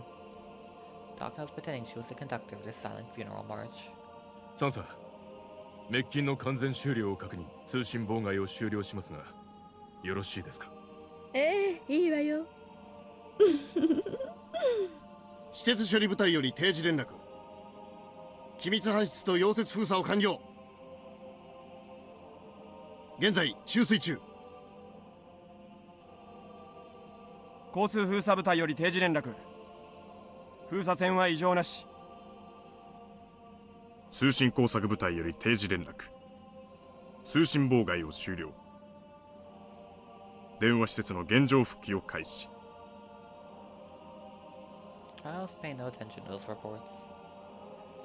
Takano was pretending she was the conductor of this silent funeral march. サンサ、滅菌の完全終了を確認、通信妨害を終了しますが、よろしいですか？ええ、いいわよ。施設処理部隊より定時連絡。機密搬出と溶接封鎖を完了。現在注水中。交通封鎖部隊より定時連絡。封鎖線は異常なし。通信工作部隊より定時連絡。通信妨害を終了。電話施設の現状復帰を開始。I was paying no attention to those reports.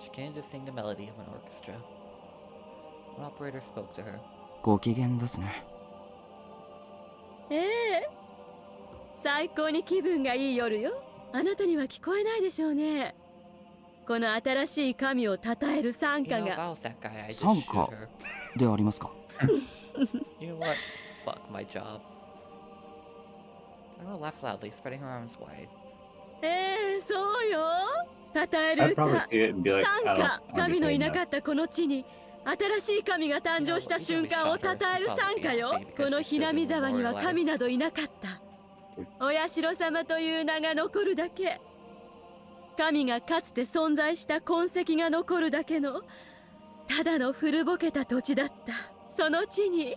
She can't just sing the melody of an orchestra. An operator spoke to her. ご機嫌ですね。ええ、最高に気分がいい夜よ。あなたには聞こえないでしょうね。この新しい神を称える賛歌が。賛歌でありますか？ You know what? Fuck my job. Takano laughed loudly, spreading her arms wide. ええ、そうよ。称える歌。賛歌、神のいなかったこの地に。新しい神が誕生した瞬間を称える賛歌よ。このひなみ沢には神などいなかった。お社様という名が残るだけ。神がかつて存在した痕跡が残るだけのただの古ぼけた土地だった。その地に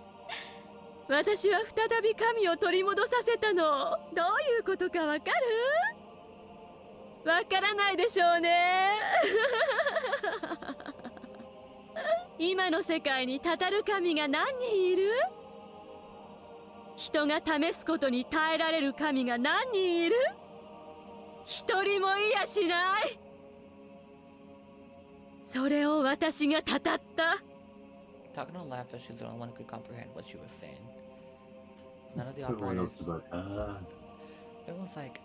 私は再び神を取り戻させたの。どういうことかわかる？わからないでしょうね。今の世界にたたる神が何人いる？人が試すことに耐えられる神が何人いる？一人もいやしない。それを私がたたった。Takano laughed as she was the only one who could comprehend what she was saying. None of the operators. Everyone's like,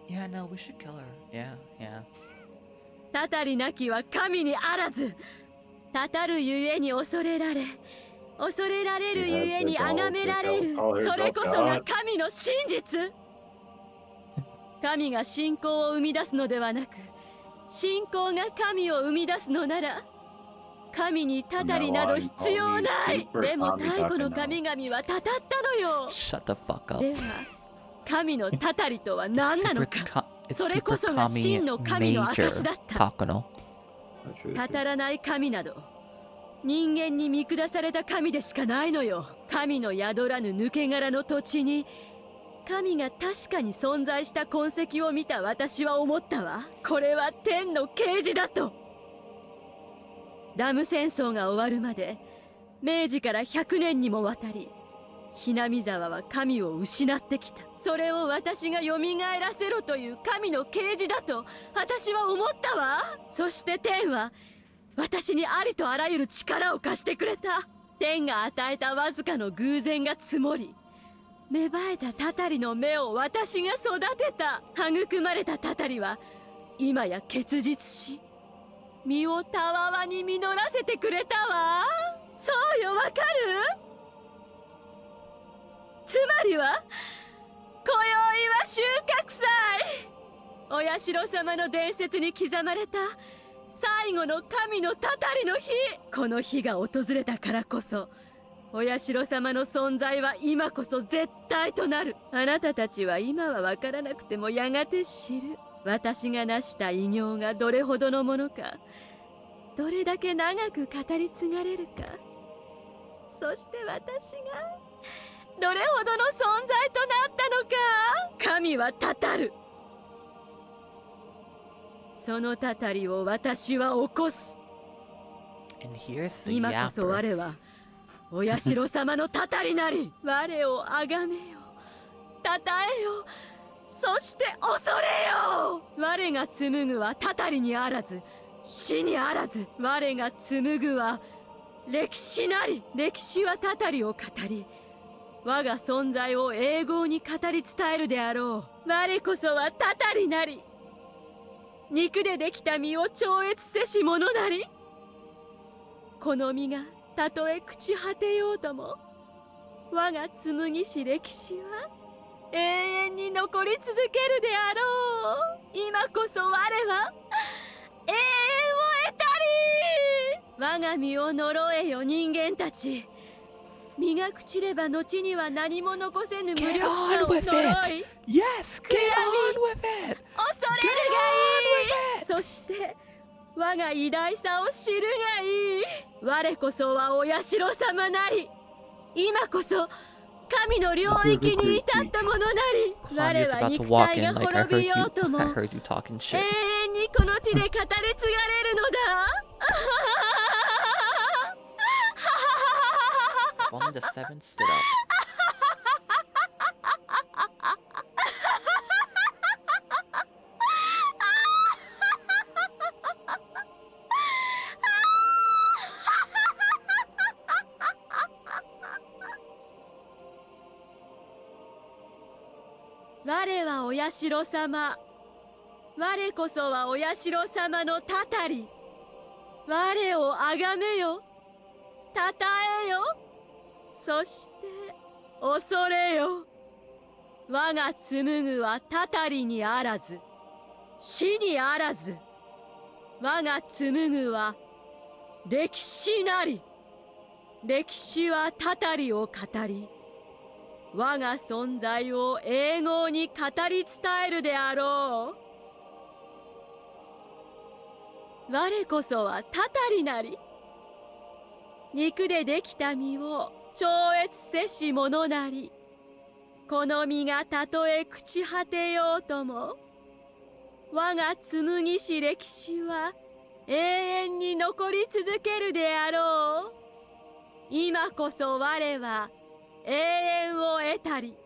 yeah, no, we should kill her. Yeah, yeah. たたりなきは神にあらず。たたるゆえに恐れられ、恐れられるゆえに崇められる。それこそが神の真実。神が信仰を生み出すのではなく、信仰が神を生み出すのなら、神にたたりなど必要ない。でも太古の神々はたたったのよ。Shut the fuck up. では、神のたたりとは何なのか。それこそが真の神の証だった。たたらない神など、人間に見下された神でしかないのよ。神の宿らぬ抜け殻の土地に、神が確かに存在した痕跡を見た私は思ったわ。これは天の啓示だと。ダム戦争が終わるまで、明治から100年にもわたり、ひなみ沢は神を失ってきた。それを私が蘇らせろという神の啓示だと私は思ったわ。そして天は私にありとあらゆる力を貸してくれた。天が与えたわずかの偶然が積もり、芽生えたたたりの芽を私が育てた。育まれたたたりは今や結実し、実をたわわに実らせてくれたわ。そうよ、わかる？つまりは今宵は収穫祭。お社様の伝説に刻まれた最後の神のたたりの日。この日が訪れたからこそ、お社様の存在は今こそ絶対となる。あなたたちは今は分からなくてもやがて知る。私が成した偉業がどれほどのものか、どれだけ長く語り継がれるか、そして私がどれほどの存在となったのか。神はたたる。そのたたりを私は起こす。今こそ我はお社様のたたりなり。我をあがめよ、たたえよ、そして恐れよ。我が紡ぐはたたりにあらず、死にあらず。我が紡ぐは歴史なり。歴史はたたりを語り、我が存在を永劫に語り伝えるであろう。我こそはたたりなり。肉でできた実を超越せし者なり。この実がたとえ朽ち果てようとも、我が紡し歴史は永遠に残り続けるであろう。今こそ我は永遠を得たり。我が身を呪えよ人間たち。身が朽ちれば後には何も残せぬ無力さを呪い。 Yes, get on with it. 恐れるがいい。そして我が偉大さを知るがいい。我こそはお社様なり。今こそ神の領域に至ったものなり。我 Hanya's は about to 肉 walk 体が in like I 滅 heard びようと you. も I heard you talking 永 shit. 遠にこの地で語り継がれるのだ。 Only the seven stood up. 我はお社様。我こそはお社様のたたり。我をあがめよ。たたえよ。そして恐れよ。我が紡ぐはたたりにあらず死にあらず。我が紡ぐは歴史なり。歴史はたたりを語り、我が存在を永劫に語り伝えるであろう。我こそはたたりなり。肉でできた身を超越せし者なり。この身がたとえ朽ち果てようとも、我が紡ぎし歴史は永遠に残り続けるであろう。今こそ我は永遠を得たり。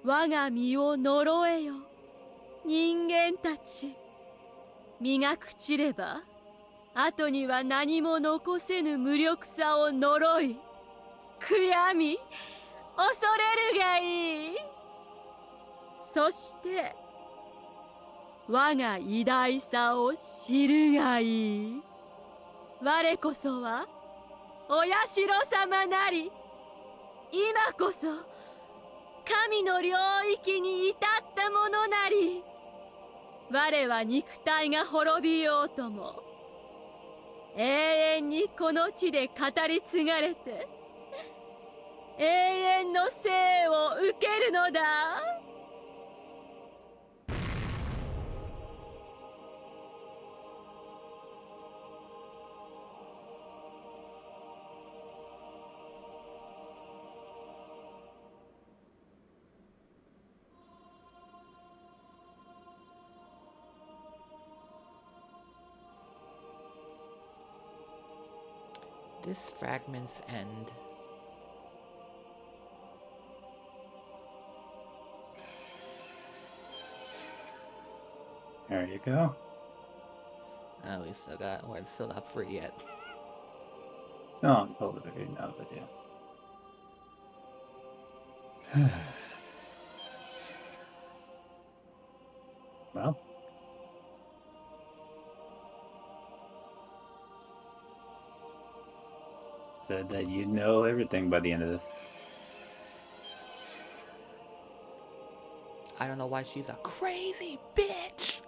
我が身を呪えよ人間たち。身が朽ちれば後には何も残せぬ無力さを呪い悔やみ恐れるがいい。そして我が偉大さを知るがいい。我こそはお社様なり。今こそ神の領域に至ったものなり。我は肉体が滅びようとも永遠にこの地で語り継がれて永遠の生を受けるのだ。This fragment's end. There you go. Oh, we still got. We're still not free yet. No, I'm totally figured now, but yeah. Well. Said that you'd know everything by the end of this. I don't know why she's a crazy bitch.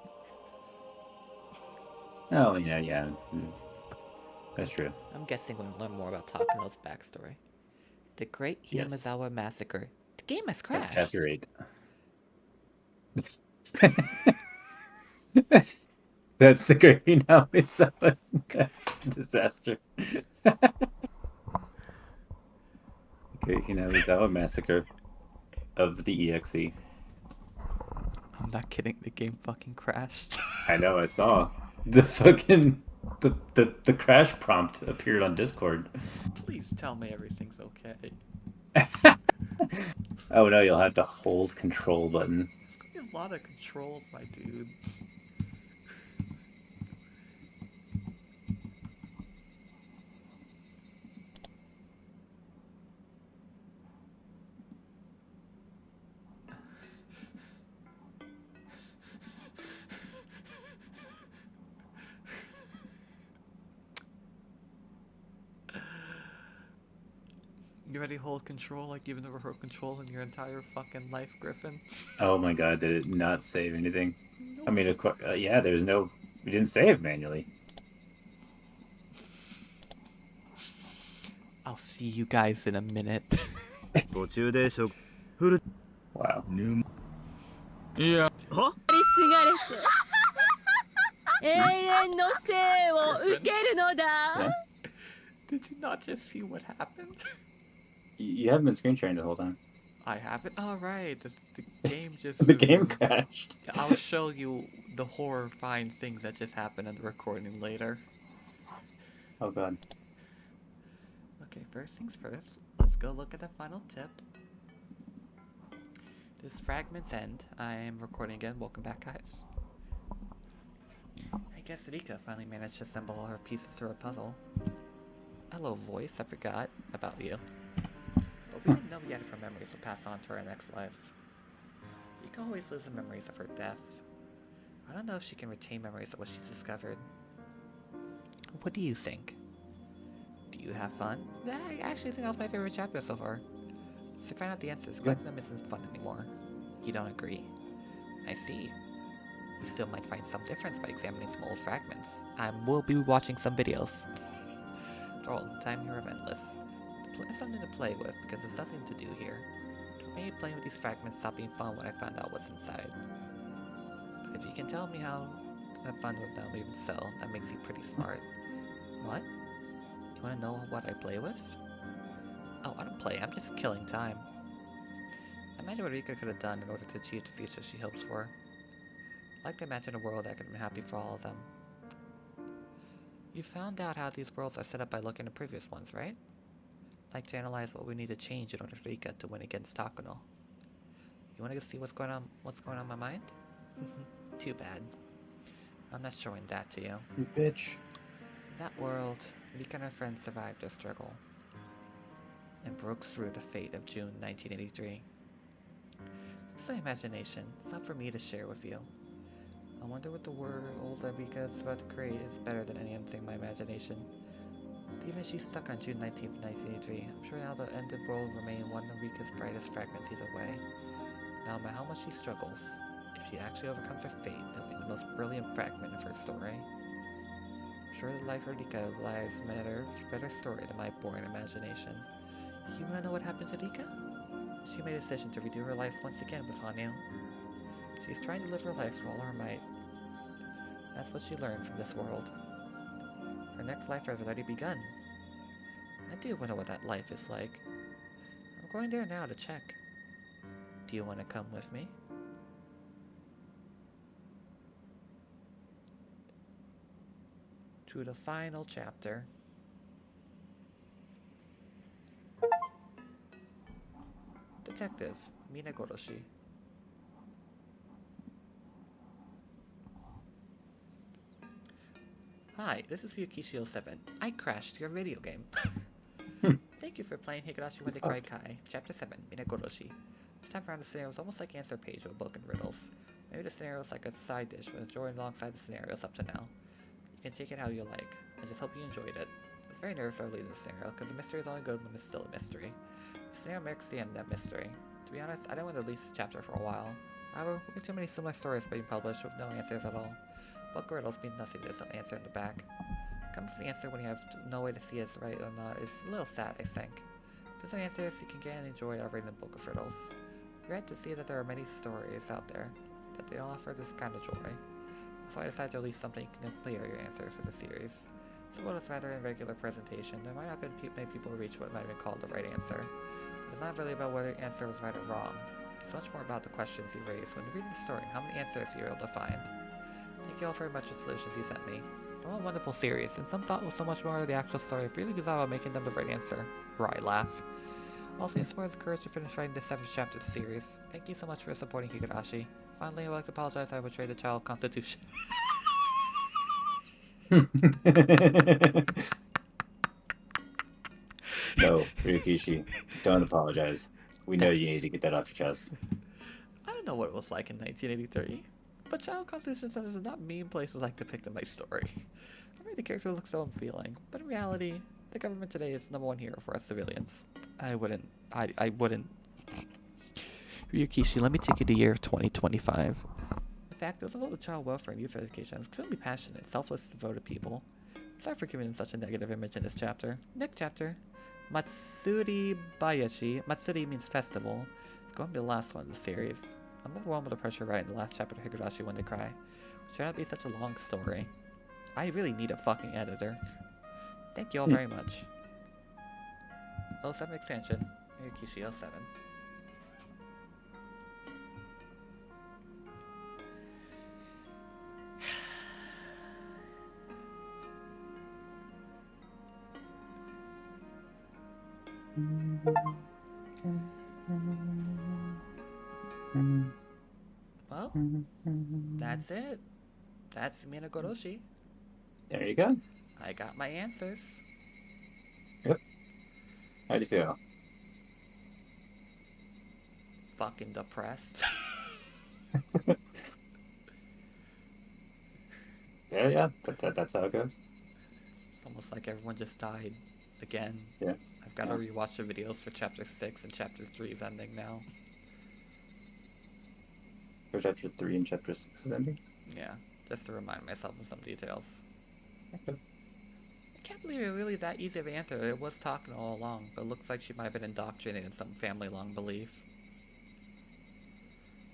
Oh, yeah. That's true. I'm guessing we'll learn more about Takano's backstory. The Great Yamazawa Massacre. The game has crashed. Chapter 8. That's the Great Yamazawa disaster. Great Yamazawa Massacre of the EXE. I'm not kidding, the game fucking crashed. I know, I saw. The fucking... The crash prompt appeared on Discord. Please tell me everything's okay. Oh no, you'll have to hold control button. A lot of controls, my dude. You already hold control like you've never held control in your entire fucking life, Griffin. Oh my god, did it not save anything? I mean, of course, yeah, there's no... We didn't save manually. I'll see you guys in a minute. Wow. いや、は？継がれて永遠の生を受けるのだ。 Did you not just see what happened? You haven't been screen sharing the whole time. I haven't? Alright, the game just... The game crashed. I'll show you the horrifying things that just happened in the recording later. Oh god. Okay, first things first, let's go look at the final tip. This fragment's end. I am recording again. Welcome back, guys. I guess Rika finally managed to assemble all her pieces to her puzzle. Hello, voice. I forgot about you. But we didn't know yet if her memories would pass on to her next life. Rika always lives in memories of her death. I don't know if she can retain memories of what she's discovered. What do you think? Do you have fun? I actually think that was my favorite chapter so far. So find out the answers, collecting them isn't fun anymore. You don't agree? I see. You still might find some difference by examining some old fragments. I will be watching some videos. After all, time here are endless. There's something to play with, because there's nothing to do here. For me, playing with these fragments stopped being fun when I found out what's inside. But if you can tell me how to have fun with them, even so, that makes you pretty smart. What? You want to know what I play with? Oh, I don't play, I'm just killing time. Imagine what Rika could have done in order to achieve the future she hopes for. I like to imagine a world that could be happy for all of them. You found out how these worlds are set up by looking at previous ones, right? I'd like to analyze what we need to change in order for Rika to win against Takano. You want to see what's going on in my mind? Too bad. I'm not showing that to you. You bitch. In that world, Rika and her friends survived their struggle and broke through the fate of June 1983. It's my imagination. It's not for me to share with you. I wonder what the world that Rika is about to create is better than anything in my imagination. Even if she's stuck on June 19th, 1983, I'm sure now the ended world will remain one of Rika's brightest fragments either way. No matter how much she struggles, if she actually overcomes her fate, it'll be the most brilliant fragment of her story. I'm sure the life of Rika lies a better story than my boring imagination. You wanna know what happened to Rika? She made a decision to redo her life once again with Hanyu. She's trying to live her life with all her might. That's what she learned from this world. Her next life has already begun. I do wonder what that life is like. I'm going there now to check. Do you want to come with me? To the final chapter. Detective, Minagoroshi. Hi, this is Ryukishi07. I crashed your video game. Thank you for playing Higurashi when they cried Kai, Chapter 7, Minagoroshi. This time around the scenario was almost like answer page of a book in riddles. Maybe the scenario was like a side dish with a drawing alongside the scenarios up to now. You can take it how you like. I just hope you enjoyed it. I was very nervous about leading the scenario, because the mystery is only good when it's still a mystery. The scenario makes the end of that mystery. To be honest, I didn't want to release this chapter for a while. However, way too many similar stories being published with no answers at all. Book riddles means nothing, there's no answer in the back. Coming for the answer when you have no way to see it's right or not is a little sad, I think. If there's no answers, you can get and enjoy reading a book of riddles. Regret to see that there are many stories out there that they don't offer this kind of joy. So I decided to release something you can clear your answer for the series. So what is rather in regular presentation, there might not have been many people reach what might have been called the right answer. But it's not really about whether the answer was right or wrong. It's much more about the questions you raise when reading the story and how many answers you were able to find. Thank you all very much for the solutions you sent me. They're all a wonderful series, and some thought was so much more of the actual story if really thought about making them the right answer. Where I laugh. Also, it's more the courage to finish writing the 7th chapter of the series. Thank you so much for supporting Higurashi. Finally, I would like to apologize I betrayed the child constitution. No, Ryukishi, don't apologize. We know you need to get that off your chest. I don't know what it was like in 1983, but child constitution centers are not mean places like depicted in my story. I made the character look so unfeeling, but in reality, The government today is #1 hero for us civilians. I wouldn't. Ryukishi, let me take you to year 2025. In fact, those about child welfare and youth education is extremely passionate, selfless, devoted people. Sorry for giving them such a negative image in this chapter. Next chapter, Matsuri Bayashi. Matsuri means festival. It's going to be the last one in the series. I'm overwhelmed with the pressure writing the last chapter of Higurashi When They Cry. It turned out to be such a long story. I really need a fucking editor. Thank you all very much. 07 expansion. Ryukishi 07. Well, that's it. That's Minagoroshi. There you go. I got my answers. Yep. How do you feel? Fucking depressed. Yeah. That's how it goes. It's almost like everyone just died again. Yeah. I've got to rewatch the videos for chapter 6 and chapter 3's ending now. For chapter 3 and chapter 6 is ending? Yeah, just to remind myself of some details. Okay. I can't believe it really that easy of an answer. It was Takano all along, but it looks like she might have been indoctrinated in some family-long belief.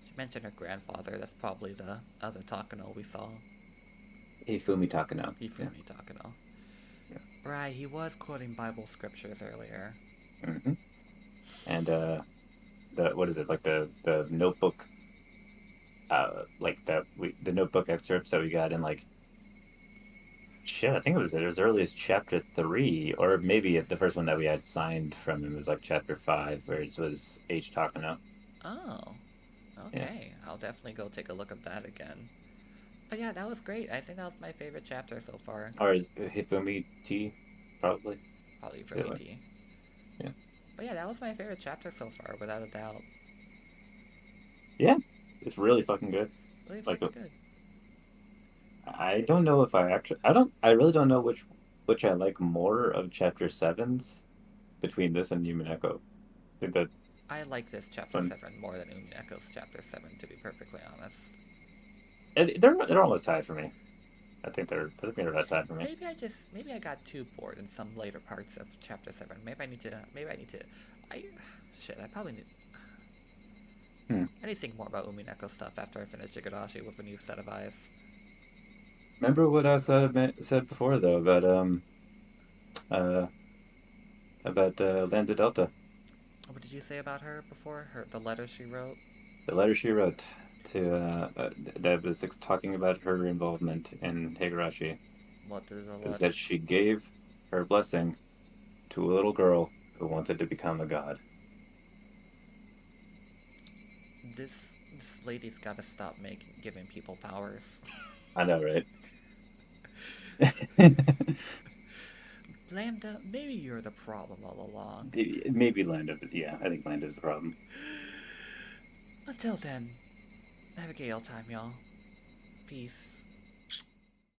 She mentioned her grandfather. That's probably the other Takano we saw. Hifumi Takano. Hifumi Takano. Yeah. Right, he was quoting Bible scriptures earlier. Mm-hmm. And what is it, like the notebook, the notebook excerpts that we got in like, shit, I think it was as early as chapter 3, or maybe the first one that we had signed from him was like chapter 5, where it was H. Takano. Oh, okay. Yeah. I'll definitely go take a look at that again. But yeah, that was great. I think that was my favorite chapter so far. Or is Hifumi T, probably? Probably Hifumi T. Yeah. But yeah, that was my favorite chapter so far, without a doubt. Yeah, it's really fucking good. Really fucking good. I don't know if I really don't know which I like more of chapter 7's between this and Yumineko. I think that I like this chapter 7 more than Umineko's chapter 7, to be perfectly honest. They're almost tied for me. I think they're about tied for me. Maybe I got too bored in some later parts of chapter 7. I probably need I need to think more about Umineko stuff after I finish Higurashi with a new set of eyes. Remember what I said before though about Lambda Delta. What did you say about her before? The letter she wrote? The letter she wrote to that was talking about her involvement in Higurashi. What did the letter? Is that she gave her blessing to a little girl who wanted to become a god. This lady's got to stop giving people powers. I know, right? Lambda, maybe you're the problem all along. Maybe Lambda, but yeah, I think Lambda's the problem. Until then, have a gay old time, y'all. Peace.